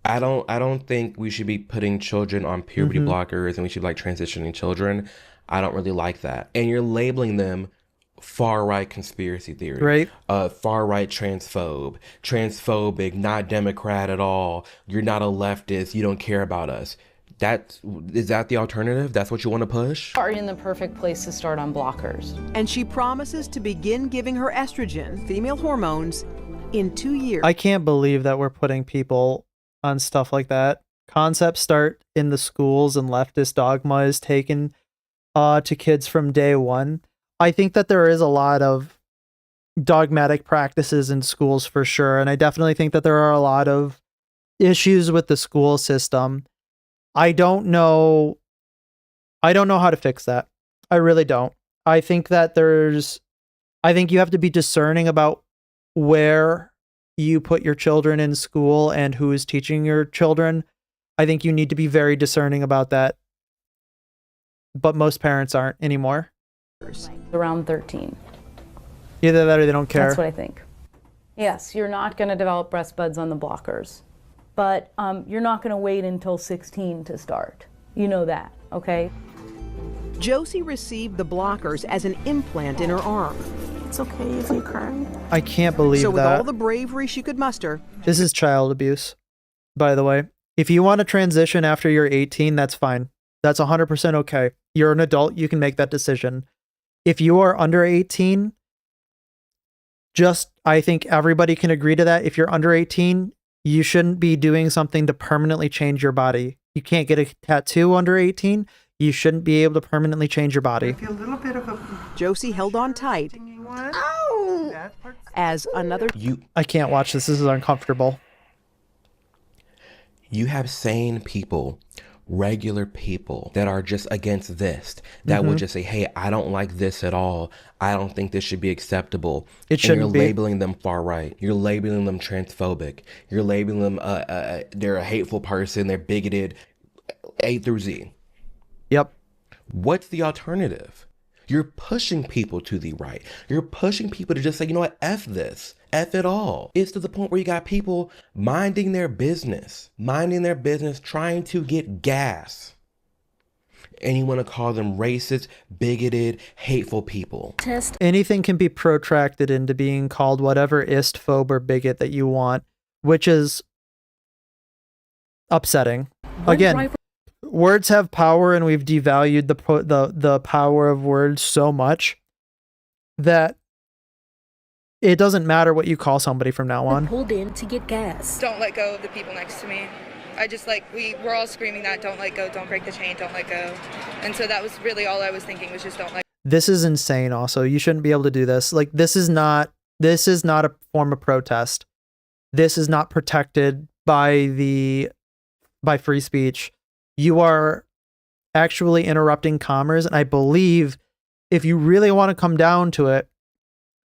I don't think we should be putting children on puberty blockers and we should be like transitioning children. I don't really like that. And you're labeling them far-right conspiracy theory. Right. Far-right transphobic, not Democrat at all. You're not a leftist. You don't care about us. Is that the alternative? That's what you want to push? Are in the perfect place to start on blockers. And she promises to begin giving her estrogen, female hormones, in 2 years. I can't believe that we're putting people on stuff like that. Concepts start in the schools and leftist dogma is taken to kids from day one. I think that there is a lot of dogmatic practices in schools for sure. And I definitely think that there are a lot of issues with the school system. I don't know how to fix that. I really don't. I think that you have to be discerning about where you put your children in school and who is teaching your children. I think you need to be very discerning about that. But most parents aren't anymore. Around 13. Either that or they don't care. That's what I think. Yes, you're not going to develop breast buds on the blockers, but you're not going to wait until 16 to start. You know that, okay? Josie received the blockers as an implant in her arm. It's okay if you cry. I can't believe that. So with all the bravery she could muster. This is child abuse, by the way. If you want to transition after you're 18, that's fine. That's 100% okay. You're an adult. You can make that decision. If you are under 18, I think everybody can agree to that. If you're under 18, you shouldn't be doing something to permanently change your body. You can't get a tattoo under 18. You shouldn't be able to permanently change your body. Josie held on tight. Ow! As another... I can't watch this. This is uncomfortable. You have sane people, regular people that are just against this, that would just say, hey, I don't like this at all. I don't think this should be acceptable. It shouldn't be. You're labeling them far right. You're labeling them transphobic. You're labeling them, they're a hateful person. They're bigoted, A through Z. Yep. What's the alternative? You're pushing people to the right. You're pushing people to just say, you know what, F this. F it all. It's to the point where you got people minding their business, trying to get gas. and you want to call them racist, bigoted, hateful people. Anything can be protracted into being called whatever ist, phobe, or bigot that you want, which is upsetting. Again, words have power, and we've devalued the power of words so much that it doesn't matter what you call somebody from now on. Pulled in to get gas. Don't let go of the people next to me. I just we're all screaming that, don't let go, don't break the chain, don't let go. And so that was really all I was thinking, was just don't let go. This is insane also. You shouldn't be able to do this. Like, this is not a form of protest. This is not protected by free speech. You are actually interrupting commerce, and I believe if you really want to come down to it,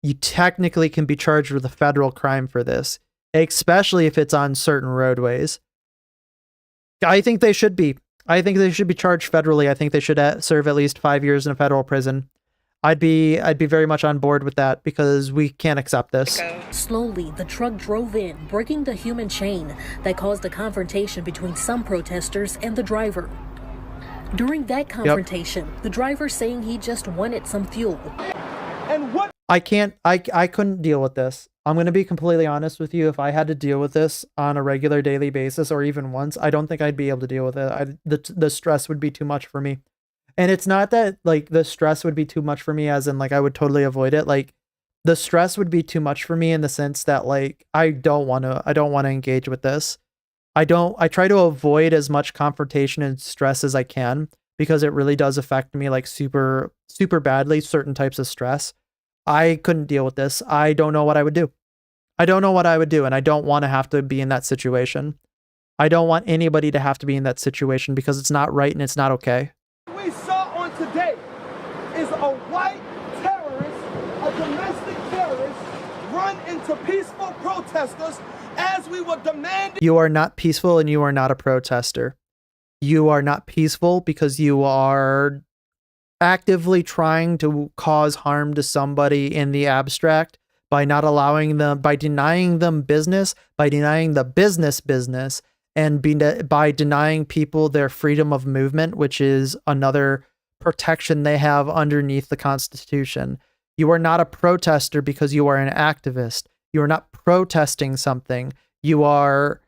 you technically can be charged with a federal crime for this, especially if it's on certain roadways. I think they should be. I think they should be charged federally. I think they should serve at least 5 years in a federal prison. I'd be very much on board with that, because we can't accept this. Slowly, the truck drove in, breaking the human chain that caused a confrontation between some protesters and the driver. During that confrontation, the driver saying he just wanted some fuel. And what? I couldn't deal with this. I'm going to be completely honest with you. If I had to deal with this on a regular daily basis, or even once, I don't think I'd be able to deal with it. The stress would be too much for me. And it's not that like the stress would be too much for me as in like I would totally avoid it. Like, the stress would be too much for me in the sense that like I don't want to engage with this. I try to avoid as much confrontation and stress as I can, because it really does affect me like super, super badly, certain types of stress. I couldn't deal with this. I don't know what I would do. I don't know what I would do, and I don't want to have to be in that situation. I don't want anybody to have to be in that situation, because it's not right and it's not okay. What we saw on today is a white terrorist, a domestic terrorist, run into peaceful protesters as we were demanding. You are not peaceful, and you are not a protester. You are not peaceful because you are actively trying to cause harm to somebody in the abstract by not allowing them, by denying them business, by denying the business, and by denying people their freedom of movement, which is another protection they have underneath the Constitution. You are not a protester because you are an activist. You are not protesting something. You are,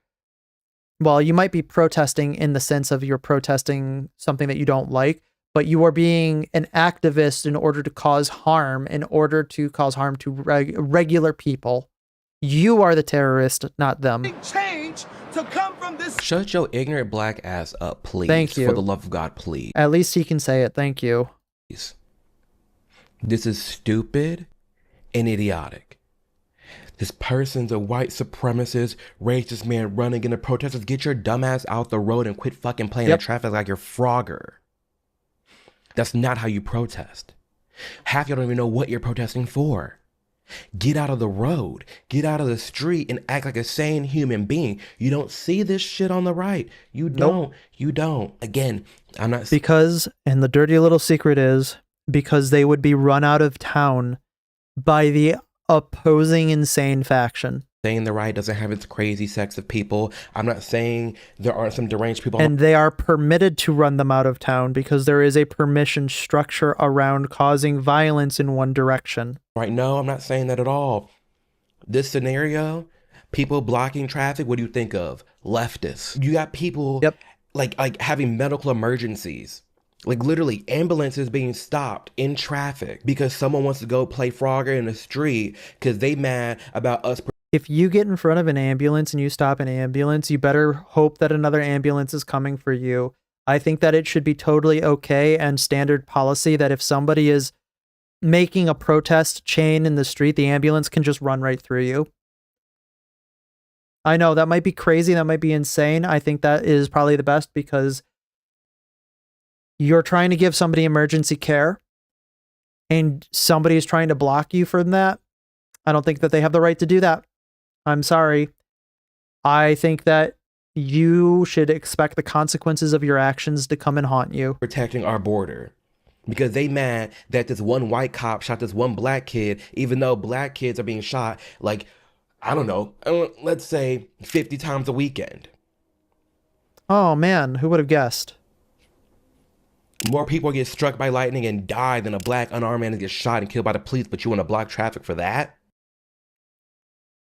well, you might be protesting in the sense of you're protesting something that you don't like, but you are being an activist in order to cause harm, to regular people. You are the terrorist, not them. Change to come from this. Shut your ignorant black ass up, please. Thank you. For the love of God, please. At least he can say it. Thank you. This is stupid and idiotic. This person's a white supremacist, racist man running into protesters. Get your dumb ass out the road and quit fucking playing in traffic like you're Frogger. That's not how you protest. Half y'all don't even know what you're protesting for. Get out of the road, get out of the street, and act like a sane human being. You don't see this shit on the right. You don't. Nope. You don't. Again, I'm not... Because, and the dirty little secret is, because they would be run out of town by the opposing insane faction. Saying the right doesn't have its crazy sects of people. I'm not saying there aren't some deranged people. And they are permitted to run them out of town because there is a permission structure around causing violence in one direction. Right? No, I'm not saying that at all. This scenario, people blocking traffic, what do you think of? Leftists. You got people like having medical emergencies. Like literally ambulances being stopped in traffic because someone wants to go play Frogger in the street because they mad about us. If you get in front of an ambulance and you stop an ambulance, you better hope that another ambulance is coming for you. I think that it should be totally okay and standard policy that if somebody is making a protest chain in the street, the ambulance can just run right through you. I know that might be crazy. That might be insane. I think that is probably the best because you're trying to give somebody emergency care and somebody is trying to block you from that. I don't think that they have the right to do that. I'm sorry. I think that you should expect the consequences of your actions to come and haunt you. Protecting our border. Because they mad that this one white cop shot this one black kid, even though black kids are being shot, like, I don't know, let's say 50 times a weekend. Oh man, who would have guessed? More people get struck by lightning and die than a black unarmed man gets shot and killed by the police, but you want to block traffic for that?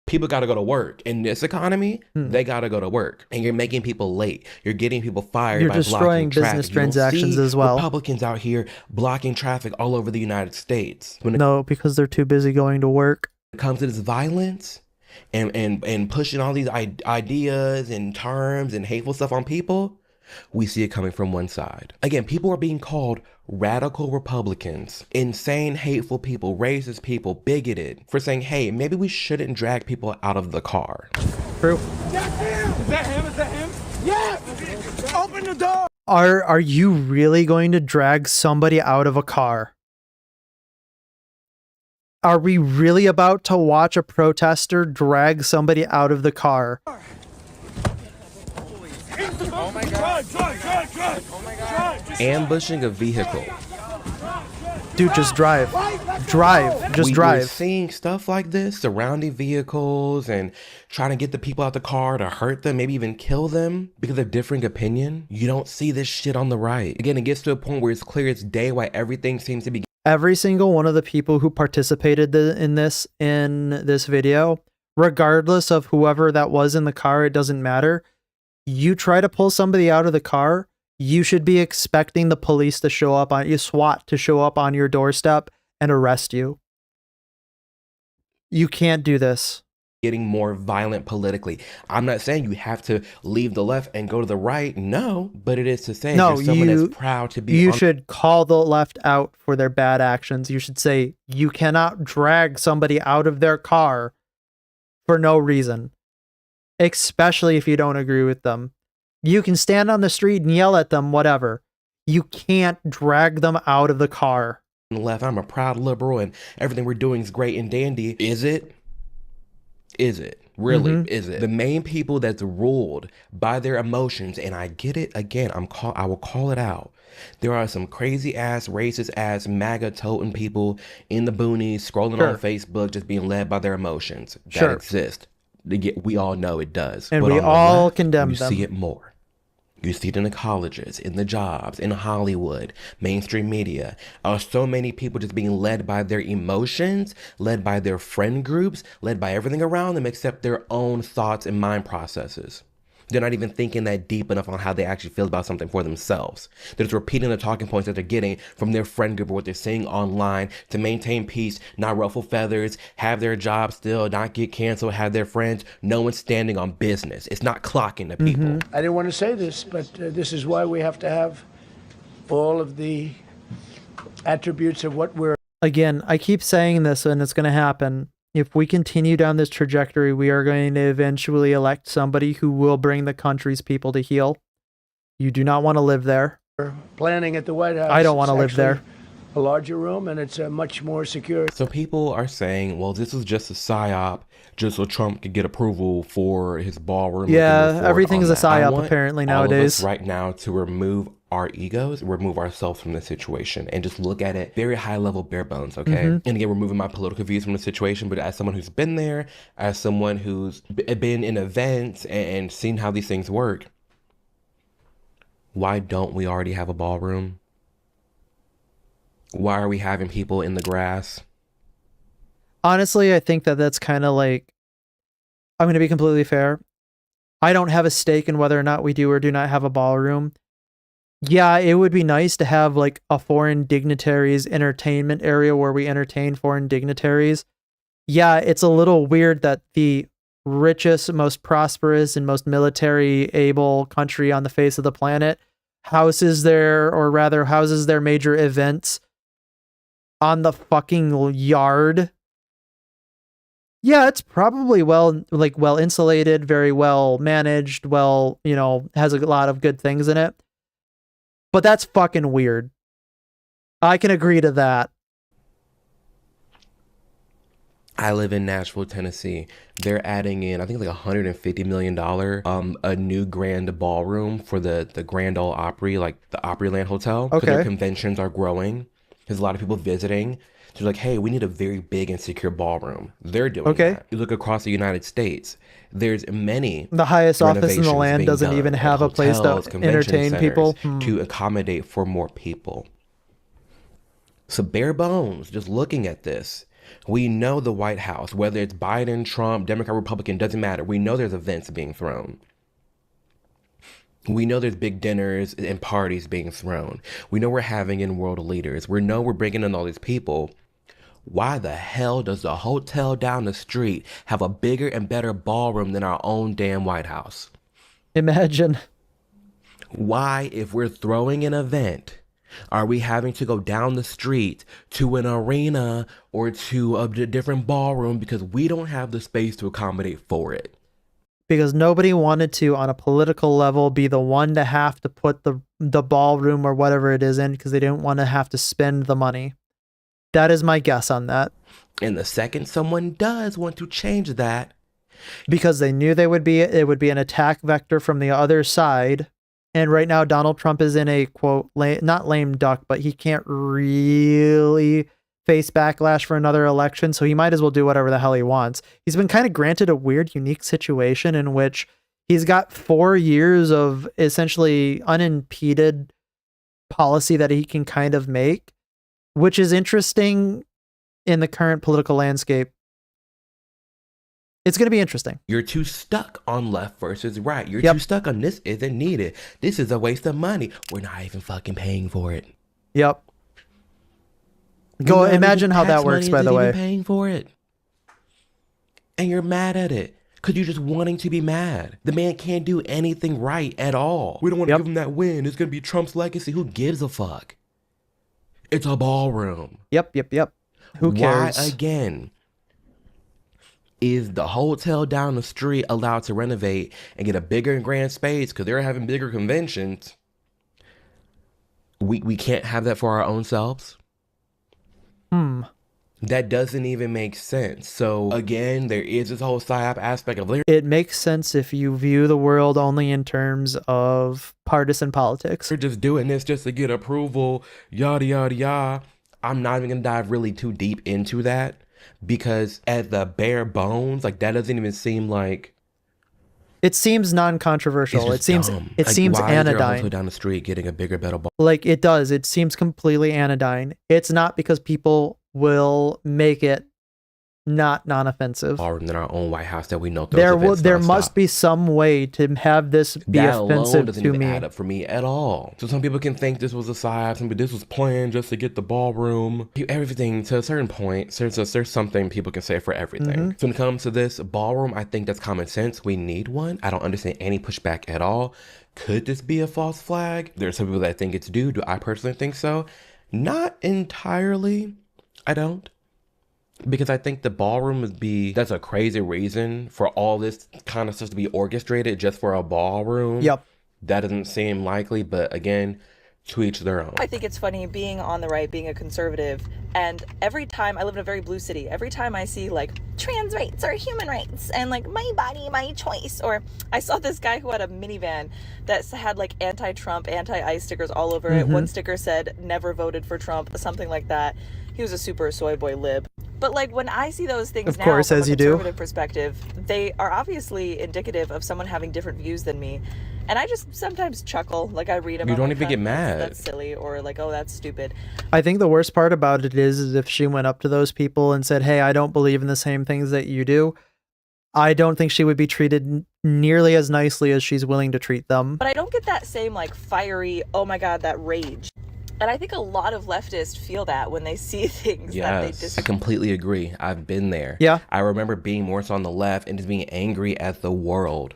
People got to go to work. In this economy, they got to go to work. And you're making people late. You're getting people fired You're by destroying blocking business traffic. You don't transactions see as well. Republicans out here blocking traffic all over the United States. When No, because they're too busy going to work. it comes to this violence and pushing all these ideas and terms and hateful stuff on people, we see it coming from one side. Again, people are being called radical Republicans, insane, hateful people, racist people, bigoted, for saying, hey, maybe we shouldn't drag people out of the car. True. That's him! Is that him? Is that him? Yes! Open the door! Are you really going to drag somebody out of a car? Are we really about to watch a protester drag somebody out of the car? Oh my God. Drive. Oh my God. Ambushing a vehicle. Dude, just drive. Drive. Just We're drive. seeing stuff like this, surrounding vehicles and trying to get the people out the car to hurt them, maybe even kill them because of differing opinion. You don't see this shit on the right. Again, it gets to a point where it's clear as day why everything seems to be. Every single one of the people who participated in this video, regardless of whoever that was in the car, it doesn't matter. You try to pull somebody out of the car, you should be expecting the police to show up on you, SWAT to show up on your doorstep and arrest you. You can't do this. Getting more violent politically. I'm not saying you have to leave the left and go to the right. No, but it is to say No, there's someone that's proud to be. You should call the left out for their bad actions. You should say you cannot drag somebody out of their car for no reason, especially if you don't agree with them. You can stand on the street and yell at them, whatever. You can't drag them out of the car. Left, I'm a proud liberal and everything we're doing is great and dandy. Is it? Is it? Really? Mhm. Is it? The main people that's ruled by their emotions, and I get it again, I will call it out. There are some crazy ass, racist ass, MAGA toting people in the boonies scrolling on Facebook just being led by their emotions. That exist. We all know it does. And But we on the all left, condemn you them. see it more. You see it in the colleges, in the jobs, in Hollywood, mainstream media. So many people just being led by their emotions, led by their friend groups, led by everything around them except their own thoughts and mind processes. They're not even thinking that deep enough on how they actually feel about something for themselves. They're just repeating the talking points that they're getting from their friend group or what they're seeing online to maintain peace, not ruffle feathers, have their job still, not get canceled, have their friends. No one's standing on business. It's not clocking to people. I didn't want to say this, but this is why we have to have all of the attributes of what we're. Again, I keep saying this and it's going to happen. If we continue down this trajectory, we are going to eventually elect somebody who will bring the country's people to heel. You do not want to live there. Planning at the White House. I don't want to It's live there. actually a larger room, and it's much more secure. So people are saying, well, this is just a psyop just so Trump could get approval for his ballroom. Yeah, everything's a psyop apparently nowadays. All of us right now to remove our egos, remove ourselves from the situation and just look at it very high level, bare bones, okay? Mhm. And again, removing my political views from the situation, but as someone who's been there, as someone who's been in events and seen how these things work, why don't we already have a ballroom? Why are we having people in the grass? Honestly, I think that that's kind of like, I'm going to be completely fair. I don't have a stake in whether or not we do or do not have a ballroom. Yeah, it would be nice to have like a foreign dignitaries entertainment area where we entertain foreign dignitaries. Yeah, it's a little weird that the richest, most prosperous, and most military able country on the face of the planet houses their major events on the fucking yard. Yeah, it's probably well insulated, very well managed, has a lot of good things in it. But that's fucking weird. I can agree to that. I live in Nashville, Tennessee. They're adding in, I think like $150 million, a new grand ballroom for the Grand Ole Opry, like the Opryland Hotel. Okay. Their conventions are growing. There's a lot of people visiting. They're like, hey, we need a very big and secure ballroom. They're doing Okay. that. You look across the United States, there's many The highest office in the renovations land being doesn't done even at have a place hotels, to convention entertain centers people. to accommodate for more people. So bare bones, just looking at this, we know the White House, whether it's Biden, Trump, Democrat, Republican, doesn't matter. We know there's events being thrown. We know there's big dinners and parties being thrown. We know we're having in world leaders. We know we're bringing in all these people. Why the hell does the hotel down the street have a bigger and better ballroom than our own damn White House? Imagine. Why, if we're throwing an event, are we having to go down the street to an arena or to a different ballroom because we don't have the space to accommodate for it? Because nobody wanted to, on a political level, be the one to have to put the ballroom or whatever it is in because they didn't want to have to spend the money. That is my guess on that. And the second someone does want to change that, because they knew it would be an attack vector from the other side. And right now, Donald Trump is in a, quote, not lame duck, but he can't really face backlash for another election, so he might as well do whatever the hell he wants. He's been kind of granted a weird, unique situation in which he's got 4 years of essentially unimpeded policy that he can kind of make, which is interesting in the current political landscape. It's going to be interesting. you're too stuck on left versus right. You're too stuck on this isn't needed. This is a waste of money. We're not even fucking paying for it. Yep. Go imagine how that works, by the way. Paying for it. And you're mad at it because you're just wanting to be mad. The man can't do anything right at all. We don't want to give him that win. It's going to be Trump's legacy. Who gives a fuck? It's a ballroom. Yep. Who cares? Why, again, is the hotel down the street allowed to renovate and get a bigger and grand space because they're having bigger conventions? We can't have that for our own selves? That doesn't even make sense. So again, there is this whole psyop aspect of it makes sense if you view the world only in terms of partisan politics. We're just doing this just to get approval, yada, yada, yada. I'm not even going to dive really too deep into that because at the bare bones, like that doesn't even seem like... It seems non-controversial. It seems dumb. it Like, seems why is there a anodyne. hotel down the street getting a bigger, better ball? Like it does. It seems completely anodyne. It's not because people will make it not non-offensive. Ballroom than our own White House that we know There must be some way to have this be that alone offensive doesn't to even me. add up for me at all. So some people can think this was a psyop, but this was planned just to get the ballroom. Everything to a certain point, there's something people can say for everything. So when it comes to this ballroom, I think that's common sense. We need one. I don't understand any pushback at all. Could this be a false flag? There's some people that think it's due. Do I personally think so? Not entirely. I don't. Because I think the ballroom that's a crazy reason for all this kind of stuff to be orchestrated just for a ballroom. Yep. That doesn't seem likely, but again, to each their own. I think it's funny being on the right, being a conservative, and every time I live in a very blue city, every time I see like trans rights or human rights and like my body, my choice, or I saw this guy who had a minivan that had like anti-Trump, anti-ICE stickers all over it. One sticker said never voted for Trump, something like that. He was a super soy boy lib. But like when I see those things Of now course, from as a you do. conservative perspective, they are obviously indicative of someone having different views than me. And I just sometimes chuckle, like I read them. You I'm don't like, even get "Huh, mad." That's silly, or like, oh, that's stupid. I think the worst part about it is if she went up to those people and said, hey, I don't believe in the same things that you do, I don't think she would be treated nearly as nicely as she's willing to treat them. But I don't get that same like fiery, oh my God, that rage. And I think a lot of leftists feel that when they see things that they Yes, I completely agree. I've been there. Yeah. I remember being more so on the left and just being angry at the world.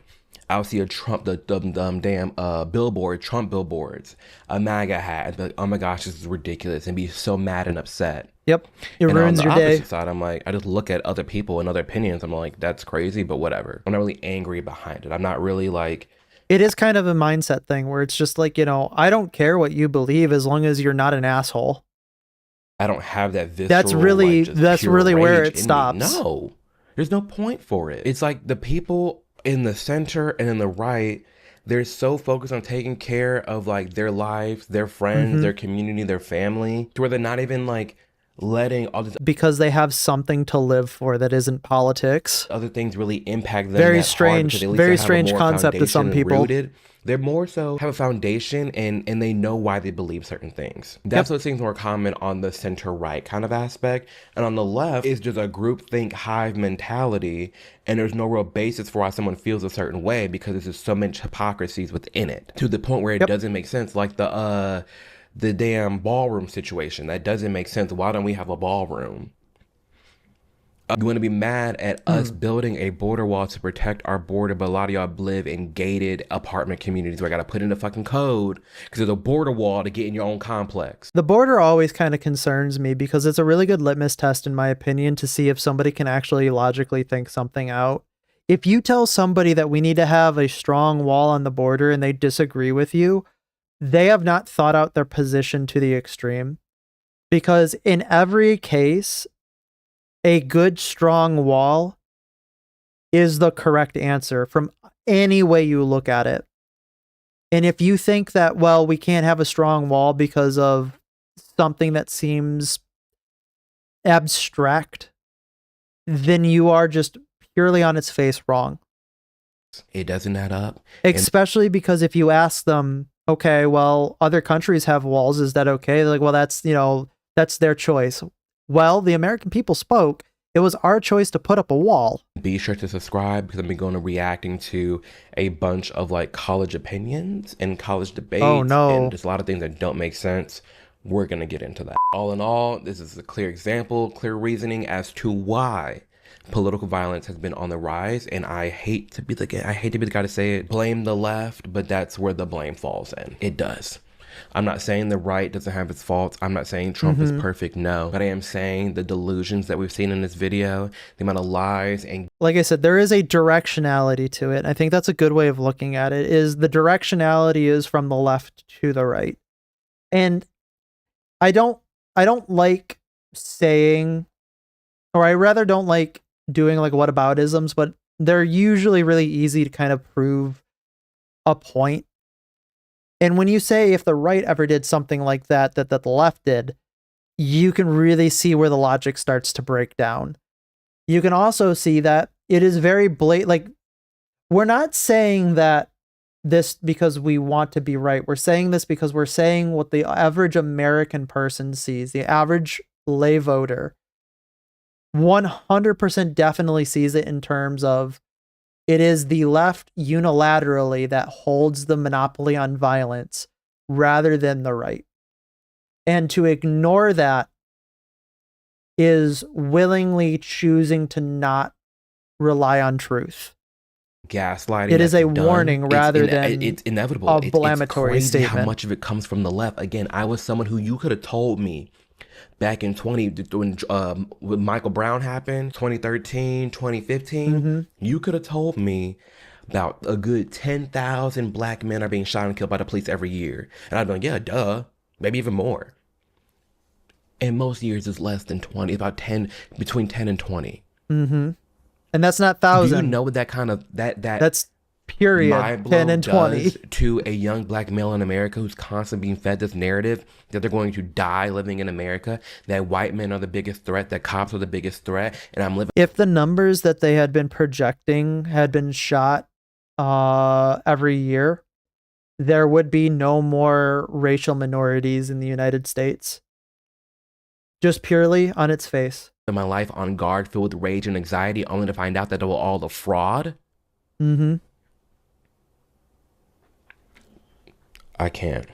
I'll see a Trump, the damn billboard, Trump billboards, a MAGA hat, and be like, oh my gosh, this is ridiculous, and be so mad and upset. Yep. It And ruins on your the day. opposite side, I'm like, I just look at other people and other opinions. I'm like, that's crazy, but whatever. I'm not really angry behind it. I'm not really like... It is kind of a mindset thing where it's just like, I don't care what you believe as long as you're not an asshole. I don't have that visceral, That's really pure where rage it in me. stops. No, there's no point for it. It's like the people in the center and in the right, they're so focused on taking care of like their lives, their friends, their community, their family, to where they're not even like letting all this because they have something to live for that isn't politics. other things really impact them. Very that hard because strange, at least very they have a strange more concept to some foundation people. rooted. They're more so have a foundation and they know why they believe certain things. That's what seems more common on the center right kind of aspect. And on the left is just a groupthink hive mentality, and there's no real basis for why someone feels a certain way because there's just so much hypocrisies within it to the point where it doesn't make sense. Like the damn ballroom situation. That doesn't make sense. Why don't we have a ballroom? You want to be mad at us building a border wall to protect our border, but a lot of y'all live in gated apartment communities where I got to put in the fucking code because there's a border wall to get in your own complex. The border always kind of concerns me because it's a really good litmus test, in my opinion, to see if somebody can actually logically think something out. If you tell somebody that we need to have a strong wall on the border and they disagree with you, they have not thought out their position to the extreme. Because in every case, a good, strong wall is the correct answer from any way you look at it. And if you think that, well, we can't have a strong wall because of something that seems abstract, then you are just purely on its face wrong. It doesn't add up. Especially because if you ask them, okay, well, other countries have walls, is that okay? They're like, well, that's, that's their choice. Well, the American people spoke. It was our choice to put up a wall. Be sure to subscribe because I'm going to reacting to a bunch of like college opinions and college debates. Oh, no. And just a lot of things that don't make sense. We're going to get into that. All in all, this is a clear example, clear reasoning as to why political violence has been on the rise. And I hate to be the guy to say it, blame the left, but that's where the blame falls in. It does. I'm not saying the right doesn't have its faults. I'm not saying Trump is perfect, no. But I am saying the delusions that we've seen in this video, the amount of lies and... Like I said, there is a directionality to it. I think that's a good way of looking at it, is the directionality is from the left to the right. And I don't like saying, or I rather don't like doing like whataboutisms, but they're usually really easy to kind of prove a point. And when you say if the right ever did something like that the left did, you can really see where the logic starts to break down. You can also see that it is very blatant. Like, we're not saying that this because we want to be right. We're saying this because we're saying what the average American person sees. The average lay voter 100% definitely sees it in terms of it is the left unilaterally that holds the monopoly on violence rather than the right. And to ignore that is willingly choosing to not rely on truth. Gaslighting. It is a warning rather than it's inevitable. a blamatory it's crazy statement. how much of it comes from the left. Again, I was someone who you could have told me back in when Michael Brown happened, 2013, 2015, you could have told me about a good 10,000 black men are being shot and killed by the police every year. And I'd be like, yeah, duh, maybe even more. And most years is less than 20, about 10, between 10 and 20. And that's not thousand. Do you know what that kind of, that's period, 10 and 20. To a young black male in America who's constantly being fed this narrative that they're going to die living in America, that white men are the biggest threat, that cops are the biggest threat, and I'm living... If the numbers that they had been projecting had been shot every year, there would be no more racial minorities in the United States. Just purely on its face. In my life on guard, filled with rage and anxiety, only to find out that it was all a fraud. I can't.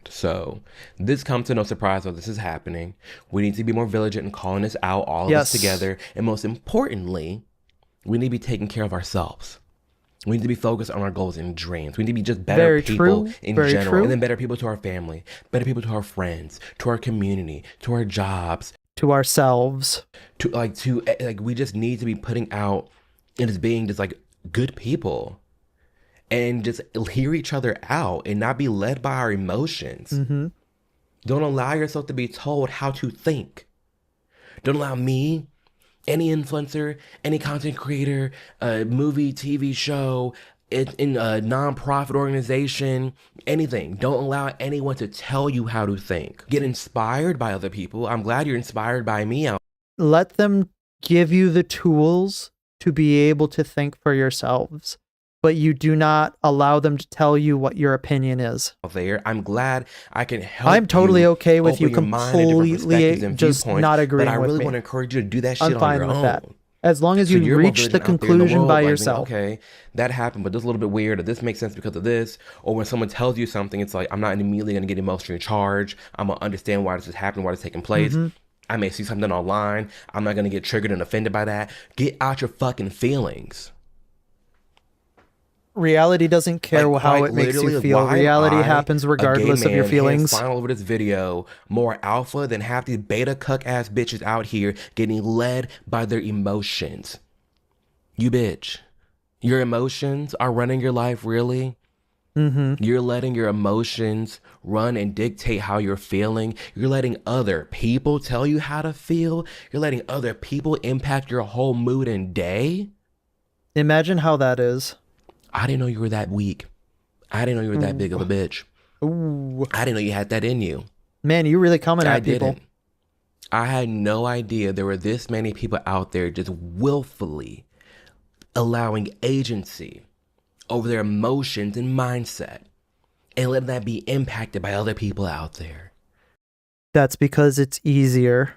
So this comes to no surprise that this is happening. We need to be more vigilant in calling this out, all of us together. And most importantly, we need to be taking care of ourselves. We need to be focused on our goals and dreams. We need to be just better people in general. And then better people to our family, better people to our friends, to our community, to our jobs. To ourselves. We just need to be putting out and just being just like good people. And just hear each other out and not be led by our emotions. Don't allow yourself to be told how to think. Don't allow me, any influencer, any content creator, movie, TV show, in a nonprofit organization, anything. Don't allow anyone to tell you how to think. Get inspired by other people. I'm glad you're inspired by me out Let them give you the tools to be able to think for yourselves, but you do not allow them to tell you what your opinion is. there. I'm glad I can help. I'm totally you okay with you open your mind to different completely perspectives and just viewpoints, not agreeing but I with really me. want to encourage you to do that shit I'm on fine your with own. that. As long as So you you're more reach the vigilant out there in the conclusion world, by like, yourself. okay, that happened, but this is a little bit weird, or this makes sense because of this. Or when someone tells you something, it's like, I'm not immediately going to get emotionally charged. I'm going to understand why this is happening, why it's taking place. Mhm. I may see something online. I'm not going to get triggered and offended by that. Get out your fucking feelings. Reality doesn't care Like, how quite it makes literally, you feel. why am Reality I, happens a regardless gay of your man, feelings. hands flying all over this video, more alpha than half these beta cuck ass bitches out here getting led by their emotions. You bitch. Your emotions are running your life, really? Mm-hmm. You're letting your emotions run and dictate how you're feeling. You're letting other people tell you how to feel. You're letting other people impact your whole mood and day. Imagine how that is. I didn't know you were that weak. I didn't know you were that big of a bitch. Ooh. I didn't know you had that in you. Man, you really coming I at people. didn't. I had no idea there were this many people out there just willfully allowing agency over their emotions and mindset and letting that be impacted by other people out there. That's because it's easier.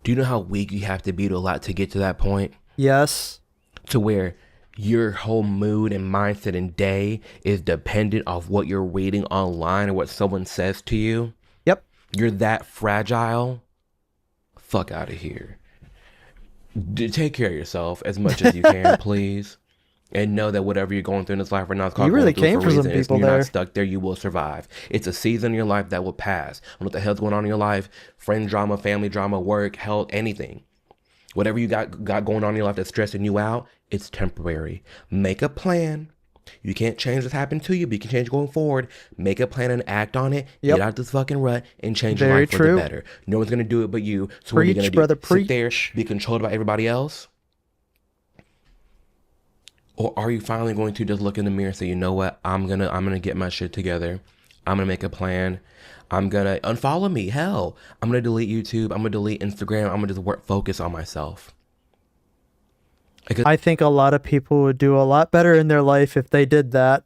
Do you know how weak you have to be to get to that point? Yes. To where your whole mood and mindset and day is dependent off what you're reading online or what someone says to you? Yep. You're that fragile? Fuck out of here. Take care of yourself as much as you can, please. And know that whatever you're going through in this life right now is called You really going through came for for a some reason. people You're there. not stuck there. You will survive. It's a season in your life that will pass. I don't know what the hell's going on in your life. Friend drama, family drama, work, health, anything. Whatever you got going on in your life that's stressing you out, it's temporary. Make a plan. You can't change what's happened to you, but you can change going forward. Make a plan and act on it. Yep. Get out of this fucking rut and change your Very life for true. the better. No one's gonna do it but you. So what are you Preach, gonna do? brother, Sit there, be controlled by everybody else? Or are you finally going to just look in the mirror and say, you know what? I'm gonna get my shit together. I'm gonna make a plan. I'm gonna unfollow me. Hell, I'm gonna delete YouTube. I'm gonna delete Instagram. I'm gonna just focus on myself. I think a lot of people would do a lot better in their life if they did that.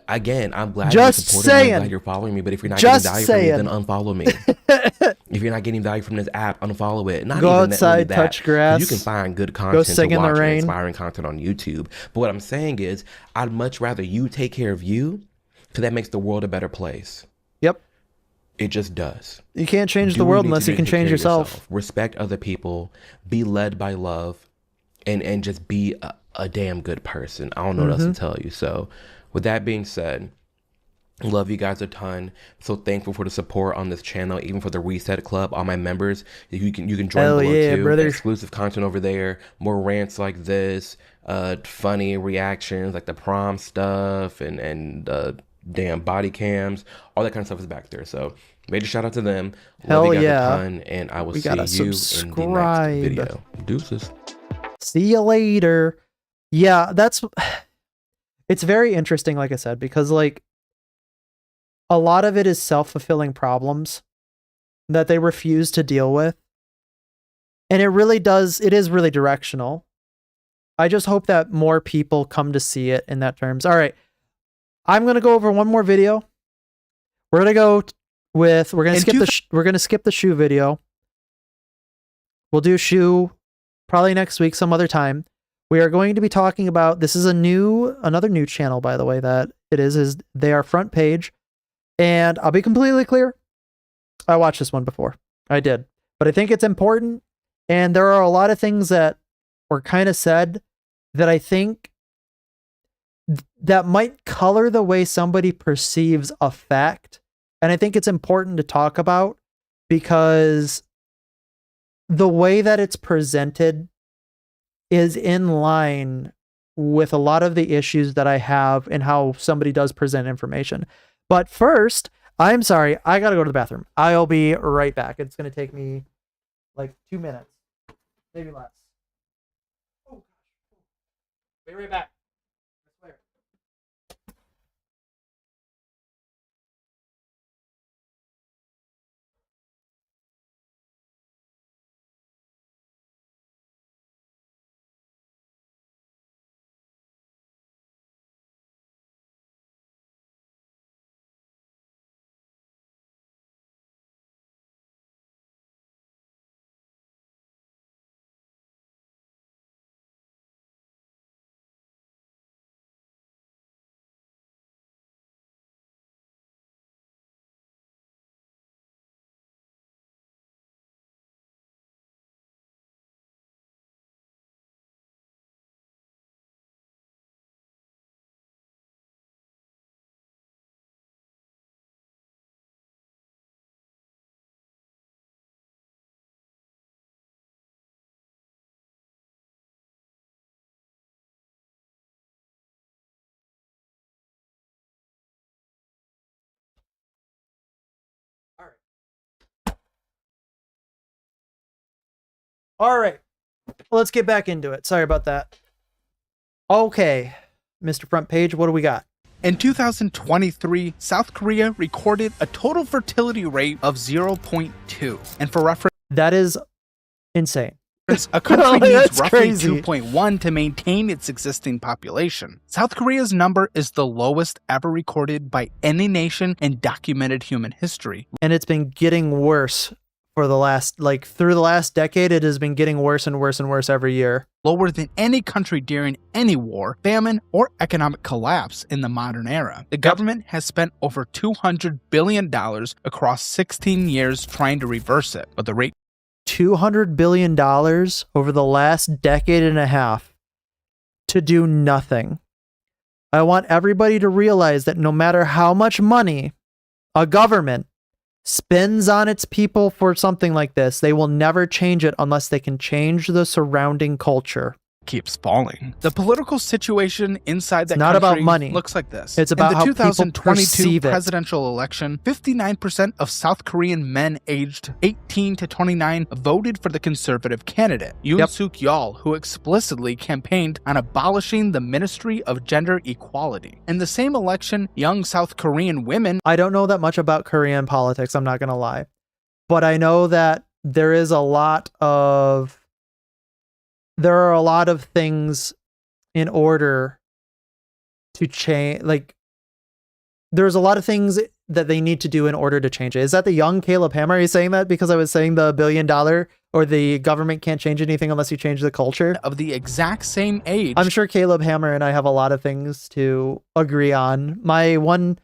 Again, I'm glad Just you're supporting me. I'm saying. glad you're following me. But if you're not Just getting value saying. from me, then unfollow me. If you're not getting value from this app, unfollow it. Not Go even outside, that, touch 'cause grass. You can find good Go content sing to in the watch and rain. inspiring content on YouTube. But what I'm saying is, I'd much rather you take care of you, because that makes the world a better place. Yep. It just does. You can't change Do the what world need unless to you do can to take change care of yourself. Respect other people. Be led by love. And just be a damn good person. I don't know what else to tell you. So with that being said, love you guys a ton. So thankful for the support on this channel, even for the Reset Club. All my members, you can join Hell below yeah, too. brother. Exclusive content over there, more rants like this, funny reactions like the prom stuff and damn body cams, all that kind of stuff is back there. So major shout out to them. Hell love you guys yeah. a ton, and I will We see gotta you in the next subscribe. video. Deuces. See you later. Yeah, it's very interesting, like I said, because like a lot of it is self-fulfilling problems that they refuse to deal with. And it is really directional. I just hope that more people come to see it in that terms. All right. I'm going to go over one more video. We're going to go with, we're going to skip the shoe video. We'll do shoe probably next week, some other time. We are going to be talking about, this is another new channel, by the way, that it is they are Front Page. And I'll be completely clear. I watched this one before. I did. But I think it's important. And there are a lot of things that were kind of said that I think that might color the way somebody perceives a fact. And I think it's important to talk about because the way that it's presented is in line with a lot of the issues that I have in how somebody does present information. But first, I'm sorry, I gotta go to the bathroom. I'll be right back. It's gonna take me like 2 minutes, maybe less. Oh gosh. Be right back. I swear. All right. Let's get back into it. Sorry about that. Okay, Mr. Front Page, what do we got? In 2023, South Korea recorded a total fertility rate of 0.2. And for reference, that is insane. A country needs That's roughly crazy. 2.1 to maintain its existing population. South Korea's number is the lowest ever recorded by any nation in documented human history. And it's been getting worse for the last, through the last decade, it has been getting worse and worse and worse every year. Lower than any country during any war, famine, or economic collapse in the modern era. The government has spent over $200 billion across 16 years trying to reverse it, but the rate $200 billion over the last decade and a half to do nothing. I want everybody to realize that no matter how much money a government spends on its people for something like this, they will never change it unless they can change the surrounding culture. Keeps falling. The political situation inside that not country about money. Looks like this. It's about in the how 2022 people presidential election, 59% of South Korean men aged 18 to 29 voted for the conservative candidate, Yoon Suk Yeol, who explicitly campaigned on abolishing the Ministry of Gender Equality. In the same election, young South Korean women. I don't know that much about Korean politics, I'm not going to lie. But I know that there are a lot of things in order to change, there's a lot of things that they need to do in order to change it. Is that the young Caleb Hammer? Are you saying that because I was saying the $1 billion or the government can't change anything unless you change the culture? Of the exact same age. I'm sure Caleb Hammer and I have a lot of things to agree on. My one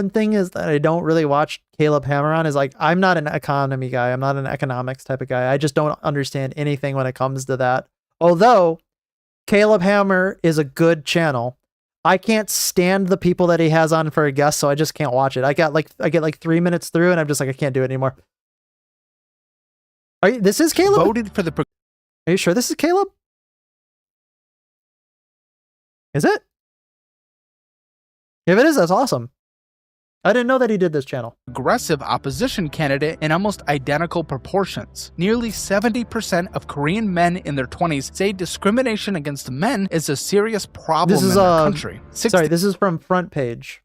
thing is that I don't really watch Caleb Hammer on is I'm not an economy guy. I'm not an economics type of guy. I just don't understand anything when it comes to that. Although Caleb Hammer is a good channel, I can't stand the people that he has on for a guest, so I just can't watch it. I get 3 minutes through, and I'm just I can't do it anymore. This is Caleb? Voted for the. Are you sure this is Caleb? Is it? If it is, that's awesome. I didn't know that he did this channel. Aggressive opposition candidate in almost identical proportions. Nearly 70% of Korean men in their 20s say discrimination against men is a serious problem in their country. Sorry, this is from Front Page.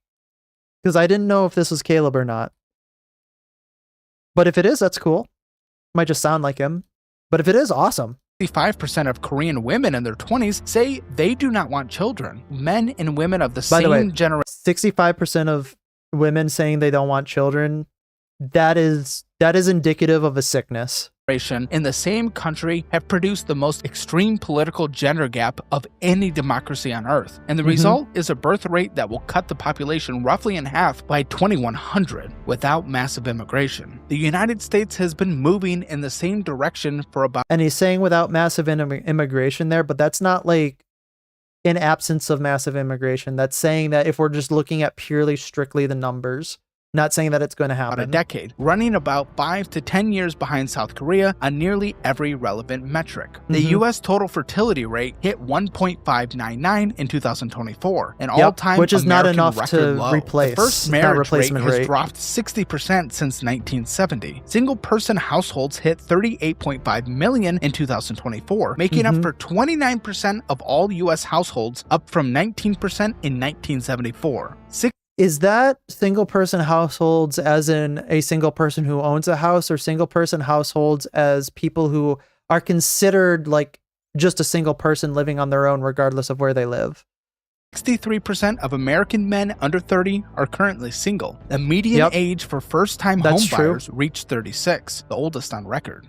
Because I didn't know if this was Caleb or not. But if it is, that's cool. Might just sound like him. But if it is, awesome. 65% of Korean women in their 20s say they do not want children. Men and women of the same generation. 65% of women saying they don't want children, that is indicative of a sickness. In the same country have produced the most extreme political gender gap of any democracy on earth. And the result is a birth rate that will cut the population roughly in half by 2100 without massive immigration. The United States has been moving in the same direction for about. And he's saying without massive immigration there, but that's not in absence of massive immigration. That's saying that if we're just looking at purely strictly the numbers, not saying that it's going to happen. About a decade, running about 5 to 10 years behind South Korea on nearly every relevant metric. The U.S. total fertility rate hit 1.599 in 2024, an all-time which is American not enough record to low. replace. The first marriage rate has rate dropped 60% since 1970. Single-person households hit 38.5 million in 2024, making up for 29% of all U.S. households, up from 19% in 1974. Is that single person households as in a single person who owns a house, or single person households as people who are considered just a single person living on their own regardless of where they live? 63% of American men under 30 are currently single. The median age for first-time homebuyers reached 36, the oldest on record.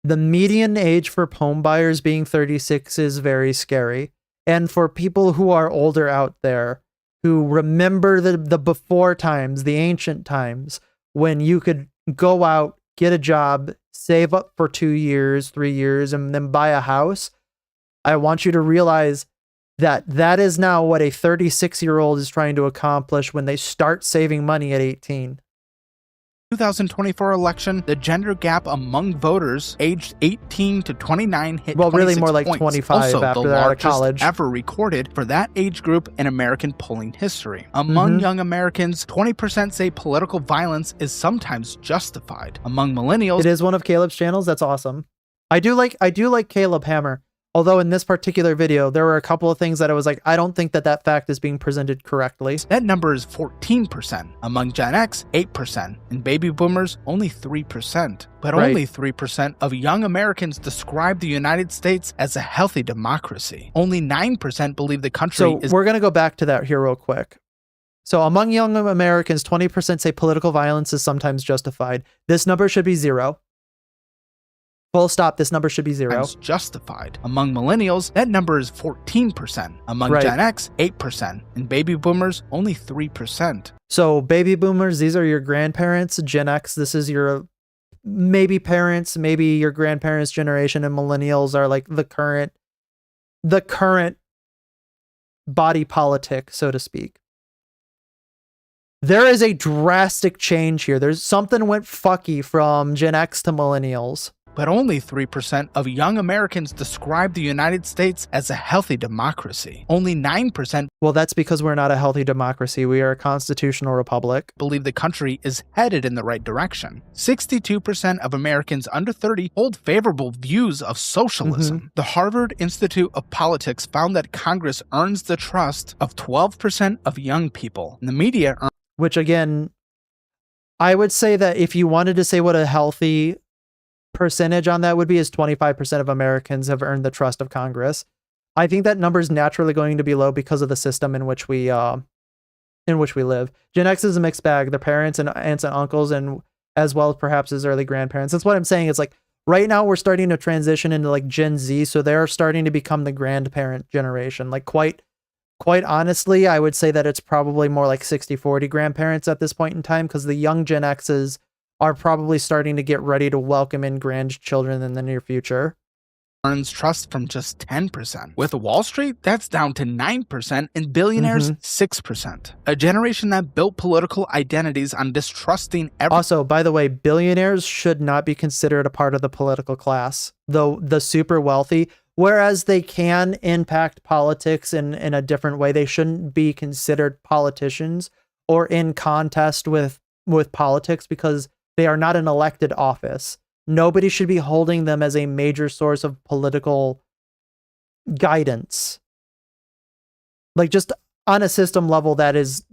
The median age for homebuyers being 36 is very scary. And for people who are older out there, who remember the before times, the ancient times, when you could go out, get a job, save up for 2 years, 3 years, and then buy a house, I want you to realize that is now what a 36-year-old is trying to accomplish when they start saving money at 18. 2024 election, the gender gap among voters aged 18 to 29 hit really more like points. 25 also, after the they're out of largest college. Ever recorded for that age group in American polling history. Among young Americans, 20% say political violence is sometimes justified. Among millennials, it is one of Caleb's channels. That's awesome. I do like Caleb Hammer. Although in this particular video, there were a couple of things that I was like, I don't think that fact is being presented correctly. That number is 14%. Among Gen X, 8%. And baby boomers, only 3%. But only 3% of young Americans describe the United States as a healthy democracy. Only 9% believe the country is... So we're going to go back to that here real quick. So among young Americans, 20% say political violence is sometimes justified. This number should be 0. Full stop, this number should be 0. Justified. Among millennials, that number is 14%. Among Gen X, 8%. And baby boomers, only 3%. So baby boomers, these are your grandparents. Gen X, this is your maybe parents, maybe your grandparents' generation, and millennials are like the current body politic, so to speak. There is a drastic change here. There's something went fucky from Gen X to millennials. But only 3% of young Americans describe the United States as a healthy democracy. Only 9%, well, that's because we're not a healthy democracy. We are a constitutional republic, believe the country is headed in the right direction. 62% of Americans under 30 hold favorable views of socialism. The Harvard Institute of Politics found that Congress earns the trust of 12% of young people. And the media which again, I would say that if you wanted to say what a healthy percentage on that would be, is 25% of Americans have earned the trust of Congress. I think that number is naturally going to be low because of the system in which we live. Gen X is a mixed bag. Their parents and aunts and uncles, and as well as perhaps his early grandparents. That's what I'm saying. It's like right now we're starting to transition into like Gen Z, so they're starting to become the grandparent generation. Like quite honestly, I would say that it's probably more like 60-40 grandparents at this point in time, because the young Gen X's are probably starting to get ready to welcome in grandchildren in the near future. Earns trust from just 10%. With Wall Street, that's down to 9%, and billionaires, 6%. A generation that built political identities on distrusting Also, by the way, billionaires should not be considered a part of the political class. Though the super wealthy, whereas they can impact politics in a different way, they shouldn't be considered politicians or in contest with politics, because they are not an elected office. Nobody should be holding them as a major source of political guidance. Like just on a system level, that's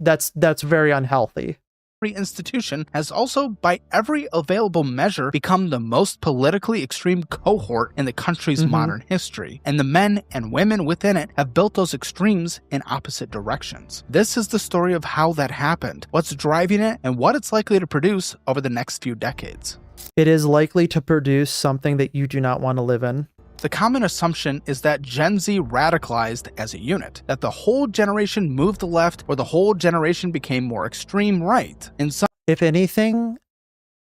very unhealthy. Every institution has also, by every available measure, become the most politically extreme cohort in the country's modern history, and the men and women within it have built those extremes in opposite directions. This is the story of how that happened, what's driving it, and what it's likely to produce over the next few decades. It is likely to produce something that you do not want to live in. The common assumption is that Gen Z radicalized as a unit, that the whole generation moved left or the whole generation became more extreme right. If anything,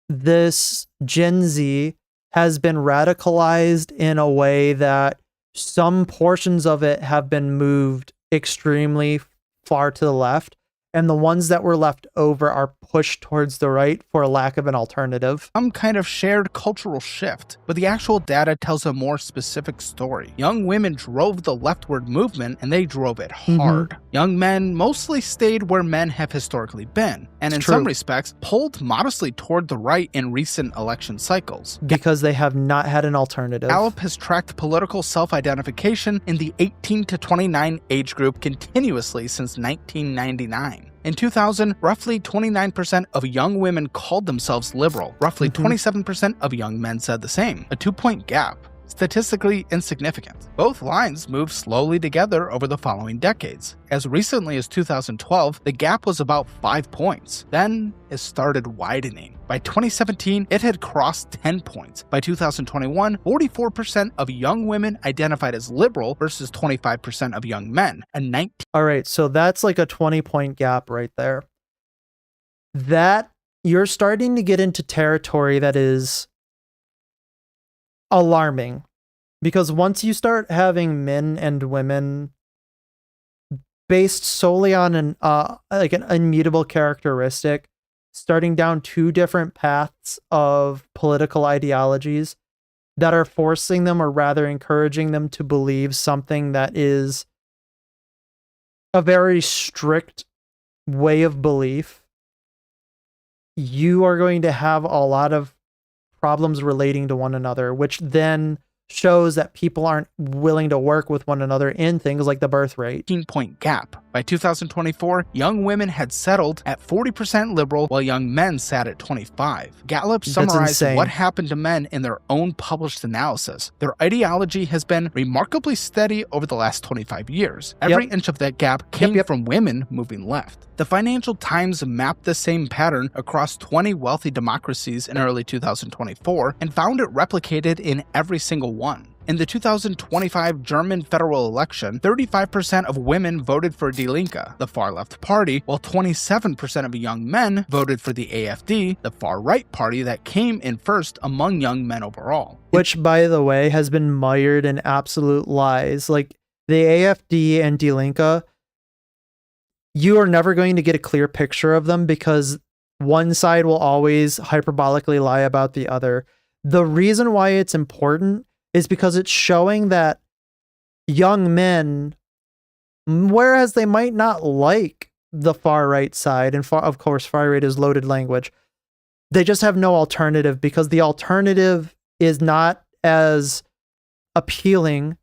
this Gen Z has been radicalized in a way that some portions of it have been moved extremely far to the left, and the ones that were left over are pushed towards the right for a lack of an alternative. Some kind of shared cultural shift, but the actual data tells a more specific story. Young women drove the leftward movement, and they drove it hard. Young men mostly stayed where men have historically been, and in some respects, pulled modestly toward the right in recent election cycles. Because they have not had an alternative. Gallup has tracked political self-identification in the 18 to 29 age group continuously since 1999. In 2000, roughly 29% of young women called themselves liberal. Roughly 27% of young men said the same. A 2-point gap. Statistically insignificant. Both lines moved slowly together over the following decades. As recently as 2012, the gap was about 5 points. Then it started widening. By 2017, it had crossed 10 points. By 2021, 44% of young women identified as liberal versus 25% of young men. All right, so that's like a 20-point gap right there. That you're starting to get into territory that is alarming, because once you start having men and women based solely on an immutable characteristic starting down two different paths of political ideologies that are forcing them, or rather encouraging them, to believe something that is a very strict way of belief, you are going to have a lot of problems relating to one another, which then shows that people aren't willing to work with one another in things like the birth rate. 18-point gap. By 2024, young women had settled at 40% liberal while young men sat at 25. Gallup summarized insane. what happened to men in their own published analysis. Their ideology has been remarkably steady over the last 25 years. Every inch of that gap came from women moving left. The Financial Times mapped the same pattern across 20 wealthy democracies in early 2024 and found it replicated in every single one. In the 2025 German federal election, 35% of women voted for Die Linke, the far-left party, while 27% of young men voted for the AfD, the far-right party that came in first among young men overall. Which, by the way, has been mired in absolute lies. Like, the AfD and Die Linke, you are never going to get a clear picture of them because one side will always hyperbolically lie about the other. The reason why it's important is because it's showing that young men, whereas they might not like the far right side, and of course far right is loaded language, they just have no alternative because the alternative is not as appealing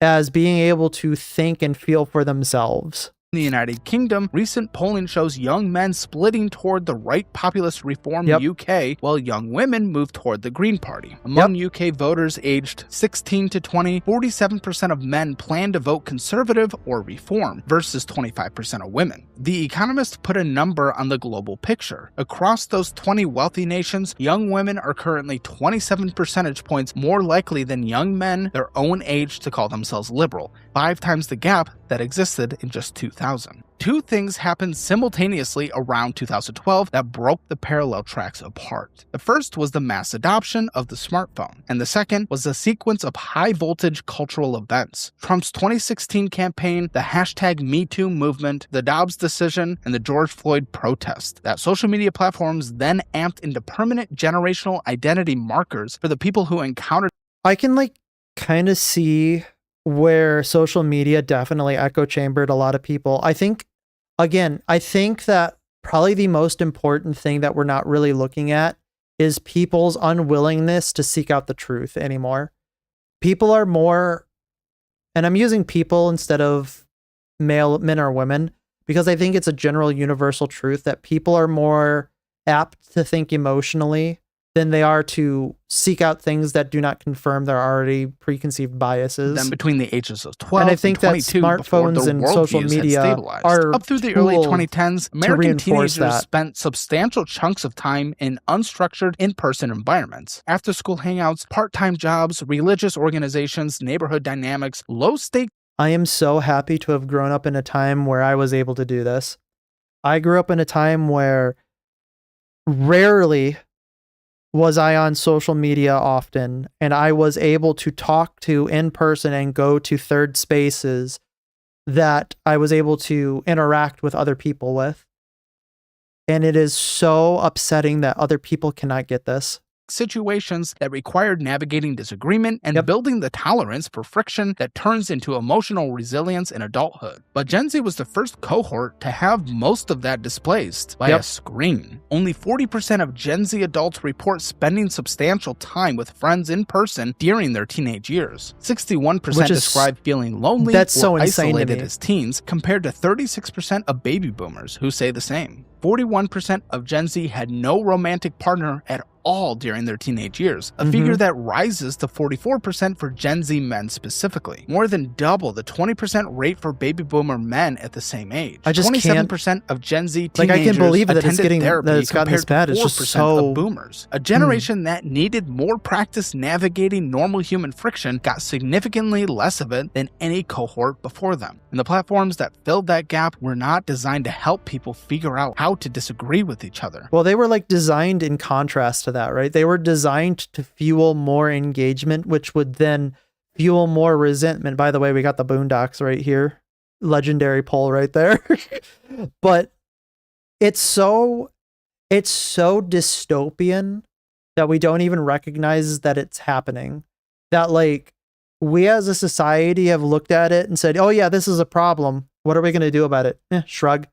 as being able to think and feel for themselves. In the United Kingdom, recent polling shows young men splitting toward the right populist reform UK, while young women move toward the Green Party. Among UK voters aged 16 to 20, 47% of men plan to vote Conservative or Reform, versus 25% of women. The Economist put a number on the global picture. Across those 20 wealthy nations, young women are currently 27 percentage points more likely than young men their own age to call themselves liberal, 5 times the gap that existed in just 2000. Two things happened simultaneously around 2012 that broke the parallel tracks apart. The first was the mass adoption of the smartphone, and the second was a sequence of high-voltage cultural events. Trump's 2016 campaign, the hashtag #MeToo movement, the Dobbs decision, and the George Floyd protest that social media platforms then amped into permanent generational identity markers for the people who encountered. I can kind of see where social media definitely echo chambered a lot of people. I think that probably the most important thing that we're not really looking at is people's unwillingness to seek out the truth anymore. People are more, and I'm using people instead of men or women, because I think it's a general universal truth that people are more apt to think emotionally than they are to seek out things that do not confirm their already preconceived biases. Then between the ages of 12 and I think and that 22, smartphones and social media are up through the early 2010s, American teenagers that. spent substantial chunks of time in unstructured in-person environments. After-school hangouts, part-time jobs, religious organizations, neighborhood dynamics, low-stake. I am so happy to have grown up in a time where I was able to do this. I grew up in a time where rarely was I on social media often, and I was able to talk to in person and go to third spaces that I was able to interact with other people with. And it is so upsetting that other people cannot get this. Situations that required navigating disagreement and building the tolerance for friction that turns into emotional resilience in adulthood. But Gen Z was the first cohort to have most of that displaced by a screen. Only 40% of Gen Z adults report spending substantial time with friends in person during their teenage years. 61% describe feeling lonely or isolated as teens, compared to 36% of baby boomers who say the same. 41% of Gen Z had no romantic partner at all during their teenage years, a figure that rises to 44% for Gen Z men specifically, more than double the 20% rate for baby boomer men at the same age. I just 27% of Gen Z teenagers I can't believe that attended therapy that it's gotten this bad. It's just so of boomers. A generation that needed more practice navigating normal human friction got significantly less of it than any cohort before them. And the platforms that filled that gap were not designed to help people figure out how to disagree with each other. Well, they were designed in contrast to that, right? They were designed to fuel more engagement, which would then fuel more resentment. By the way, we got the Boondocks right here. Legendary poll right there. But it's so dystopian that we don't even recognize that it's happening. That we as a society have looked at it and said, oh yeah, this is a problem. What are we going to do about it? Shrug.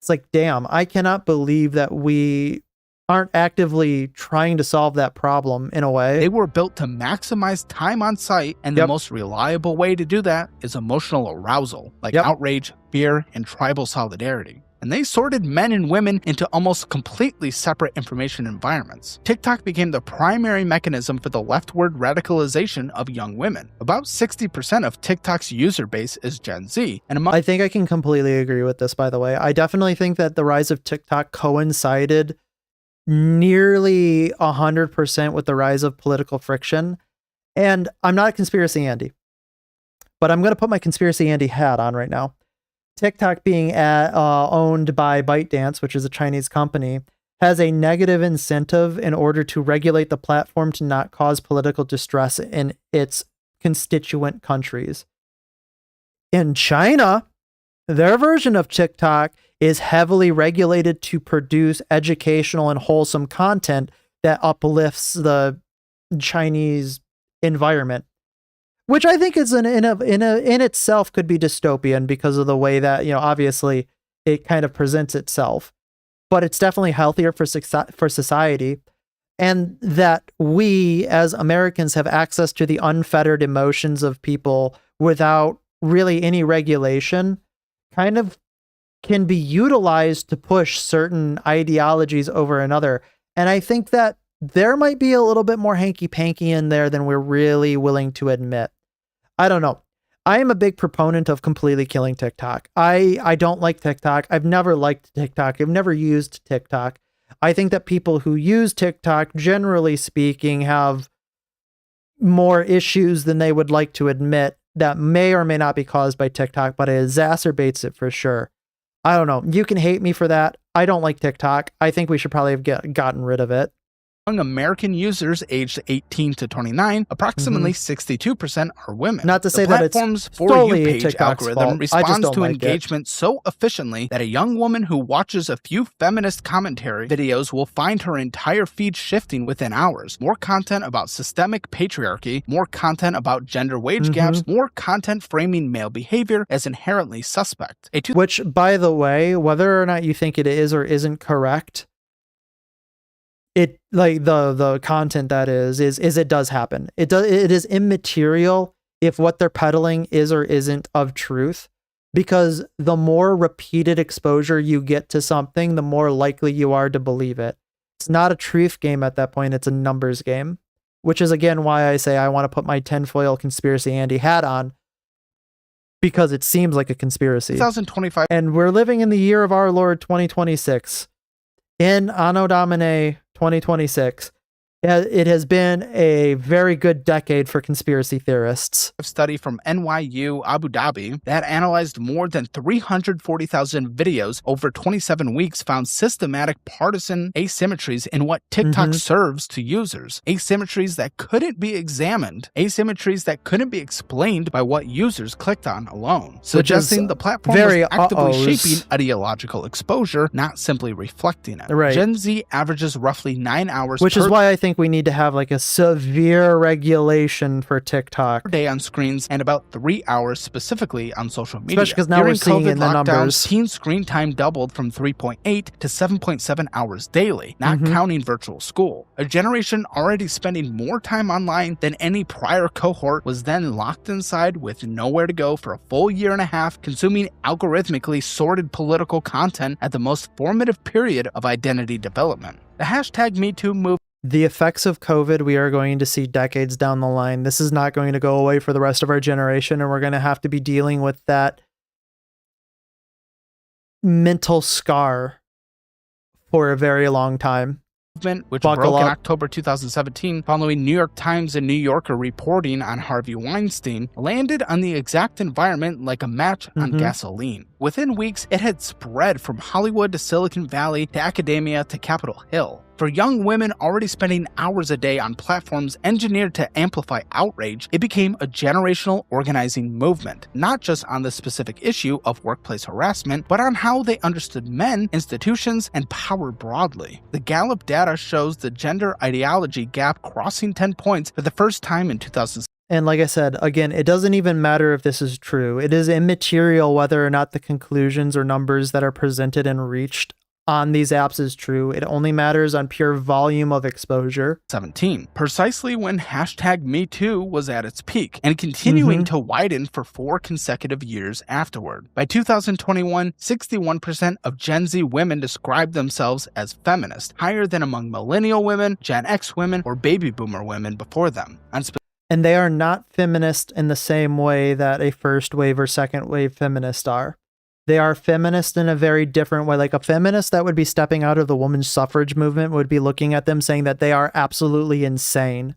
It's damn, I cannot believe that we aren't actively trying to solve that problem in a way. They were built to maximize time on site, and the most reliable way to do that is emotional arousal, like outrage, fear, and tribal solidarity. And they sorted men and women into almost completely separate information environments. TikTok became the primary mechanism for the leftward radicalization of young women. About 60% of TikTok's user base is Gen Z. And I think I can completely agree with this, by the way. I definitely think that the rise of TikTok coincided nearly 100% with the rise of political friction. And I'm not a conspiracy Andy, but I'm going to put my conspiracy Andy hat on right now. TikTok being owned by ByteDance, which is a Chinese company, has a negative incentive in order to regulate the platform to not cause political distress in its constituent countries. In China, their version of TikTok is heavily regulated to produce educational and wholesome content that uplifts the Chinese environment, which I think is in itself could be dystopian because of the way that, you know, obviously it kind of presents itself, but it's definitely healthier for society. And that we as Americans have access to the unfettered emotions of people without really any regulation kind of can be utilized to push certain ideologies over another. And I think that there might be a little bit more hanky-panky in there than we're really willing to admit. I don't know. I am a big proponent of completely killing TikTok. I don't like TikTok. I've never liked TikTok. I've never used TikTok. I think that people who use TikTok, generally speaking, have more issues than they would like to admit that may or may not be caused by TikTok, but it exacerbates it for sure. I don't know. You can hate me for that. I don't like TikTok. I think we should probably have gotten rid of it. Among American users aged 18 to 29, approximately 62% are women. Not to say the that it's platform's For solely You page TikTok's algorithm fault. responds to engagement so efficiently that a young woman who watches a few feminist commentary videos will find her entire feed shifting within hours. More content about systemic patriarchy, more content about gender wage gaps, more content framing male behavior as inherently suspect. Which, by the way, whether or not you think it is or isn't correct, it like the content that is it does happen. It is immaterial if what they're peddling is or isn't of truth, because the more repeated exposure you get to something, the more likely you are to believe it. It's not a truth game at that point, it's a numbers game, which is again why I say I want to put my tinfoil conspiracy Andy hat on, because it seems like a conspiracy. 2025. And we're living in the year of our Lord 2026. In Anno Domini 2026, it has been a very good decade for conspiracy theorists. A study from NYU Abu Dhabi that analyzed more than 340,000 videos over 27 weeks found systematic partisan asymmetries in what TikTok serves to users. Asymmetries that couldn't be examined. Asymmetries that couldn't be explained by what users clicked on alone. Suggesting the platform was actively shaping ideological exposure, not simply reflecting it. Right. Gen Z averages roughly 9 hours Which is why I think we need to have like a severe regulation for TikTok. Per day on screens and about 3 hours specifically on social media. Especially because now we're seeing in the numbers. Teen screen time doubled from 3.8 to 7.7 hours daily, not counting virtual school. A generation already spending more time online than any prior cohort was then locked inside with nowhere to go for a full year and a half, consuming algorithmically sorted political content at the most formative period of identity development. The hashtag MeToo movement. The effects of COVID we are going to see decades down the line. This is not going to go away for the rest of our generation, and we're going to have to be dealing with that mental scar for a very long time. Which Buckle broke in up. October 2017 following New York Times and New Yorker reporting on Harvey Weinstein, landed on the exact environment like a match on gasoline. Within weeks, it had spread from Hollywood to Silicon Valley to academia to Capitol Hill. For young women already spending hours a day on platforms engineered to amplify outrage, it became a generational organizing movement, not just on the specific issue of workplace harassment, but on how they understood men, institutions, and power broadly. The Gallup data shows the gender ideology gap crossing 10 points for the first time in 2006. And like I said, again, it doesn't even matter if this is true. It is immaterial whether or not the conclusions or numbers that are presented and reached on these apps is true. It only matters on pure volume of exposure. 17, precisely when hashtag #MeToo was at its peak and continuing to widen for 4 consecutive years afterward. By 2021, 61% of Gen Z women described themselves as feminist, higher than among millennial women, Gen X women, or baby boomer women before them. And they are not feminist in the same way that a first wave or second wave feminist are. They are feminist in a very different way. Like a feminist that would be stepping out of the women's suffrage movement would be looking at them saying that they are absolutely insane.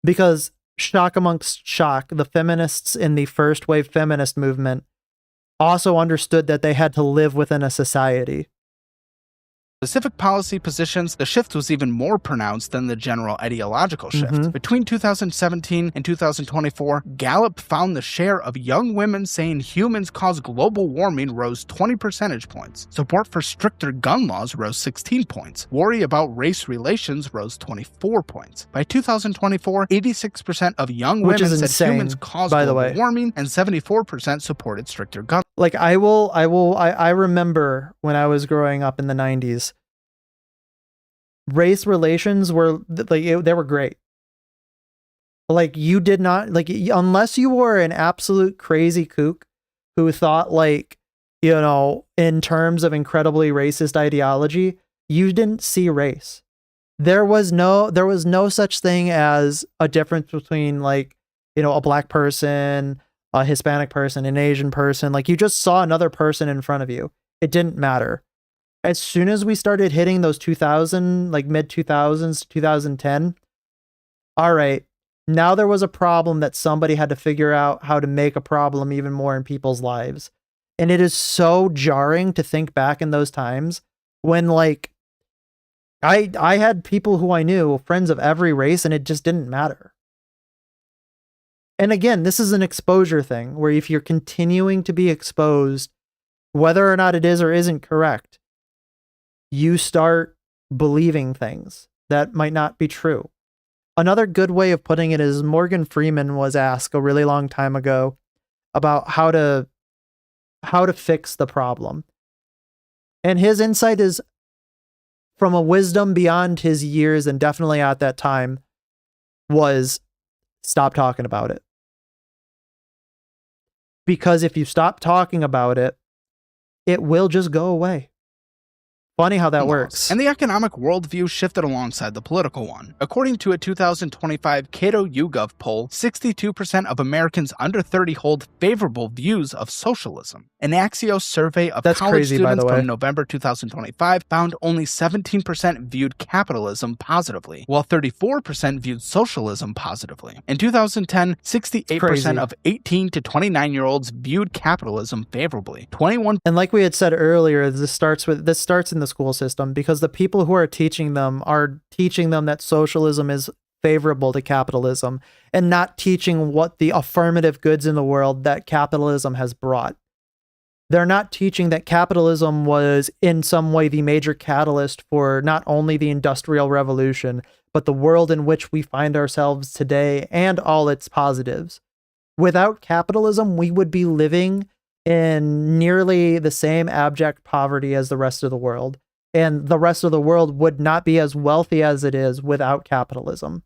Because shock amongst shock, the feminists in the first wave feminist movement also understood that they had to live within a society. Specific policy positions, the shift was even more pronounced than the general ideological shift. Between 2017 and 2024, Gallup found the share of young women saying humans cause global warming rose 20 percentage points. Support for stricter gun laws rose 16 points. Worry about race relations rose 24 points. By 2024, 86% of young women said insane, humans cause by the global way. warming, and 74% supported stricter gun. Like I remember when I was growing up in the 90s, race relations were they were great. Like you did not unless you were an absolute crazy kook who thought in terms of incredibly racist ideology, you didn't see race. There was no such thing as a difference between a black person, a Hispanic person, an Asian person. Like you just saw another person in front of you. It didn't matter. As soon as we started hitting those mid 2000s, 2010, all right, now there was a problem that somebody had to figure out how to make a problem even more in people's lives. And it is so jarring to think back in those times when I had people who I knew, friends of every race, and it just didn't matter. And again, this is an exposure thing where if you're continuing to be exposed, whether or not it is or isn't correct, you start believing things that might not be true. Another good way of putting it is Morgan Freeman was asked a really long time ago about how to fix the problem. And his insight is from a wisdom beyond his years, and definitely at that time, was stop talking about it. Because if you stop talking about it, it will just go away. Funny how that works. And the economic worldview shifted alongside the political one. According to a 2025 Cato YouGov poll, 62% of Americans under 30 hold favorable views of socialism. An Axios survey of college students from November 2025 found only 17% viewed capitalism positively, while 34% viewed socialism positively. In 2010, 68% of 18 to 29-year-olds viewed capitalism favorably. 21%. And like we had said earlier, this starts in the school system, because the people who are teaching them that socialism is favorable to capitalism and not teaching what the affirmative goods in the world that capitalism has brought. They're not teaching that capitalism was in some way the major catalyst for not only the Industrial Revolution, but the world in which we find ourselves today and all its positives. Without capitalism, we would be living in nearly the same abject poverty as the rest of the world. And the rest of the world would not be as wealthy as it is without capitalism.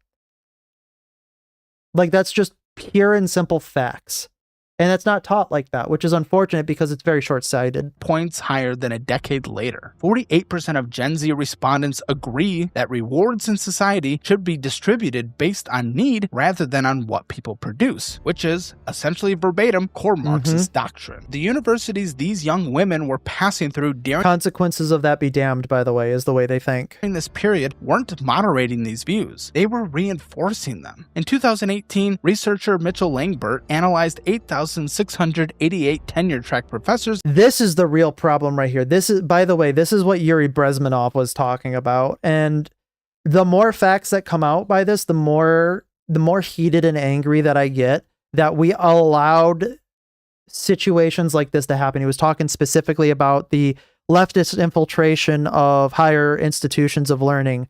That's just pure and simple facts. And it's not taught like that, which is unfortunate because it's very short-sighted. Points higher than a decade later. 48% of Gen Z respondents agree that rewards in society should be distributed based on need rather than on what people produce, which is essentially verbatim core Marxist doctrine. The universities these young women were passing through during consequences of that be damned, by the way, is the way they think. During this period weren't moderating these views. They were reinforcing them. In 2018, researcher Mitchell Langbert analyzed 8,688 tenure-track professors. This is the real problem right here. This is, by the way, this is what Yuri Brezmenov was talking about. And the more facts that come out by this, the more heated and angry that I get that we allowed situations like this to happen. He was talking specifically about the leftist infiltration of higher institutions of learning.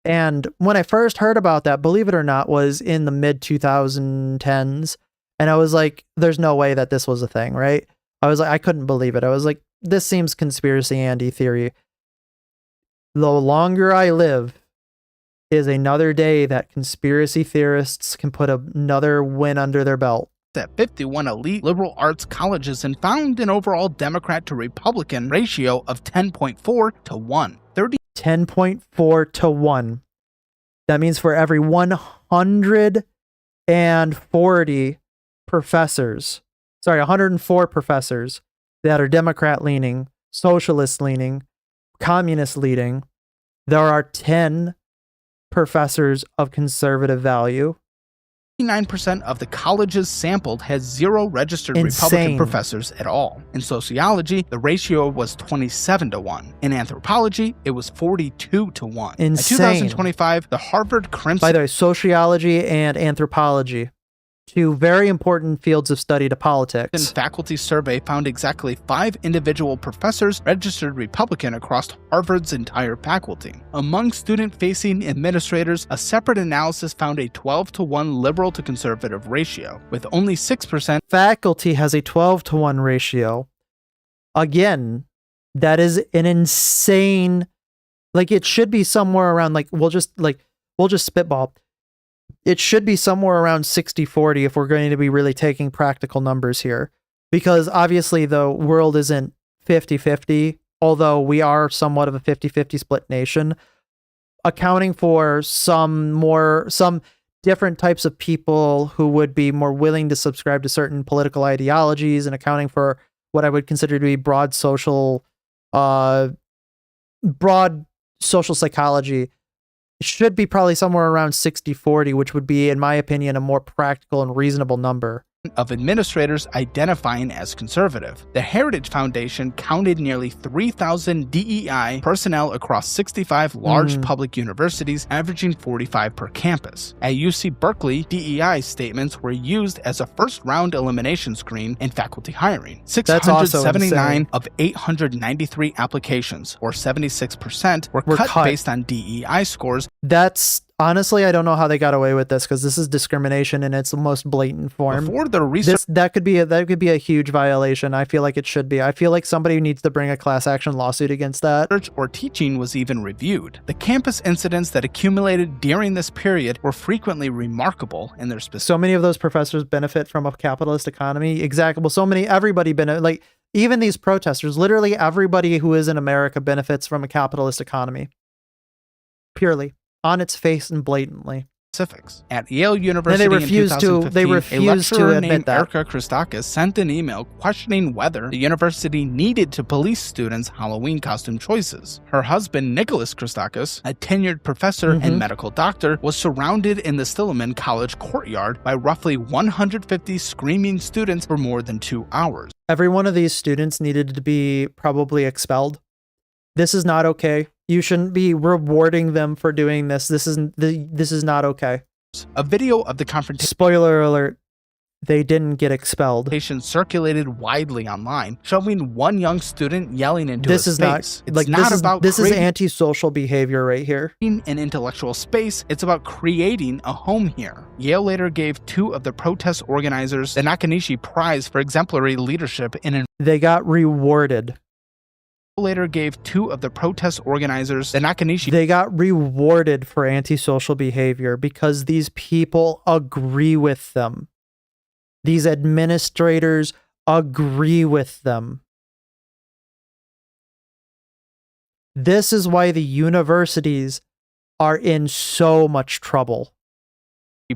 And when I first heard about that, believe it or not, was in the mid 2010s. And I was like, there's no way that this was a thing, right? I was like, I couldn't believe it. I was like, this seems conspiracy Andy theory. The longer I live is another day that conspiracy theorists can put another win under their belt. At 51 elite liberal arts colleges and found an overall Democrat to Republican ratio of 10.4 to 1. 10.4 to 1. That means for every 140 professors, 104 professors that are Democrat leaning, socialist leaning, communist leaning, there are 10 professors of conservative value. 89% of the colleges sampled had 0 registered Republican professors at all. In sociology, the ratio was 27 to 1. In anthropology, it was 42 to 1. Insane. In 2025, the Harvard Crimson... By the way, sociology and anthropology, 2 very important fields of study to politics. Faculty survey found exactly 5 individual professors registered Republican across Harvard's entire faculty. Among student-facing administrators, a separate analysis found a 12 to 1 liberal to conservative ratio, with only 6%. Faculty has a 12 to 1 ratio. Again, that is an insane, like it should be somewhere around, like we'll just spitball. It should be somewhere around 60-40 if we're going to be really taking practical numbers here. Because obviously the world isn't 50-50, although we are somewhat of a 50-50 split nation. Accounting for some different types of people who would be more willing to subscribe to certain political ideologies, and accounting for what I would consider to be broad social psychology, should be probably somewhere around 60-40, which would be, in my opinion, a more practical and reasonable number. Of administrators identifying as conservative. The Heritage Foundation counted nearly 3,000 DEI personnel across 65 large public universities, averaging 45 per campus. At UC Berkeley, DEI statements were used as a first-round elimination screen in faculty hiring. 679 of 893 applications, or 76%, were cut based on DEI scores. That's honestly, I don't know how they got away with this, because this is discrimination in its most blatant form. Before the research, that could be a huge violation. I feel like it should be. I feel like somebody needs to bring a class action lawsuit against that. Research or teaching was even reviewed. The campus incidents that accumulated during this period were frequently remarkable in their specific. So many of those professors benefit from a capitalist economy. Exactly. Well, everybody benefit. Like even these protesters, literally everybody who is in America benefits from a capitalist economy. Purely. On its face and blatantly. Specifics. At Yale University and they refuse in 2015, to a lecturer admit named that. Erica Christakis sent an email questioning whether the university needed to police students' Halloween costume choices. Her husband, Nicholas Christakis, a tenured professor and medical doctor, was surrounded in the Stillman College courtyard by roughly 150 screaming students for more than 2 hours. Every one of these students needed to be probably expelled. This is not okay. You shouldn't be rewarding them for doing this. This is not okay. A video of the confrontation. Spoiler alert. They didn't get expelled. Circulated widely online, showing one young student yelling into this his is face. Not like this is antisocial behavior right here. An intellectual space. It's about creating a home here. Yale later gave 2 of the protest organizers the Nakanishi Prize for exemplary leadership in. They got rewarded. Later gave 2 of the protest organizers the Nakanishi. They got rewarded for antisocial behavior because these people agree with them. These administrators agree with them. This is why the universities are in so much trouble.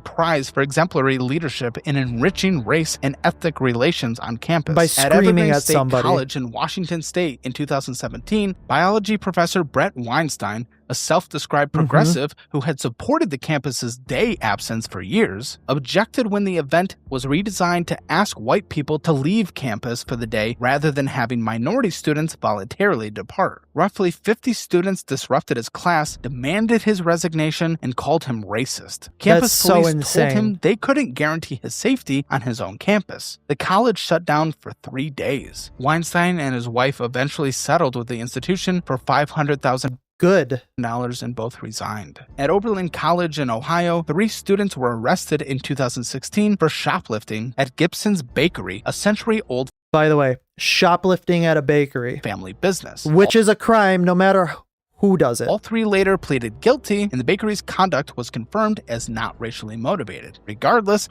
Prize for exemplary leadership in enriching race and ethnic relations on campus. By screaming at State somebody. College in Washington State in 2017, biology professor Brett Weinstein, a self-described progressive who had supported the campus's day absence for years, objected when the event was redesigned to ask white people to leave campus for the day rather than having minority students voluntarily depart. Roughly 50 students disrupted his class, demanded his resignation, and called him racist. Campus police told him they couldn't guarantee his safety on his own campus. The college shut down for 3 days. Weinstein and his wife eventually settled with the institution for $500,000. Good. And both resigned. At Oberlin College in Ohio, 3 students were arrested in 2016 for shoplifting at Gibson's Bakery, a century-old By the way, shoplifting at a bakery. Family business. Which is a crime no matter who does it. All three later pleaded guilty, and the bakery's conduct was confirmed as not racially motivated. Regardless,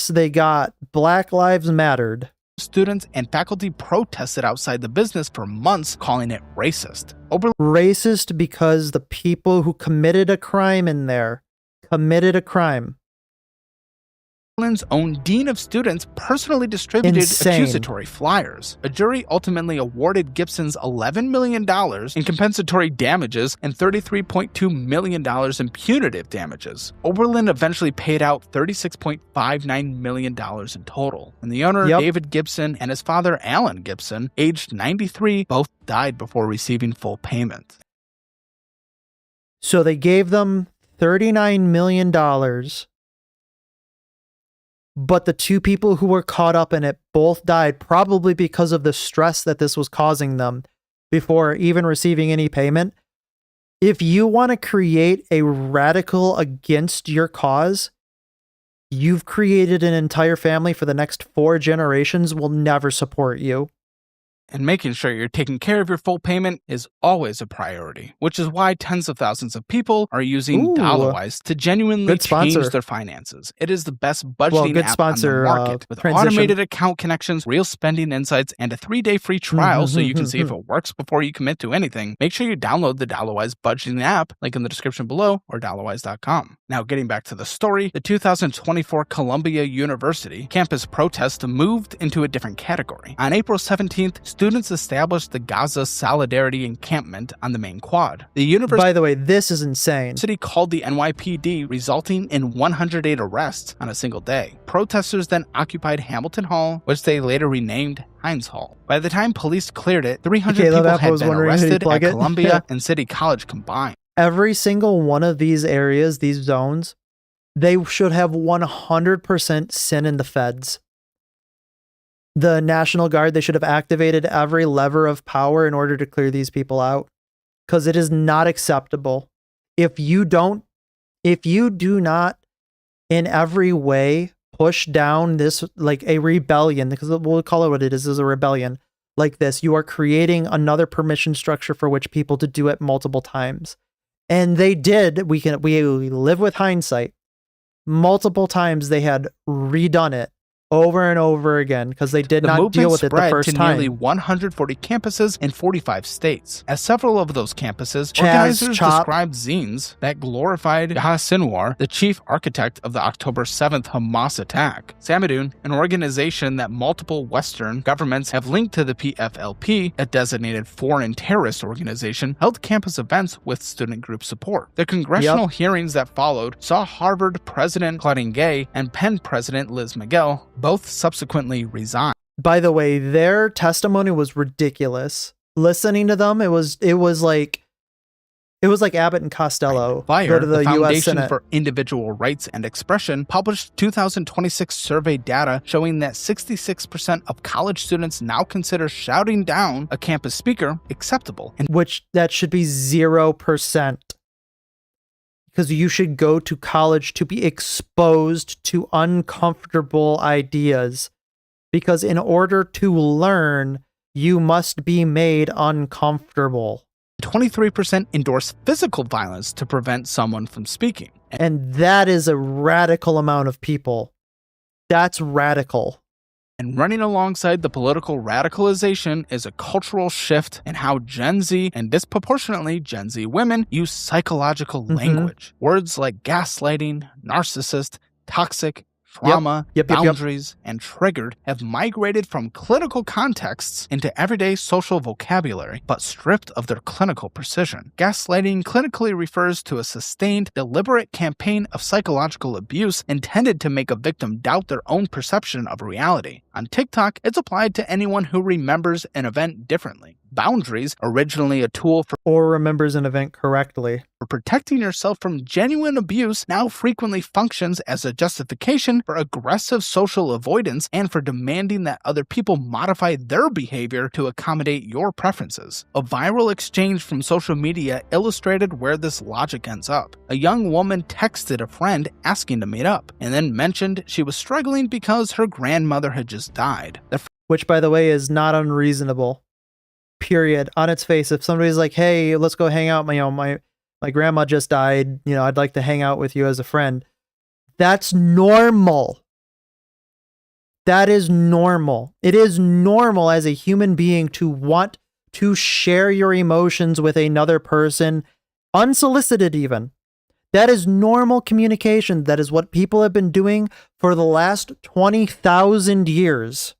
they got Black Lives Mattered. Students and faculty protested outside the business for months, calling it racist. Racist because the people who committed a crime in there committed a crime. Oberlin's own dean of students personally distributed accusatory flyers. A jury ultimately awarded Gibson's $11 million in compensatory damages and $33.2 million in punitive damages. Oberlin eventually paid out $36.59 million in total. And the owner, David Gibson, and his father, Alan Gibson, aged 93, both died before receiving full payment. So they gave them $39 million. But the two people who were caught up in it both died, probably because of the stress that this was causing them before even receiving any payment. If you want to create a radical against your cause, you've created an entire family for the next 4 generations will never support you. And making sure you're taking care of your full payment is always a priority, which is why tens of thousands of people are using DollarWise to genuinely change their finances. It is the best budgeting app on the market, with automated account connections, real spending insights, and a 3-day free trial so you can see if it works before you commit to anything. Make sure you download the DollarWise budgeting app, link in the description below, or dollarwise.com. Now, getting back to the story, the 2024 Columbia University campus protest moved into a different category. On April 17th, students established the Gaza Solidarity Encampment on the main quad. The university, by the way, this is insane. City called the NYPD, resulting in 108 arrests on a single day. Protesters then occupied Hamilton Hall, which they later renamed Heinz Hall. By the time police cleared it, 300 people had been arrested at Columbia and City College combined. Every single one of these areas, these zones, they should have 100% sin in the feds. The National Guard, they should have activated every lever of power in order to clear these people out, because it is not acceptable. If you do not in every way push down this, like a rebellion, because we'll call it what it is a rebellion like this, you are creating another permission structure for which people to do it multiple times. And they did. We live with hindsight. Multiple times they had redone it over and over again because they did not deal with it the first time. Nearly 140 campuses in 45 states. At several of those campuses, organizers described zines that glorified Yahya Sinwar, the chief architect of the October 7th Hamas attack. Samadoun, an organization that multiple Western governments have linked to the PFLP, a designated foreign terrorist organization, held campus events with student group support. The congressional hearings that followed saw Harvard President Claudine Gay and Penn President Liz Miguel both subsequently resigned. By the way, their testimony was ridiculous. Listening to them, it was like Abbott and Costello go to the Foundation US for Individual Rights and Expression published 2026 survey data showing that 66% of college students now consider shouting down a campus speaker acceptable. Which that should be 0%. Because you should go to college to be exposed to uncomfortable ideas. Because in order to learn, you must be made uncomfortable. 23% endorse physical violence to prevent someone from speaking. And that is a radical amount of people. That's radical. And running alongside the political radicalization is a cultural shift in how Gen Z, and disproportionately Gen Z women, use psychological language. Words like gaslighting, narcissist, toxic, trauma, boundaries, and triggered have migrated from clinical contexts into everyday social vocabulary, but stripped of their clinical precision. Gaslighting clinically refers to a sustained, deliberate campaign of psychological abuse intended to make a victim doubt their own perception of reality. On TikTok, it's applied to anyone who remembers an event differently. Boundaries, originally a tool for remembers an event correctly. For protecting yourself from genuine abuse, now frequently functions as a justification for aggressive social avoidance and for demanding that other people modify their behavior to accommodate your preferences. A viral exchange from social media illustrated where this logic ends up. A young woman texted a friend asking to meet up, and then mentioned she was struggling because her grandmother had just died. The which by the way is not unreasonable. Period. On its face, if somebody's like, "Hey, let's go hang out. My grandma just died. I'd like to hang out with you as a friend." That's normal. That is normal. It is normal as a human being to want to share your emotions with another person, unsolicited even. That is normal communication. That is what people have been doing for the last 20,000 years.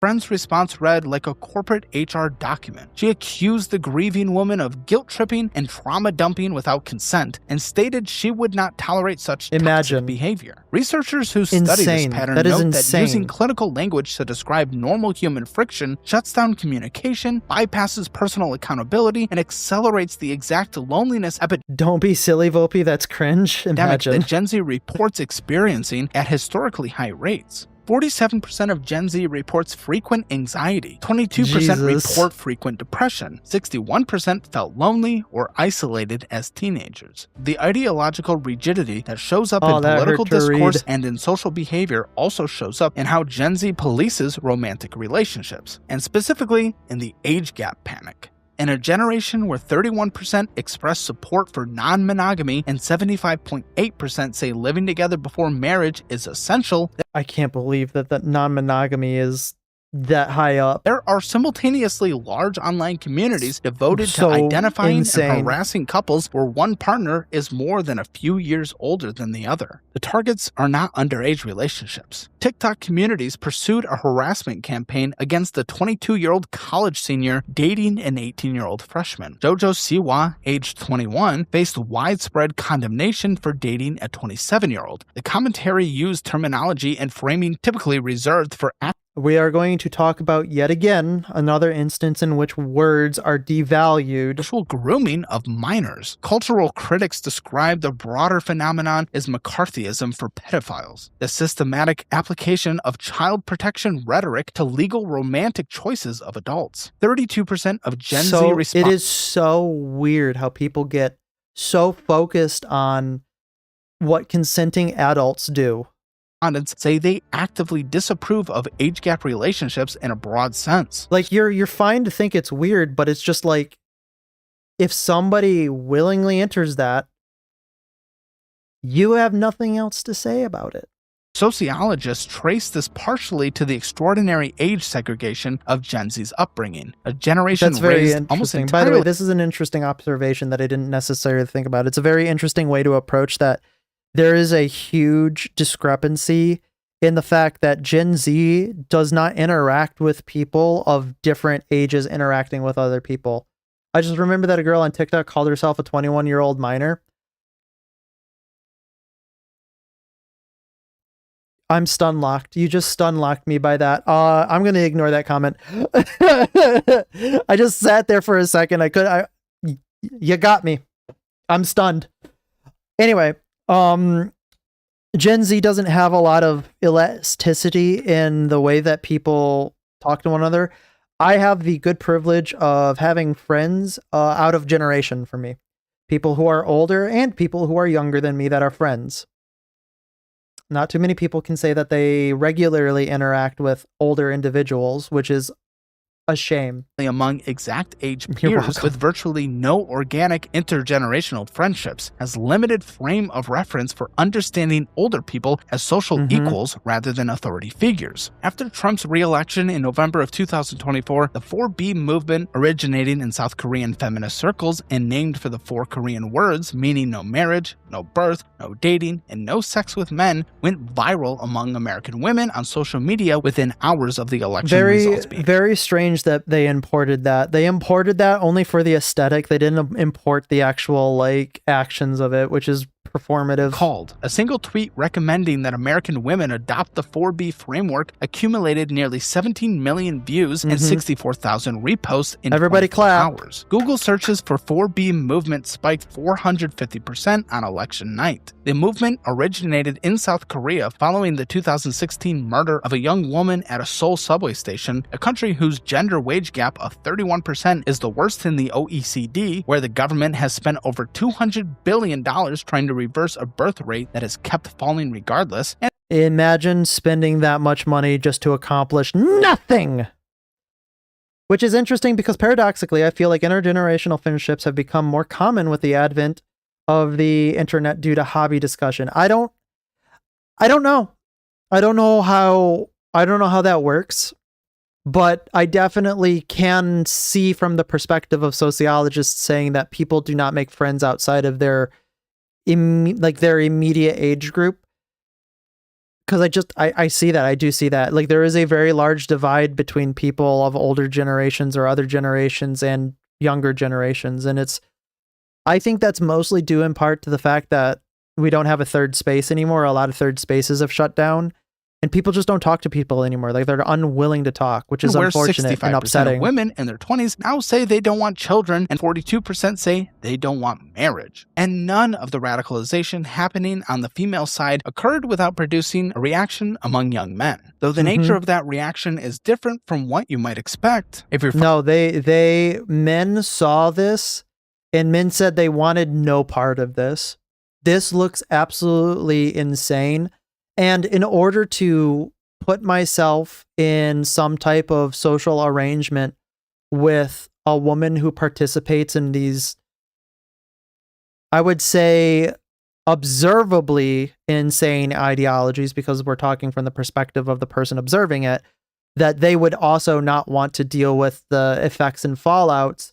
Friend's response read like a corporate HR document. She accused the grieving woman of guilt tripping and trauma dumping without consent and stated she would not tolerate such toxic behavior. Researchers who study this pattern note that using clinical language to describe normal human friction shuts down communication, bypasses personal accountability, and accelerates the exact loneliness epidemic. Don't be silly, Volpe. That's cringe. Imagine. That Gen Z reports experiencing at historically high rates. 47% of Gen Z reports frequent anxiety, 22% report frequent depression, 61% felt lonely or isolated as teenagers. The ideological rigidity that shows up in political discourse and in social behavior also shows up in how Gen Z polices romantic relationships, and specifically in the age gap panic. In a generation where 31% express support for non-monogamy and 75.8% say living together before marriage is essential. I can't believe that non-monogamy is that high up. There are simultaneously large online communities devoted to identifying and harassing couples where one partner is more than a few years older than the other. The targets are not underage relationships. TikTok communities pursued a harassment campaign against the 22-year-old college senior dating an 18-year-old freshman. Jojo Siwa, aged 21, faced widespread condemnation for dating a 27-year-old. The commentary used terminology and framing typically reserved for we are going to talk about yet again another instance in which words are devalued. Sexual grooming of minors. Cultural critics describe the broader phenomenon as McCarthyism for pedophiles, the systematic application of child protection rhetoric to legal romantic choices of adults. 32% of Gen Z respond. It is so weird how people get so focused on what consenting adults do. Say they actively disapprove of age gap relationships in a broad sense. Like you're fine to think it's weird, but it's just like if somebody willingly enters that, you have nothing else to say about it. Sociologists trace this partially to the extraordinary age segregation of Gen Z's upbringing. A generation That's very raised interesting. almost entirely. By the way, this is an interesting observation that I didn't necessarily think about. It's a very interesting way to approach that. There is a huge discrepancy in the fact that Gen Z does not interact with people of different ages interacting with other people. I just remember that a girl on TikTok called herself a 21-year-old minor. I'm stun locked. You just stun locked me by that. I'm going to ignore that comment. I just sat there for a second. You got me. I'm stunned. Anyway. Gen Z doesn't have a lot of elasticity in the way that people talk to one another. I have the good privilege of having friends out of generation for me. People who are older and people who are younger than me that are friends. Not too many people can say that they regularly interact with older individuals, which is a shame. Among exact age peers with virtually no organic intergenerational friendships, has limited frame of reference for understanding older people as social equals rather than authority figures. After Trump's re-election in November of 2024, the 4B movement, originating in South Korean feminist circles and named for the 4 Korean words meaning no marriage, no birth, no dating, and no sex with men, went viral among American women on social media within hours of the election results being. Very strange that they imported that. They imported that only for the aesthetic. They didn't import the actual actions of it, which is performative. Called. A single tweet recommending that American women adopt the 4B framework accumulated nearly 17 million views and 64,000 reposts in 24 hours. Google searches for 4B movement spiked 450% on election night. The movement originated in South Korea following the 2016 murder of a young woman at a Seoul subway station, a country whose gender wage gap of 31% is the worst in the OECD, where the government has spent over $200 billion trying to reverse a birth rate that has kept falling regardless. And imagine spending that much money just to accomplish nothing. Which is interesting because paradoxically, I feel like intergenerational friendships have become more common with the advent of the internet due to hobby discussion. I don't know. I don't know how that works, but I definitely can see from the perspective of sociologists saying that people do not make friends outside of their immediate age group. Because I see that. I do see that. Like, there is a very large divide between people of older generations or other generations and younger generations. And I think that's mostly due in part to the fact that we don't have a third space anymore. A lot of third spaces have shut down. And people just don't talk to people anymore. Like, they're unwilling to talk, which is unfortunate and upsetting. Of women in their 20s now say they don't want children, and 42% say they don't want marriage. And none of the radicalization happening on the female side occurred without producing a reaction among young men. Though the nature of that reaction is different from what you might expect. If you're men saw this, and men said they wanted no part of this. This looks absolutely insane. And in order to put myself in some type of social arrangement with a woman who participates in these, I would say, observably insane ideologies, because we're talking from the perspective of the person observing it, that they would also not want to deal with the effects and fallouts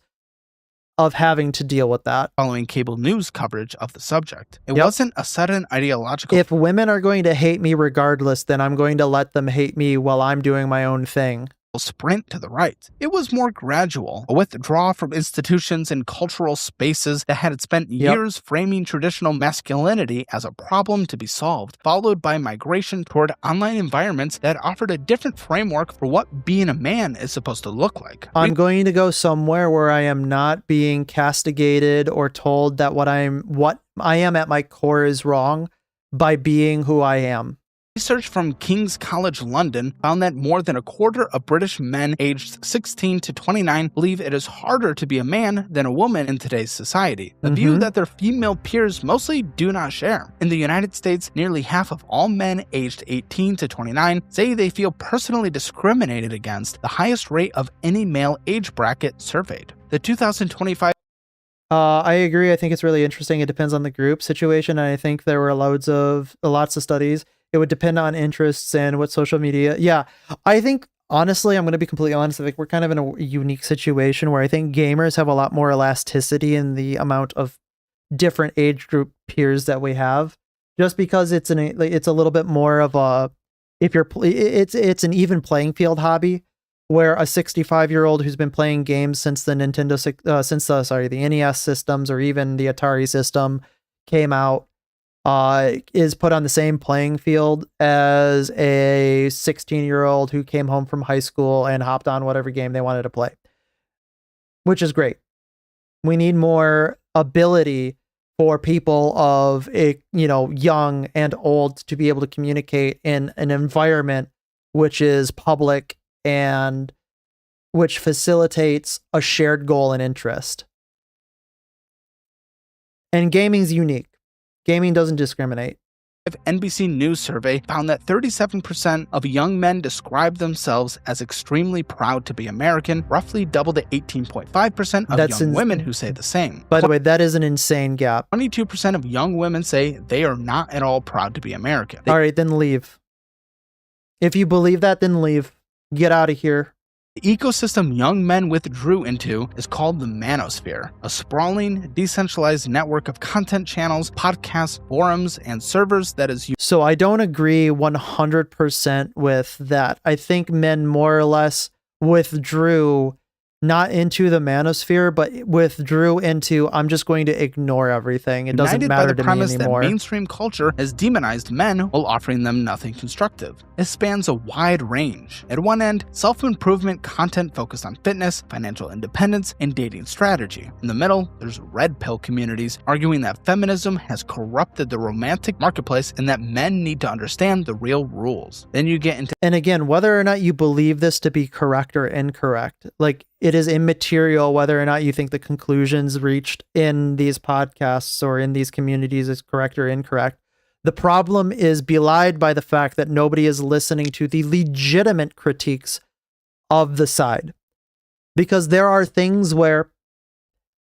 of having to deal with that. Following cable news coverage of the subject. It wasn't a sudden ideological... If women are going to hate me regardless, then I'm going to let them hate me while I'm doing my own thing. Sprint to the right. It was more gradual, a withdrawal from institutions and cultural spaces that had spent years framing traditional masculinity as a problem to be solved, followed by migration toward online environments that offered a different framework for what being a man is supposed to look like. I'm going to go somewhere where I am not being castigated or told that what I am at my core is wrong by being who I am. Research from King's College London found that more than a quarter of British men aged 16 to 29 believe it is harder to be a man than a woman in today's society, a view that their female peers mostly do not share. In the United States, nearly half of all men aged 18 to 29 say they feel personally discriminated against, the highest rate of any male age bracket surveyed. The 2025 I agree. I think it's really interesting. It depends on the group situation. And I think there were lots of studies. It would depend on interests and what social media. Yeah, I think, honestly, I'm going to be completely honest. I think we're kind of in a unique situation where I think gamers have a lot more elasticity in the amount of different age group peers that we have, just because it's a little bit more of a, it's an even playing field hobby, where a 65-year-old who's been playing games since the the NES systems or even the Atari system came out, is put on the same playing field as a 16-year-old who came home from high school and hopped on whatever game they wanted to play, which is great. We need more ability for people of young and old to be able to communicate in an environment which is public and which facilitates a shared goal and interest. And gaming's unique. Gaming doesn't discriminate. NBC News survey found that 37% of young men describe themselves as extremely proud to be American, roughly double the 18.5% of young women who say the same. By the way, that is an insane gap. 22% of young women say they are not at all proud to be American. All right, then leave. If you believe that, then leave. Get out of here. The ecosystem young men withdrew into is called the manosphere, a sprawling, decentralized network of content channels, podcasts, forums, and servers that is used. So I don't agree 100% with that. I think men more or less withdrew not into the manosphere, but withdrew into, I'm just going to ignore everything. It doesn't matter to me anymore. That mainstream culture has demonized men while offering them nothing constructive. It spans a wide range. At one end, self-improvement content focused on fitness, financial independence, and dating strategy. In the middle, there's red pill communities arguing that feminism has corrupted the romantic marketplace and that men need to understand the real rules. Then you get into... And again, whether or not you believe this to be correct or incorrect, like, it is immaterial whether or not you think the conclusions reached in these podcasts or in these communities is correct or incorrect. The problem is belied by the fact that nobody is listening to the legitimate critiques of the side. Because there are things where,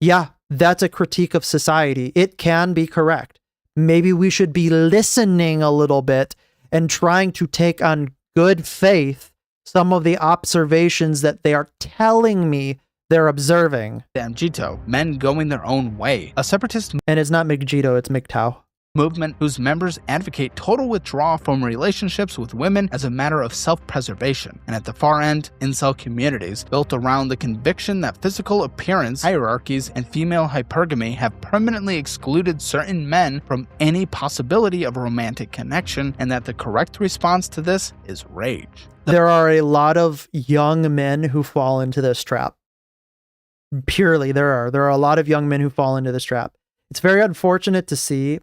yeah, that's a critique of society. It can be correct. Maybe we should be listening a little bit and trying to take on good faith some of the observations that they are telling me they're observing. The MGTOW, men going their own way, a separatist And it's not MGTOW, it's MGTOW. movement whose members advocate total withdrawal from relationships with women as a matter of self-preservation, and at the far end, incel communities built around the conviction that physical appearance hierarchies and female hypergamy have permanently excluded certain men from any possibility of a romantic connection, and that the correct response to this is rage. There are a lot of young men who fall into this trap. Purely, there are a lot of young men who fall into this trap. It's very unfortunate to see.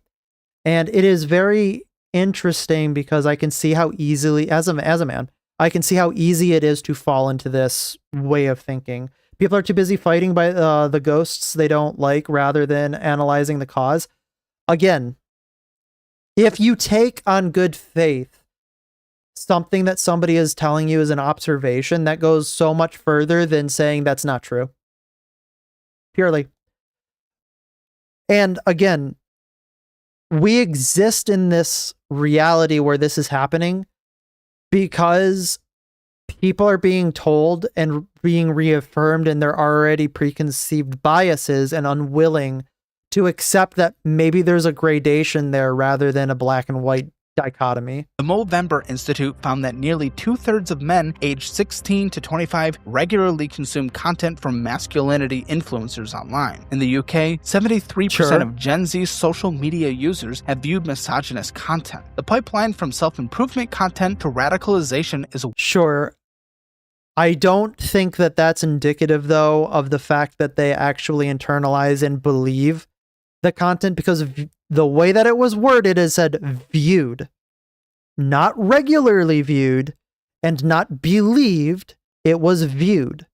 And it is very interesting because I can see how easily, as a man, I can see how easy it is to fall into this way of thinking. People are too busy fighting by the ghosts they don't like rather than analyzing the cause. Again, if you take on good faith something that somebody is telling you is an observation, that goes so much further than saying that's not true. Purely. And again, we exist in this reality where this is happening because people are being told and being reaffirmed in their already preconceived biases and unwilling to accept that maybe there's a gradation there rather than a black and white dichotomy. The Movember Institute found that nearly 2/3 of men aged 16 to 25 regularly consume content from masculinity influencers online. In the UK, 73% of Gen Z social media users have viewed misogynist content. The pipeline from self-improvement content to radicalization is Sure. I don't think that that's indicative, though, of the fact that they actually internalize and believe the content, because the way that it was worded is said viewed, not regularly viewed and not believed. It was viewed,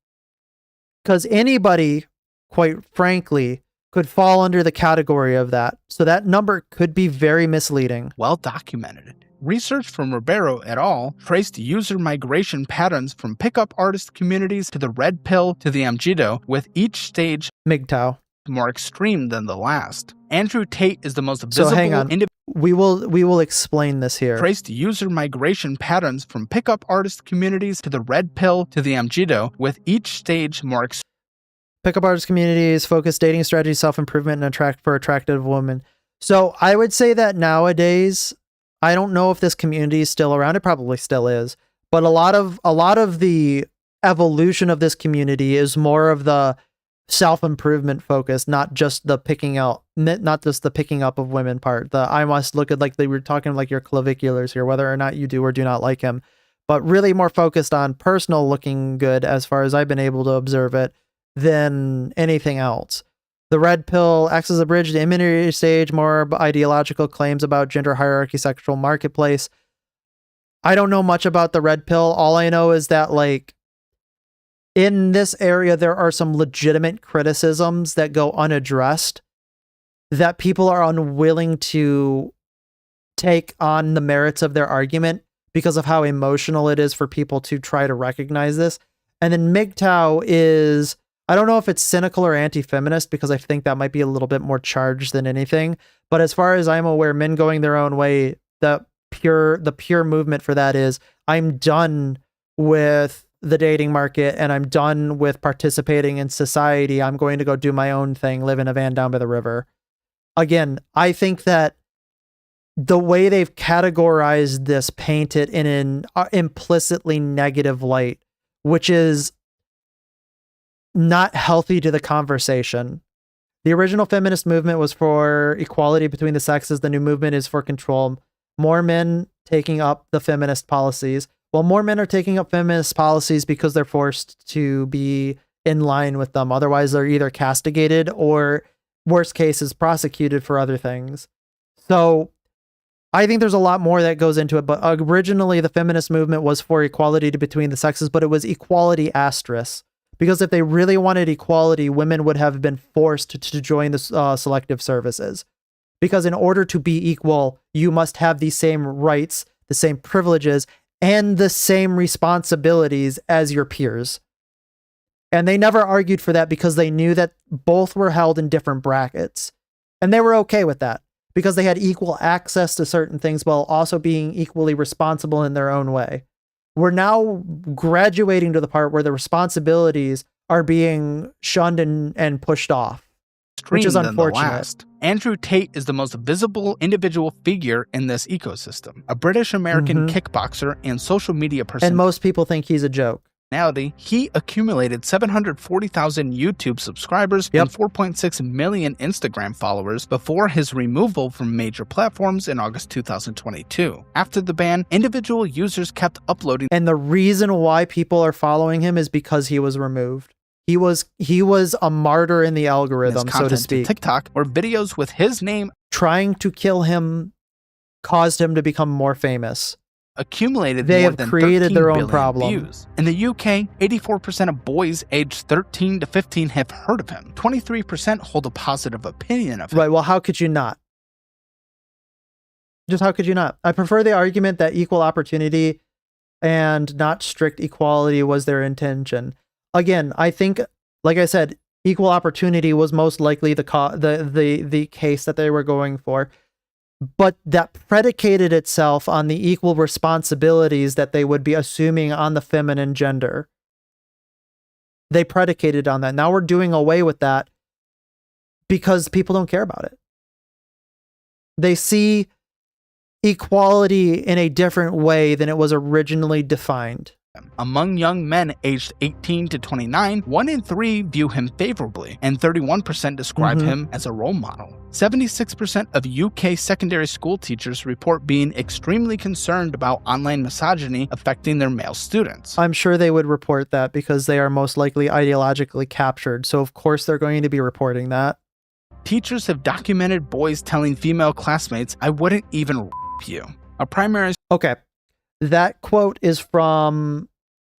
because anybody, quite frankly, could fall under the category of that. So that number could be very misleading. Well documented. Research from Ribeiro et al. Traced user migration patterns from pickup artist communities to the red pill to the MGTOW, with each stage MGTOW more extreme than the last. Andrew Tate is the most visible. So hang on. We will explain this here. Traced user migration patterns from pickup artist communities to the red pill to the MGTOW, with each stage more Pickup artist communities, focus dating strategy, self-improvement, and attractive women. So I would say that nowadays, I don't know if this community is still around. It probably still is, but a lot of the evolution of this community is more of the self-improvement focus, not just the picking up of women part. The I must look at, like they were talking like your claviculars here, whether or not you do or do not like him, but really more focused on personal looking good as far as I've been able to observe it than anything else. The red pill acts as a bridge to immaturity stage, more ideological claims about gender hierarchy, sexual marketplace. I don't know much about the red pill. All I know is that, like, in this area, there are some legitimate criticisms that go unaddressed that people are unwilling to take on the merits of their argument because of how emotional it is for people to try to recognize this. And then MGTOW is, I don't know if it's cynical or anti-feminist, because I think that might be a little bit more charged than anything. But as far as I'm aware, men going their own way, the pure movement for that is, I'm done with the dating market and I'm done with participating in society. I'm going to go do my own thing, live in a van down by the river. Again, I think that the way they've categorized this paint it in an implicitly negative light, which is not healthy to the conversation. The original feminist movement was for equality between the sexes. The new movement is for control. More men taking up the feminist policies. Well, more men are taking up feminist policies because they're forced to be in line with them. Otherwise, they're either castigated or, worst cases, prosecuted for other things. So I think there's a lot more that goes into it. But originally, the feminist movement was for equality between the sexes, but it was equality asterisk, Because if they really wanted equality, women would have been forced to join the selective services. Because in order to be equal, you must have the same rights, the same privileges, and the same responsibilities as your peers. And they never argued for that because they knew that both were held in different brackets. And they were okay with that because they had equal access to certain things while also being equally responsible in their own way. We're now graduating to the part where the responsibilities are being shunned and pushed off, which is unfortunate. Andrew Tate is the most visible individual figure in this ecosystem. A British-American kickboxer and social media person. And most people think he's a joke. He accumulated 740,000 YouTube subscribers and 4.6 million Instagram followers before his removal from major platforms in August 2022. After the ban, individual users kept uploading. And the reason why people are following him is because he was removed. He was a martyr in the algorithm, so to speak. TikTok, where videos with his name trying to kill him caused him to become more famous. Accumulated they more have than created 13 their own billion problem. Views. In the UK, 84% of boys aged 13 to 15 have heard of him. 23% hold a positive opinion of him. Right, well, how could you not? Just how could you not? I prefer the argument that equal opportunity and not strict equality was their intention. Again, I think, like I said, equal opportunity was most likely the case that they were going for. But that predicated itself on the equal responsibilities that they would be assuming on the feminine gender. They predicated on that. Now we're doing away with that because people don't care about it. They see equality in a different way than it was originally defined. Among young men aged 18 to 29, 1 in 3 view him favorably, and 31% describe him as a role model. 76% of UK secondary school teachers report being extremely concerned about online misogyny affecting their male students. I'm sure they would report that because they are most likely ideologically captured, so of course they're going to be reporting that. Teachers have documented boys telling female classmates, "I wouldn't even r*** you." A primary... Okay. That quote is from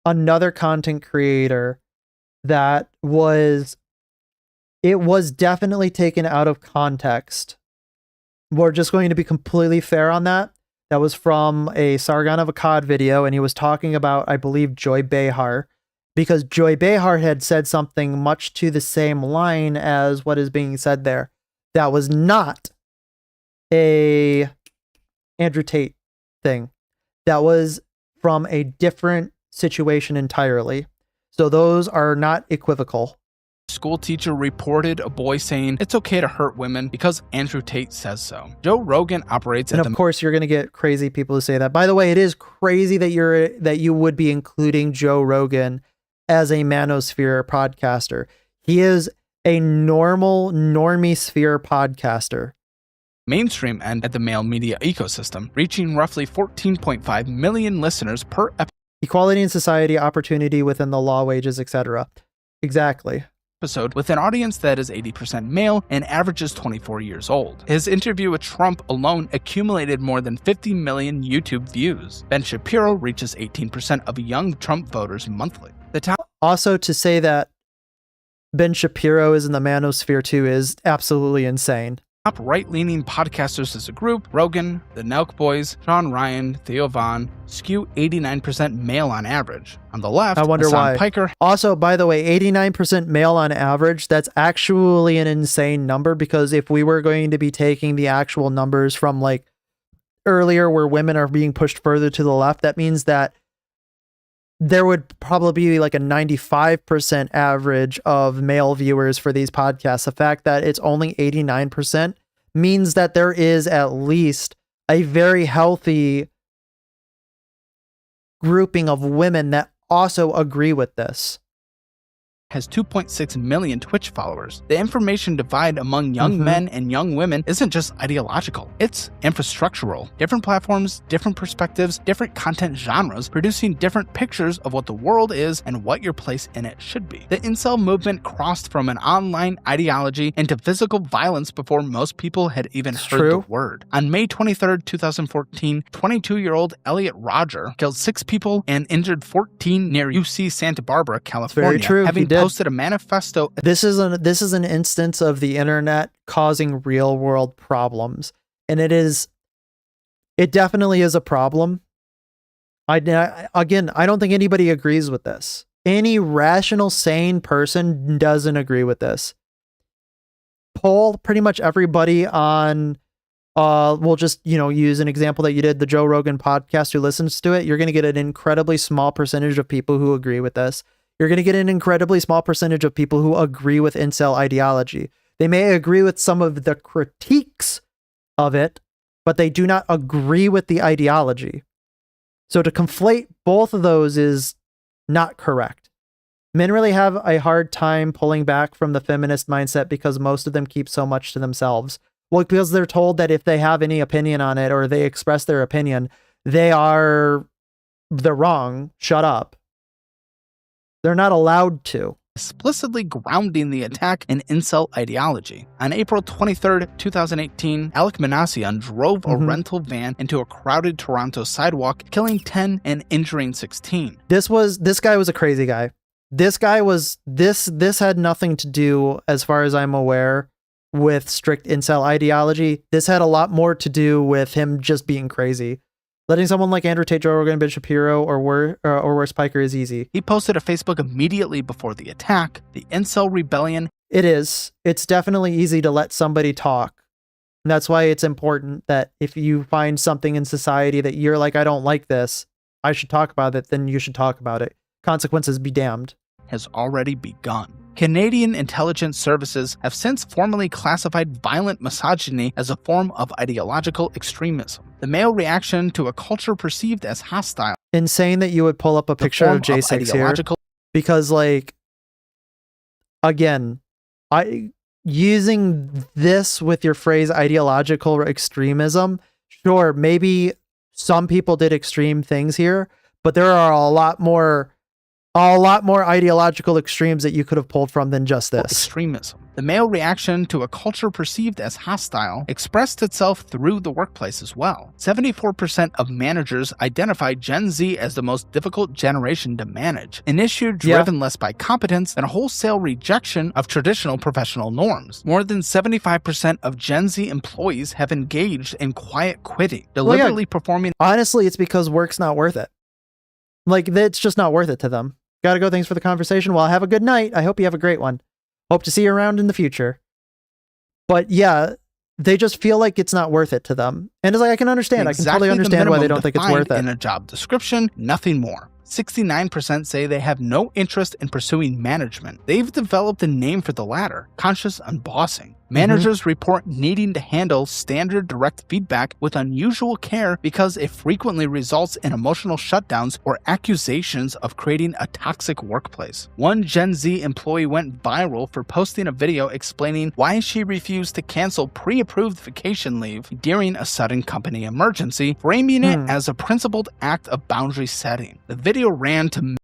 another content creator that was definitely taken out of context. We're just going to be completely fair on that. That was from a Sargon of Akkad video, and he was talking about, I believe, Joy Behar, because Joy Behar had said something much to the same line as what is being said there. That was not a Andrew Tate thing. That was from a different situation entirely. So those are not equivocal. School teacher reported a boy saying it's okay to hurt women because Andrew Tate says so. Joe Rogan operates and of course you're going to get crazy people who say that. By the way, it is crazy that you would be including Joe Rogan as a manosphere podcaster. He is a normie sphere podcaster. Mainstream end at the male media ecosystem, reaching roughly 14.5 million listeners per episode. Equality in society, opportunity within the law, wages, etc. Exactly. With an audience that is 80% male and averages 24 years old. His interview with Trump alone accumulated more than 50 million YouTube views. Ben Shapiro reaches 18% of young Trump voters monthly. Also, to say that Ben Shapiro is in the manosphere too is absolutely insane. Top right-leaning podcasters as a group, Rogan, the Nelk Boys, Sean Ryan, Theo Vaughn, skew 89% male on average. On the left, I wonder Hassan why. Piker. Also, by the way, 89% male on average, that's actually an insane number, because if we were going to be taking the actual numbers from like earlier where women are being pushed further to the left, that means that there would probably be like a 95% average of male viewers for these podcasts. The fact that it's only 89% means that there is at least a very healthy grouping of women that also agree with this. Has 2.6 million Twitch followers. The information divide among young men and young women isn't just ideological, it's infrastructural. Different platforms, different perspectives, different content genres, producing different pictures of what the world is and what your place in it should be. The incel movement crossed from an online ideology into physical violence before most people had even heard the word. On May 23rd, 2014, 22-year-old Elliot Rodger killed 6 people and injured 14 near UC Santa Barbara, California. Very true. Having did. posted a manifesto. This is an instance of the internet causing real world problems, and it definitely is a problem. I don't think anybody agrees with this. Any rational, sane person doesn't agree with this. Poll pretty much everybody on, we'll just, use an example that you did, the Joe Rogan podcast, who listens to it. You're going to get an incredibly small percentage of people who agree with this. You're going to get an incredibly small percentage of people who agree with incel ideology. They may agree with some of the critiques of it, but they do not agree with the ideology. So to conflate both of those is not correct. Men really have a hard time pulling back from the feminist mindset because most of them keep so much to themselves. Well, because they're told that if they have any opinion on it or they express their opinion, they're wrong. Shut up. They're not allowed to. Explicitly grounding the attack in incel ideology. On April 23, 2018, Alec Minassian drove a rental van into a crowded Toronto sidewalk, killing 10 and injuring 16. This guy was a crazy guy. This had nothing to do, as far as I'm aware, with strict incel ideology. This had a lot more to do with him just being crazy. Letting someone like Andrew Tate, Joe Rogan, Ben Shapiro, or worse Piker is easy. He posted a Facebook immediately before the attack. The incel rebellion. It is. It's definitely easy to let somebody talk. And that's why it's important that if you find something in society that you're like, I don't like this, I should talk about it, then you should talk about it. Consequences be damned. Has already begun. Canadian intelligence services have since formally classified violent misogyny as a form of ideological extremism. The male reaction to a culture perceived as hostile. Insane that you would pull up a picture of J6 here. Because, again, using this with your phrase ideological extremism, sure, maybe some people did extreme things here, but there are a lot more ideological extremes that you could have pulled from than just this. Extremism. The male reaction to a culture perceived as hostile expressed itself through the workplace as well. 74% of managers identify Gen Z as the most difficult generation to manage, an issue driven less by competence than a wholesale rejection of traditional professional norms. More than 75% of Gen Z employees have engaged in quiet quitting, deliberately performing. Honestly, it's because work's not worth it. It's just not worth it to them. Gotta go. Thanks for the conversation. Well, have a good night. I hope you have a great one. Hope to see you around in the future. But yeah, they just feel like it's not worth it to them. And it's like, I can understand. Exactly, I can totally understand why they don't think it's worth it. In a job description, nothing more. 69% say they have no interest in pursuing management. They've developed a name for the latter, conscious unbossing. Managers report needing to handle standard direct feedback with unusual care because it frequently results in emotional shutdowns or accusations of creating a toxic workplace. One Gen Z employee went viral for posting a video explaining why she refused to cancel pre-approved vacation leave during a sudden company emergency, framing it as a principled act of boundary setting. The video ran to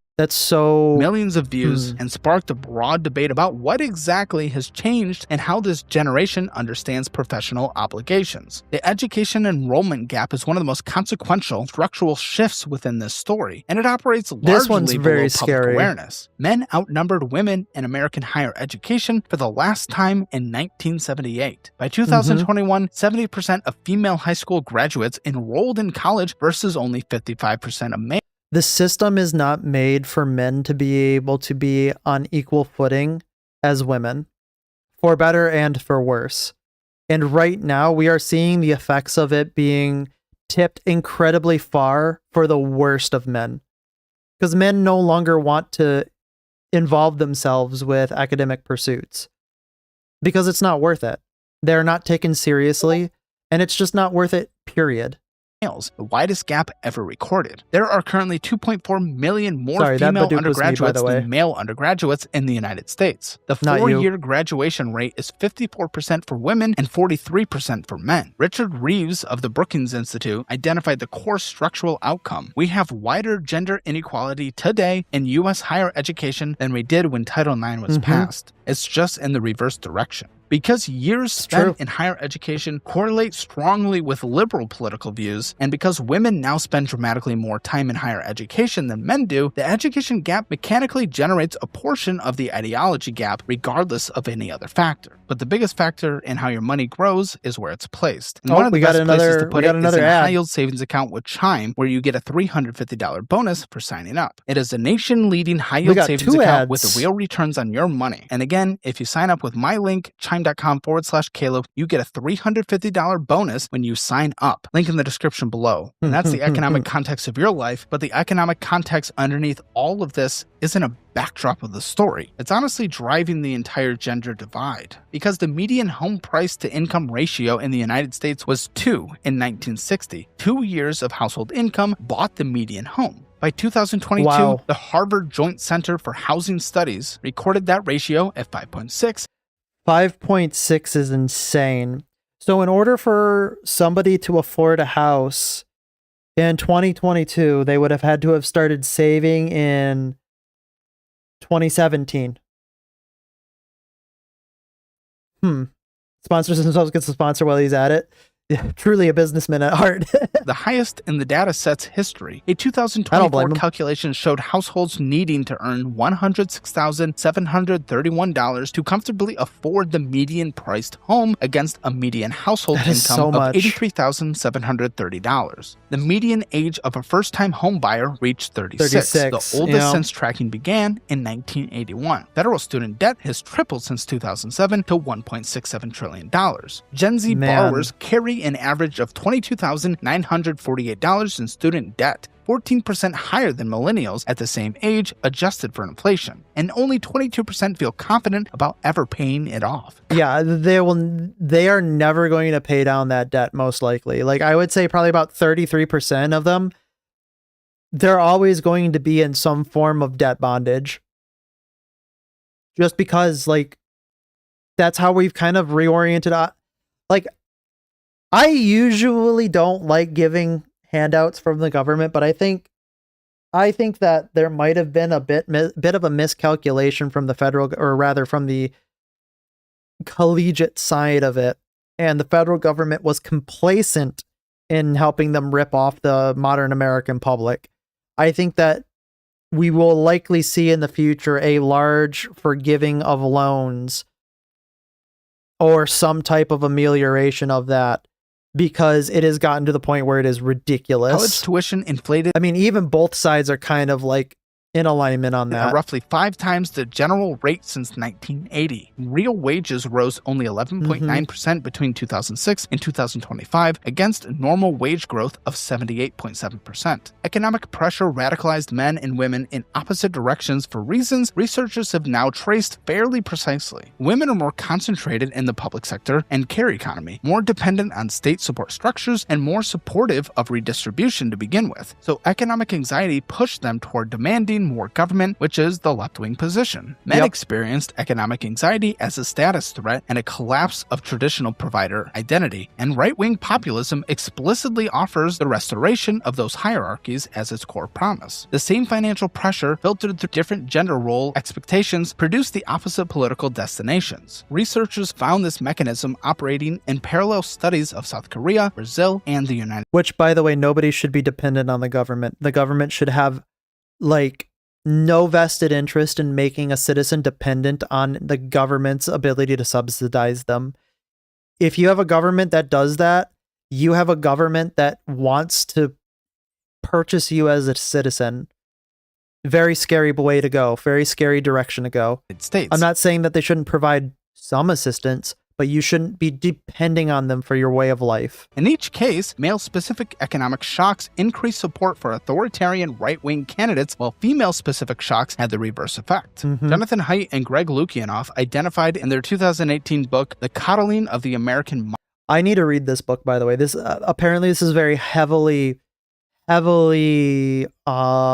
millions of views and sparked a broad debate about what exactly has changed and how this generation understands professional obligations. The education enrollment gap is one of the most consequential structural shifts within this story, and it operates largely below public awareness. Men outnumbered women in American higher education for the last time in 1978. By 2021, 70% of female high school graduates enrolled in college versus only 55% of male. The system is not made for men to be able to be on equal footing as women, for better and for worse. And right now, we are seeing the effects of it being tipped incredibly far for the worst of men. Because men no longer want to involve themselves with academic pursuits. Because it's not worth it. They're not taken seriously, and it's just not worth it, period. The widest gap ever recorded. There are currently 2.4 million more female undergraduates than male undergraduates in the United States. The 4-year graduation rate is 54% for women and 43% for men. Richard Reeves of the Brookings Institute identified the core structural outcome. We have wider gender inequality today in U.S. higher education than we did when Title IX was passed. It's just in the reverse direction. Because years spent in higher education correlate strongly with liberal political views, and because women now spend dramatically more time in higher education than men do, the education gap mechanically generates a portion of the ideology gap regardless of any other factor. But the biggest factor in how your money grows is where it's placed. And one of the best places to put it is in a high-yield savings account with Chime, where you get a $350 bonus for signing up. It is a nation-leading high-yield savings account with real returns on your money. And again, if you sign up with my link, chime.com/Caleb, you get a $350 bonus when you sign up. Link in the description below. And that's the economic context of your life, but the economic context underneath all of this isn't a backdrop of the story. It's honestly driving the entire gender divide. Because the median home price to income ratio in the United States was 2 in 1960. 2 years of household income bought the median home. By 2022, the Harvard Joint Center for Housing Studies recorded that ratio at 5.6. 5.6 is insane. So in order for somebody to afford a house in 2022, they would have had to have started saving in 2017. Sponsors themselves gets a sponsor while he's at it. Truly a businessman at heart. The highest in the data set's history. A 2024 calculation showed households needing to earn $106,731 to comfortably afford the median priced home against a median household income of $83,730. The median age of a first-time home buyer reached 36, the oldest since tracking began in 1981. Federal student debt has tripled since 2007 to $1.67 trillion. Gen Z borrowers carry an average of $22,948 in student debt, 14% higher than millennials at the same age, adjusted for inflation, and only 22% feel confident about ever paying it off. Yeah, they are never going to pay down that debt, most likely. Like, I would say probably about 33% of them, they're always going to be in some form of debt bondage. Just because, like, that's how we've kind of reoriented. Like, I usually don't like giving handouts from the government, but I think that there might have been a bit of a miscalculation from the federal, or rather from the collegiate side of it, and the federal government was complacent in helping them rip off the modern American public. I think that we will likely see in the future a large forgiving of loans or some type of amelioration of that, because it has gotten to the point where it is ridiculous. College tuition inflated. I mean, even both sides are kind of like in alignment on that. Roughly 5 times the general rate since 1980. Real wages rose only 11.9% between 2006 and 2025 against normal wage growth of 78.7%. Economic pressure radicalized men and women in opposite directions for reasons researchers have now traced fairly precisely. Women are more concentrated in the public sector and care economy, more dependent on state support structures, and more supportive of redistribution to begin with. So economic anxiety pushed them toward demanding more government, which is the left-wing position. Men experienced economic anxiety as a status threat and a collapse of traditional provider identity, and right-wing populism explicitly offers the restoration of those hierarchies as its core promise. The same financial pressure filtered through different gender role expectations produced the opposite political destinations. Researchers found this mechanism operating in parallel studies of South Korea, Brazil, and the United States. Which, by the way, nobody should be dependent on the government. The government should have, like, no vested interest in making a citizen dependent on the government's ability to subsidize them. If you have a government that does that, you have a government that wants to purchase you as a citizen. Very scary way to go. Very scary direction to go. I'm not saying that they shouldn't provide some assistance, but you shouldn't be depending on them for your way of life. In each case, male-specific economic shocks increased support for authoritarian right-wing candidates, while female-specific shocks had the reverse effect. Jonathan Haidt and Greg Lukianoff identified in their 2018 book, The Coddling of the American... I need to read this book, by the way. This apparently this is very heavily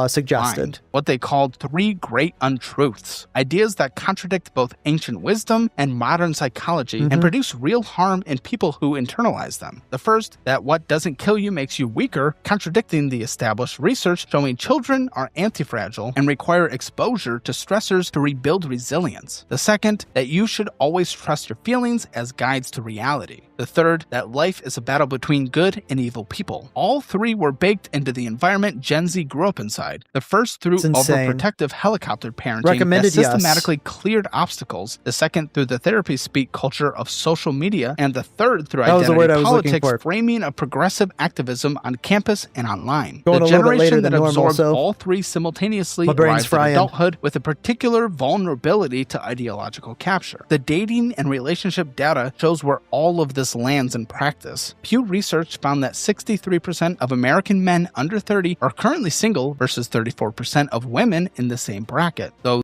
suggested. Mind, what they called 3 great untruths, ideas that contradict both ancient wisdom and modern psychology and produce real harm in people who internalize them. The first, that what doesn't kill you makes you weaker, contradicting the established research showing children are antifragile and require exposure to stressors to rebuild resilience. The second, that you should always trust your feelings as guides to reality. The third, that life is a battle between good and evil people. All 3 were baked into the environment Gen Z grew up inside. The first through overprotective helicopter parenting that systematically cleared obstacles. The second through the therapy speak culture of social media. And the third through identity politics, framing a progressive activism on campus and online. Going the a little bit later generation than that normal, absorbed all 3 simultaneously arrives at adulthood with a particular vulnerability to ideological capture. The dating and relationship data shows where all of this lands in practice. Pew Research found that 63% of American men under 30 are currently single versus 34% of women in the same bracket. Though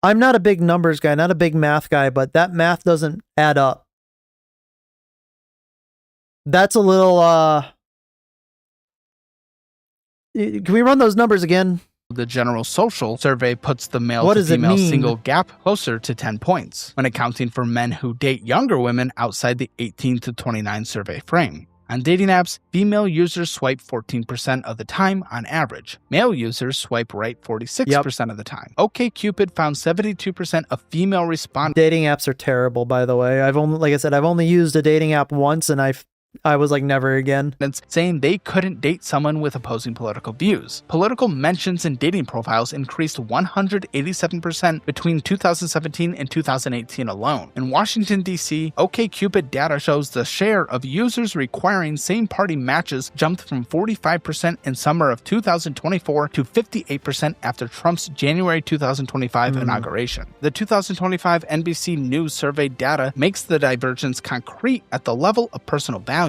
I'm not a big numbers guy, not a big math guy, but that math doesn't add up. That's a little, can we run those numbers again? the General Social survey puts the male to female single gap closer to 10 points, when accounting for men who date younger women outside the 18 to 29 survey frame. On dating apps, female users swipe 14% of the time on average. Male users swipe right 46% of the time. OkCupid found 72% of female respondents. Dating apps are terrible, by the way. I've only used a dating app once, and I was like, never again. Saying they couldn't date someone with opposing political views. Political mentions in dating profiles increased 187% between 2017 and 2018 alone. In Washington, D.C., OkCupid data shows the share of users requiring same-party matches jumped from 45% in summer of 2024 to 58% after Trump's January 2025 inauguration. The 2025 NBC News survey data makes the divergence concrete at the level of personal values.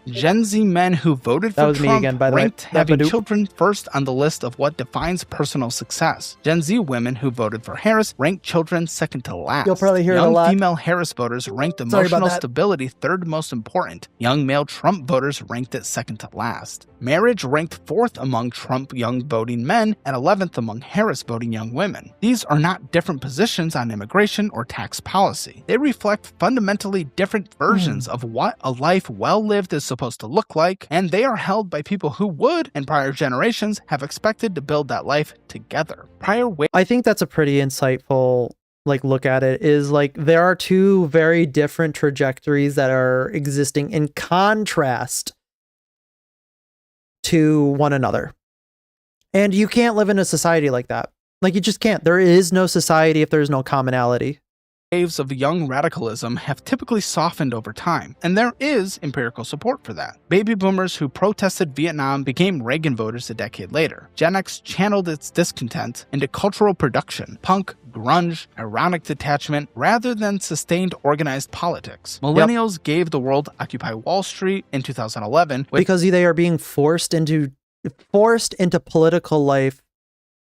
Gen Z men who voted for Trump ranked having children first on the list of what defines personal success. Gen Z women who voted for Harris ranked children second to last. You'll probably hear it a lot. Young female Harris voters ranked emotional stability third most important. Young male Trump voters ranked it second to last. Marriage ranked fourth among Trump young voting men and 11th among Harris voting young women. These are not different positions on immigration or tax policy. They reflect fundamentally different versions of what a life well lived is supposed to look like, and they are held by people who would, in prior generations, have expected to build that life together. I think that's a pretty insightful look at it, is there are two very different trajectories that are existing in contrast to one another. And you can't live in a society like that. You just can't. There is no society if there's no commonality. Waves of young radicalism have typically softened over time, and there is empirical support for that. Baby boomers who protested Vietnam became Reagan voters a decade later. Gen X channeled its discontent into cultural production, punk, grunge, ironic detachment, rather than sustained organized politics. Millennials gave the world Occupy Wall Street in 2011 because they are being forced into political life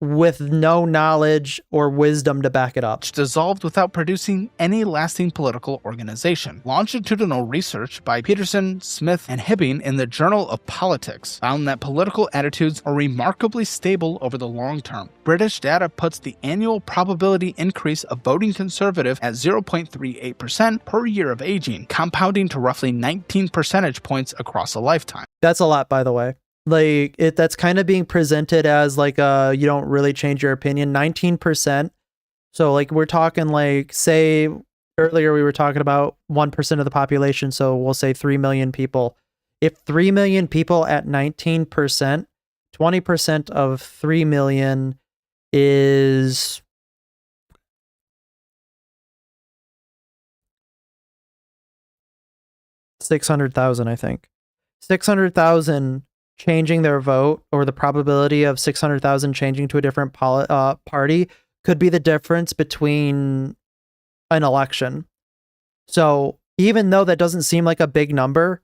with no knowledge or wisdom to back it up. Dissolved without producing any lasting political organization. Longitudinal research by Peterson, Smith, and Hibbing in the Journal of Politics found that political attitudes are remarkably stable over the long term. British data puts the annual probability increase of voting conservative at 0.38% per year of aging, compounding to roughly 19 percentage points across a lifetime. That's a lot, by the way. That's kind of being presented as you don't really change your opinion. 19%. So we're talking say earlier we were talking about 1% of the population. So we'll say 3 million people. If 3 million people at 19%, 20% of 3 million is 600,000, I think. 600,000 changing their vote, or the probability of 600,000 changing to a different party, could be the difference between an election. So even though that doesn't seem like a big number,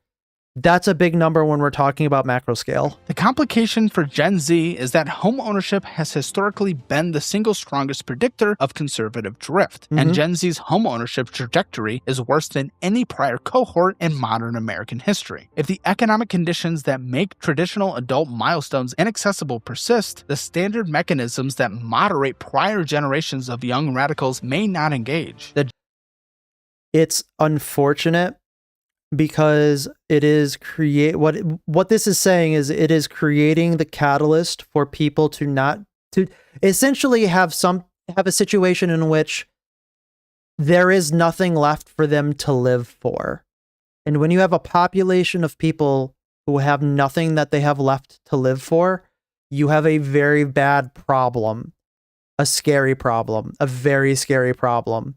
That's a big number when we're talking about macro scale. The complication for Gen Z is that home ownership has historically been the single strongest predictor of conservative drift, and Gen Z's home ownership trajectory is worse than any prior cohort in modern American history. If the economic conditions that make traditional adult milestones inaccessible persist, the standard mechanisms that moderate prior generations of young radicals may not engage. It's unfortunate because it is what this is saying is it is creating the catalyst for people to essentially have a situation in which there is nothing left for them to live for. And when you have a population of people who have nothing that they have left to live for, you have a very bad problem, a scary problem, a very scary problem.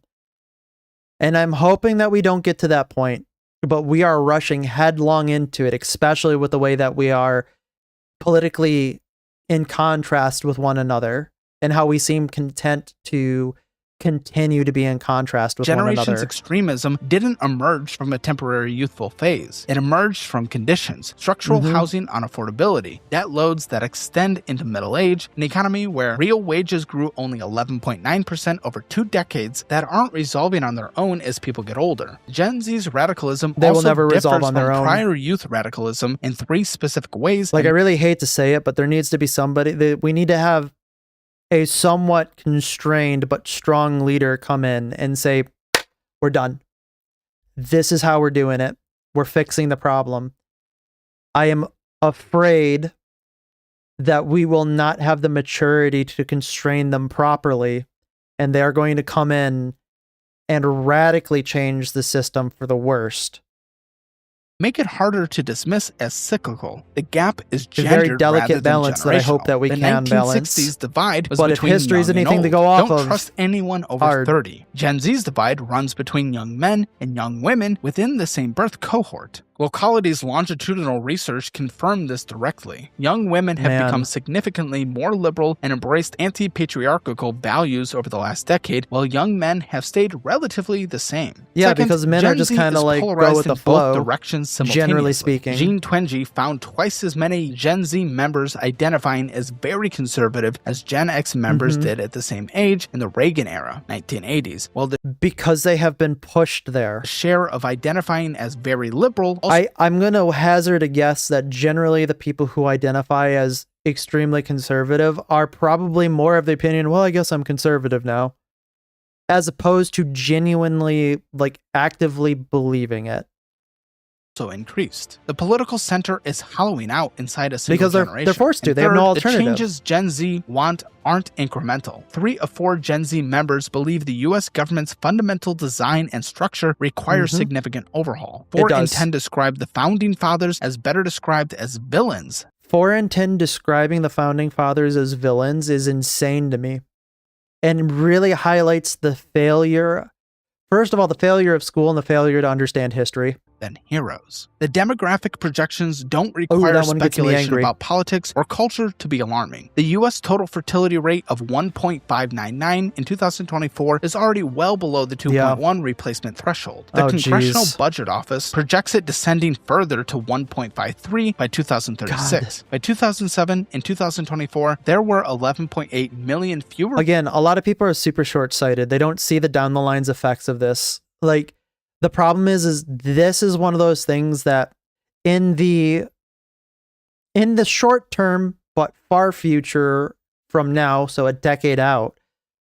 And I'm hoping that we don't get to that point. But we are rushing headlong into it, especially with the way that we are politically in contrast with one another and how we seem content to continue to be in contrast with one another. Generation's extremism didn't emerge from a temporary youthful phase. It emerged from conditions, structural housing unaffordability, debt loads that extend into middle age, an economy where real wages grew only 11.9% over 2 decades that aren't resolving on their own as people get older. Gen Z's radicalism will also never resolve differs on their from own. prior youth radicalism in 3 specific ways. Like, I really hate to say it, but there needs to be somebody that we need to have a somewhat constrained but strong leader come in and say, we're done. This is how we're doing it. We're fixing the problem. I am afraid that we will not have the maturity to constrain them properly, and they are going to come in and radically change the system for the worst. Make it harder to dismiss as cyclical. The gap is A gendered very delicate rather than balance that I hope generational. that we the can 1960s balance. divide was But if between history is young and anything to old. go off Don't of, trust anyone over hard. 30. Gen Z's divide runs between young men and young women within the same birth cohort. Locality's longitudinal research confirmed this directly. Young women have become significantly more liberal and embraced anti-patriarchal values over the last decade, while young men have stayed relatively the same. Yeah, Second, because men are Gen just Z kind of is like go polarized with the in both flow, directions generally simultaneously. speaking. Jean Twenge found twice as many Gen Z members identifying as very conservative as Gen X members did at the same age in the Reagan era, 1980s, while the because they have been pushed there. share of identifying as very liberal I'm going to hazard a guess that generally the people who identify as extremely conservative are probably more of the opinion, well, I guess I'm conservative now, as opposed to genuinely, like, actively believing it. also increased. The political center is hollowing out inside a single Because they're generation. forced to. And They have no third, alternative. The changes Gen Z want aren't incremental. 3 of 4 Gen Z members believe the U.S. government's fundamental design and structure requires significant overhaul. 4 in does. 10 describe the founding fathers as better described as villains. 4 in 10 describing the founding fathers as villains is insane to me, and really highlights the failure. First of all, the failure of school and the failure to understand history. Than heroes. The demographic projections don't require that one gets me speculation angry. about politics or culture to be alarming. The U.S. total fertility rate of 1.599 in 2024 is already well below the 2.1 replacement threshold. The Oh, Congressional geez. Budget Office projects it descending further to 1.53 by 2036. By 2007 and 2024, there were 11.8 million fewer. Again, a lot of people are super short-sighted. They don't see the down the lines effects of this. Like, the problem is this is one of those things that in the short term, but far future from now, so a decade out,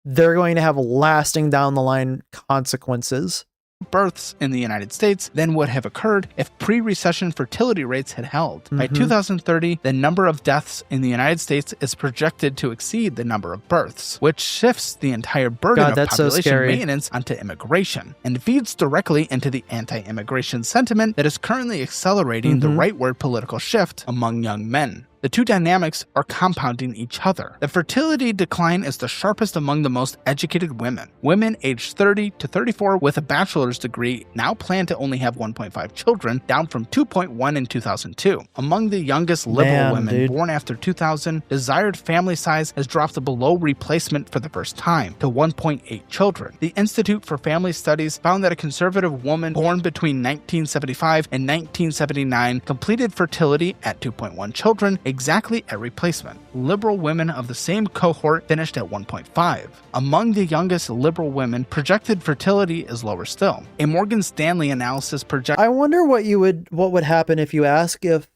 they're going to have lasting down the line consequences. Births in the United States than would have occurred if pre-recession fertility rates had held. By 2030, the number of deaths in the United States is projected to exceed the number of births, which shifts the entire burden God, of that's so population scary. maintenance onto immigration, and feeds directly into the anti-immigration sentiment that is currently accelerating the rightward political shift among young men. The two dynamics are compounding each other. The fertility decline is the sharpest among the most educated women. Women aged 30 to 34 with a bachelor's degree now plan to only have 1.5 children, down from 2.1 in 2002. Among the youngest liberal women born after 2000, desired family size has dropped below replacement for the first time, to 1.8 children. The Institute for Family Studies found that a conservative woman born between 1975 and 1979 completed fertility at 2.1 children, exactly at replacement. Liberal women of the same cohort finished at 1.5. Among the youngest liberal women, projected fertility is lower still. A Morgan Stanley analysis projects. I wonder what would happen if you ask if,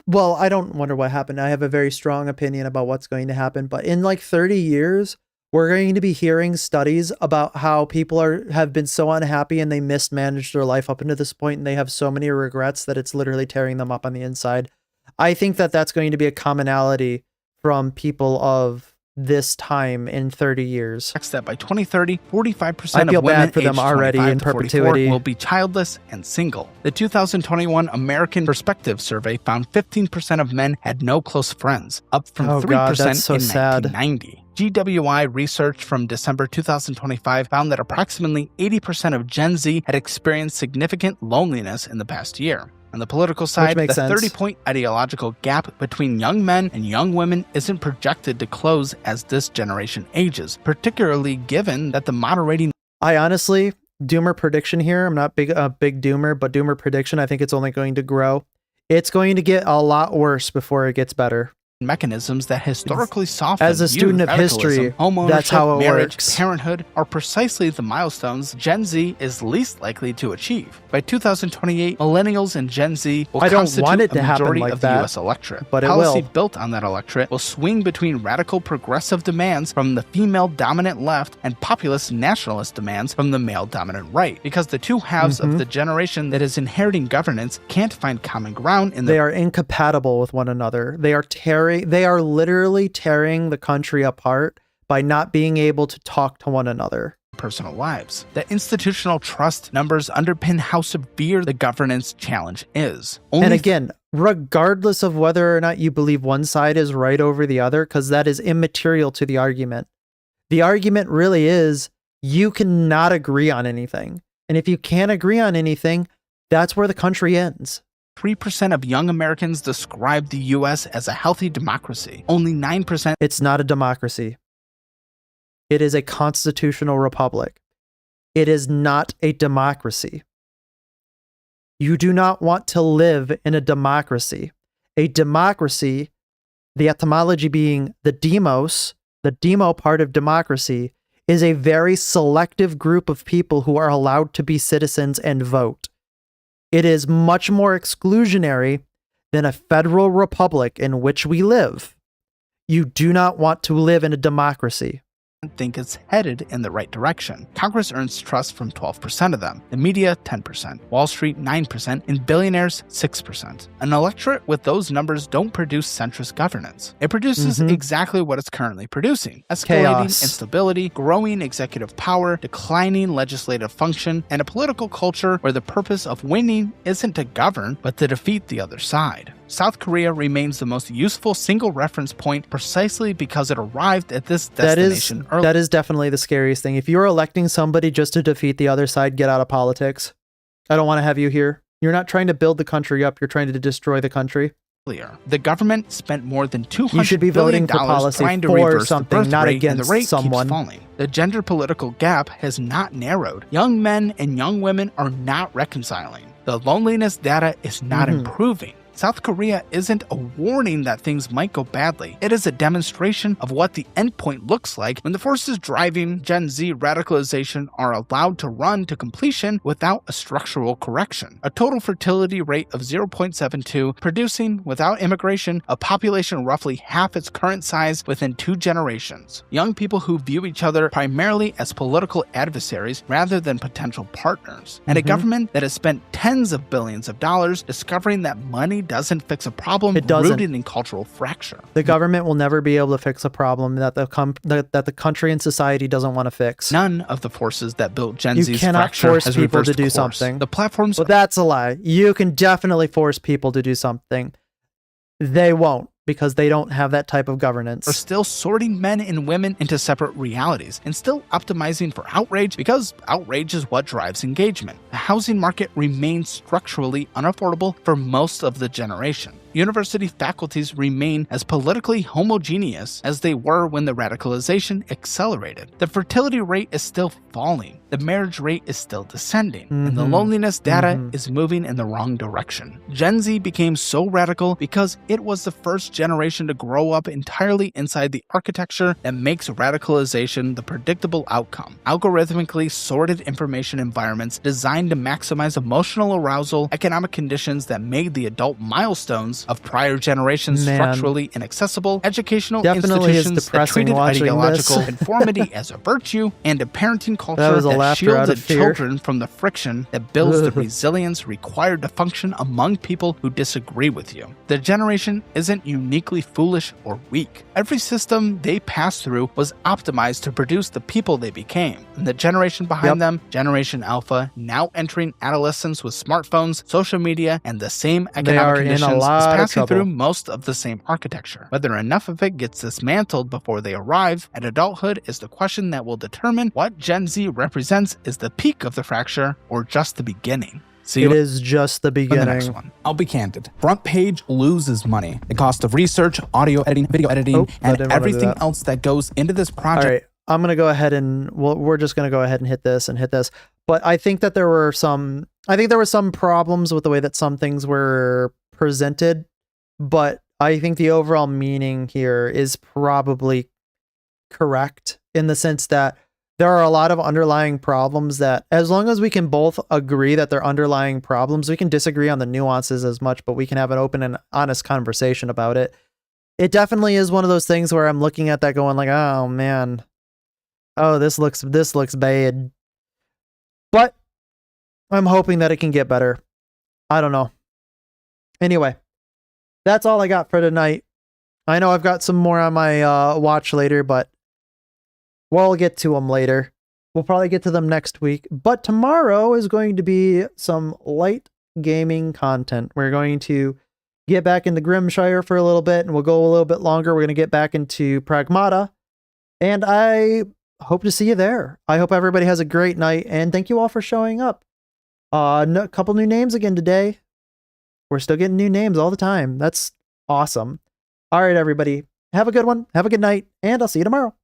well, I don't wonder what happened. I have a very strong opinion about what's going to happen, but in like 30 years, we're going to be hearing studies about how people have been so unhappy and they mismanaged their life up until this point and they have so many regrets that it's literally tearing them up on the inside. I think that that's going to be a commonality from people of this time in 30 years. That by 2030, 45% I feel of women bad for them aged already 25 in to 44 perpetuity. will be childless and single. The 2021 American Perspective Survey found 15% of men had no close friends, up from 3% that's so in sad. 1990. GWI research from December 2025 found that approximately 80% of Gen Z had experienced significant loneliness in the past year. On the political side, the 30-point ideological gap between young men and young women isn't projected to close as this generation ages, particularly given that the moderating... I honestly, doomer prediction here, I'm not a big doomer, but doomer prediction, I think it's only going to grow. It's going to get a lot worse before it gets better. Mechanisms that historically soften as a student of history, that's how it marriage, works. Parenthood are precisely the milestones Gen Z is least likely to achieve. By 2028, millennials and Gen Z will I don't constitute want it a to happen majority like of the that, U.S. electorate. but it Policy will. built on that electorate will swing between radical progressive demands from the female-dominant left and populist nationalist demands from the male-dominant right, because the two halves of the generation that is inheriting governance can't find common ground in the... They are incompatible with one another. They are literally tearing the country apart by not being able to talk to one another. Personal lives. The institutional trust numbers underpin how severe the governance challenge is. And again, regardless of whether or not you believe one side is right over the other, because that is immaterial to the argument. The argument really is you cannot agree on anything. And if you can't agree on anything, that's where the country ends. 3% of young Americans describe the U.S. as a healthy democracy. Only 9%. It's not a democracy. It is a constitutional republic. It is not a democracy. You do not want to live in a democracy. A democracy, the etymology being the demos, the demo part of democracy, is a very selective group of people who are allowed to be citizens and vote. It is much more exclusionary than a federal republic in which we live. You do not want to live in a democracy. Think it's headed in the right direction. Congress earns trust from 12% of them, the media 10%, Wall Street 9%, and billionaires 6%. An electorate with those numbers don't produce centrist governance. It produces exactly what it's currently producing: escalating Chaos. instability, growing executive power, declining legislative function, and a political culture where the purpose of winning isn't to govern, but to defeat the other side. South Korea remains the most useful single reference point precisely because it arrived at this destination early. That is definitely the scariest thing. If you're electing somebody just to defeat the other side, get out of politics. I don't want to have you here. You're not trying to build the country up. You're trying to destroy the country. The government spent more than $200 You should be voting for billion policy trying to for reverse something, the birth not rate, against and the rate someone. keeps falling. The gender political gap has not narrowed. Young men and young women are not reconciling. The loneliness data is not improving. South Korea isn't a warning that things might go badly. It is a demonstration of what the endpoint looks like when the forces driving Gen Z radicalization are allowed to run to completion without a structural correction. A total fertility rate of 0.72, producing, without immigration, a population roughly half its current size within 2 generations. Young people who view each other primarily as political adversaries rather than potential partners. And a government that has spent tens of billions of dollars discovering that money doesn't fix a problem rooted in cultural fracture. The government will never be able to fix a problem that the country and society doesn't want to fix. None of the forces that built Gen Z's You cannot fracture force has people to reversed do course. something. The platforms... Well, that's a lie. You can definitely force people to do something. They won't. because they don't have that type of governance. Are still sorting men and women into separate realities and still optimizing for outrage because outrage is what drives engagement. The housing market remains structurally unaffordable for most of the generation. University faculties remain as politically homogeneous as they were when the radicalization accelerated. The fertility rate is still falling. The marriage rate is still descending. And the loneliness data is moving in the wrong direction. Gen Z became so radical because it was the first generation to grow up entirely inside the architecture that makes radicalization the predictable outcome. Algorithmically sorted information environments designed to maximize emotional arousal, economic conditions that made the adult milestones of prior generations structurally inaccessible, educational institutions that treated ideological conformity as a virtue, and a parenting culture that shielded children from the friction that builds the resilience required to function among people who disagree with you. The generation isn't uniquely foolish or weak. Every system they passed through was optimized to produce the people they became. And the generation behind them, Generation Alpha, now entering adolescence with smartphones, social media, and the same economic conditions, is passing through most of the same architecture. Whether enough of it gets dismantled before they arrive at adulthood is the question that will determine what Gen Z represents is the peak of the fracture or just the beginning. See, it is just the beginning. The next one. I'll be candid. Front Page loses money. The cost of research, audio editing, video editing, and everything else that goes into this project. All right, I'm going to go ahead and we're just going to go ahead and hit this. But I think that there were some problems with the way that some things were presented, but I think the overall meaning here is probably correct in the sense that there are a lot of underlying problems that, as long as we can both agree that they're underlying problems, we can disagree on the nuances as much, but we can have an open and honest conversation about it. It definitely is one of those things where I'm looking at that going like, oh man, oh, this looks bad. But I'm hoping that it can get better. I don't know. Anyway, that's all I got for tonight. I know I've got some more on my watch later, but we'll get to them later. We'll probably get to them next week. But tomorrow is going to be some light gaming content. We're going to get back into Grimshire for a little bit, and we'll go a little bit longer. We're going to get back into Pragmata, and I hope to see you there. I hope everybody has a great night, and thank you all for showing up. A couple new names again today. We're still getting new names all the time. That's awesome. All right, everybody. Have a good one. Have a good night, and I'll see you tomorrow.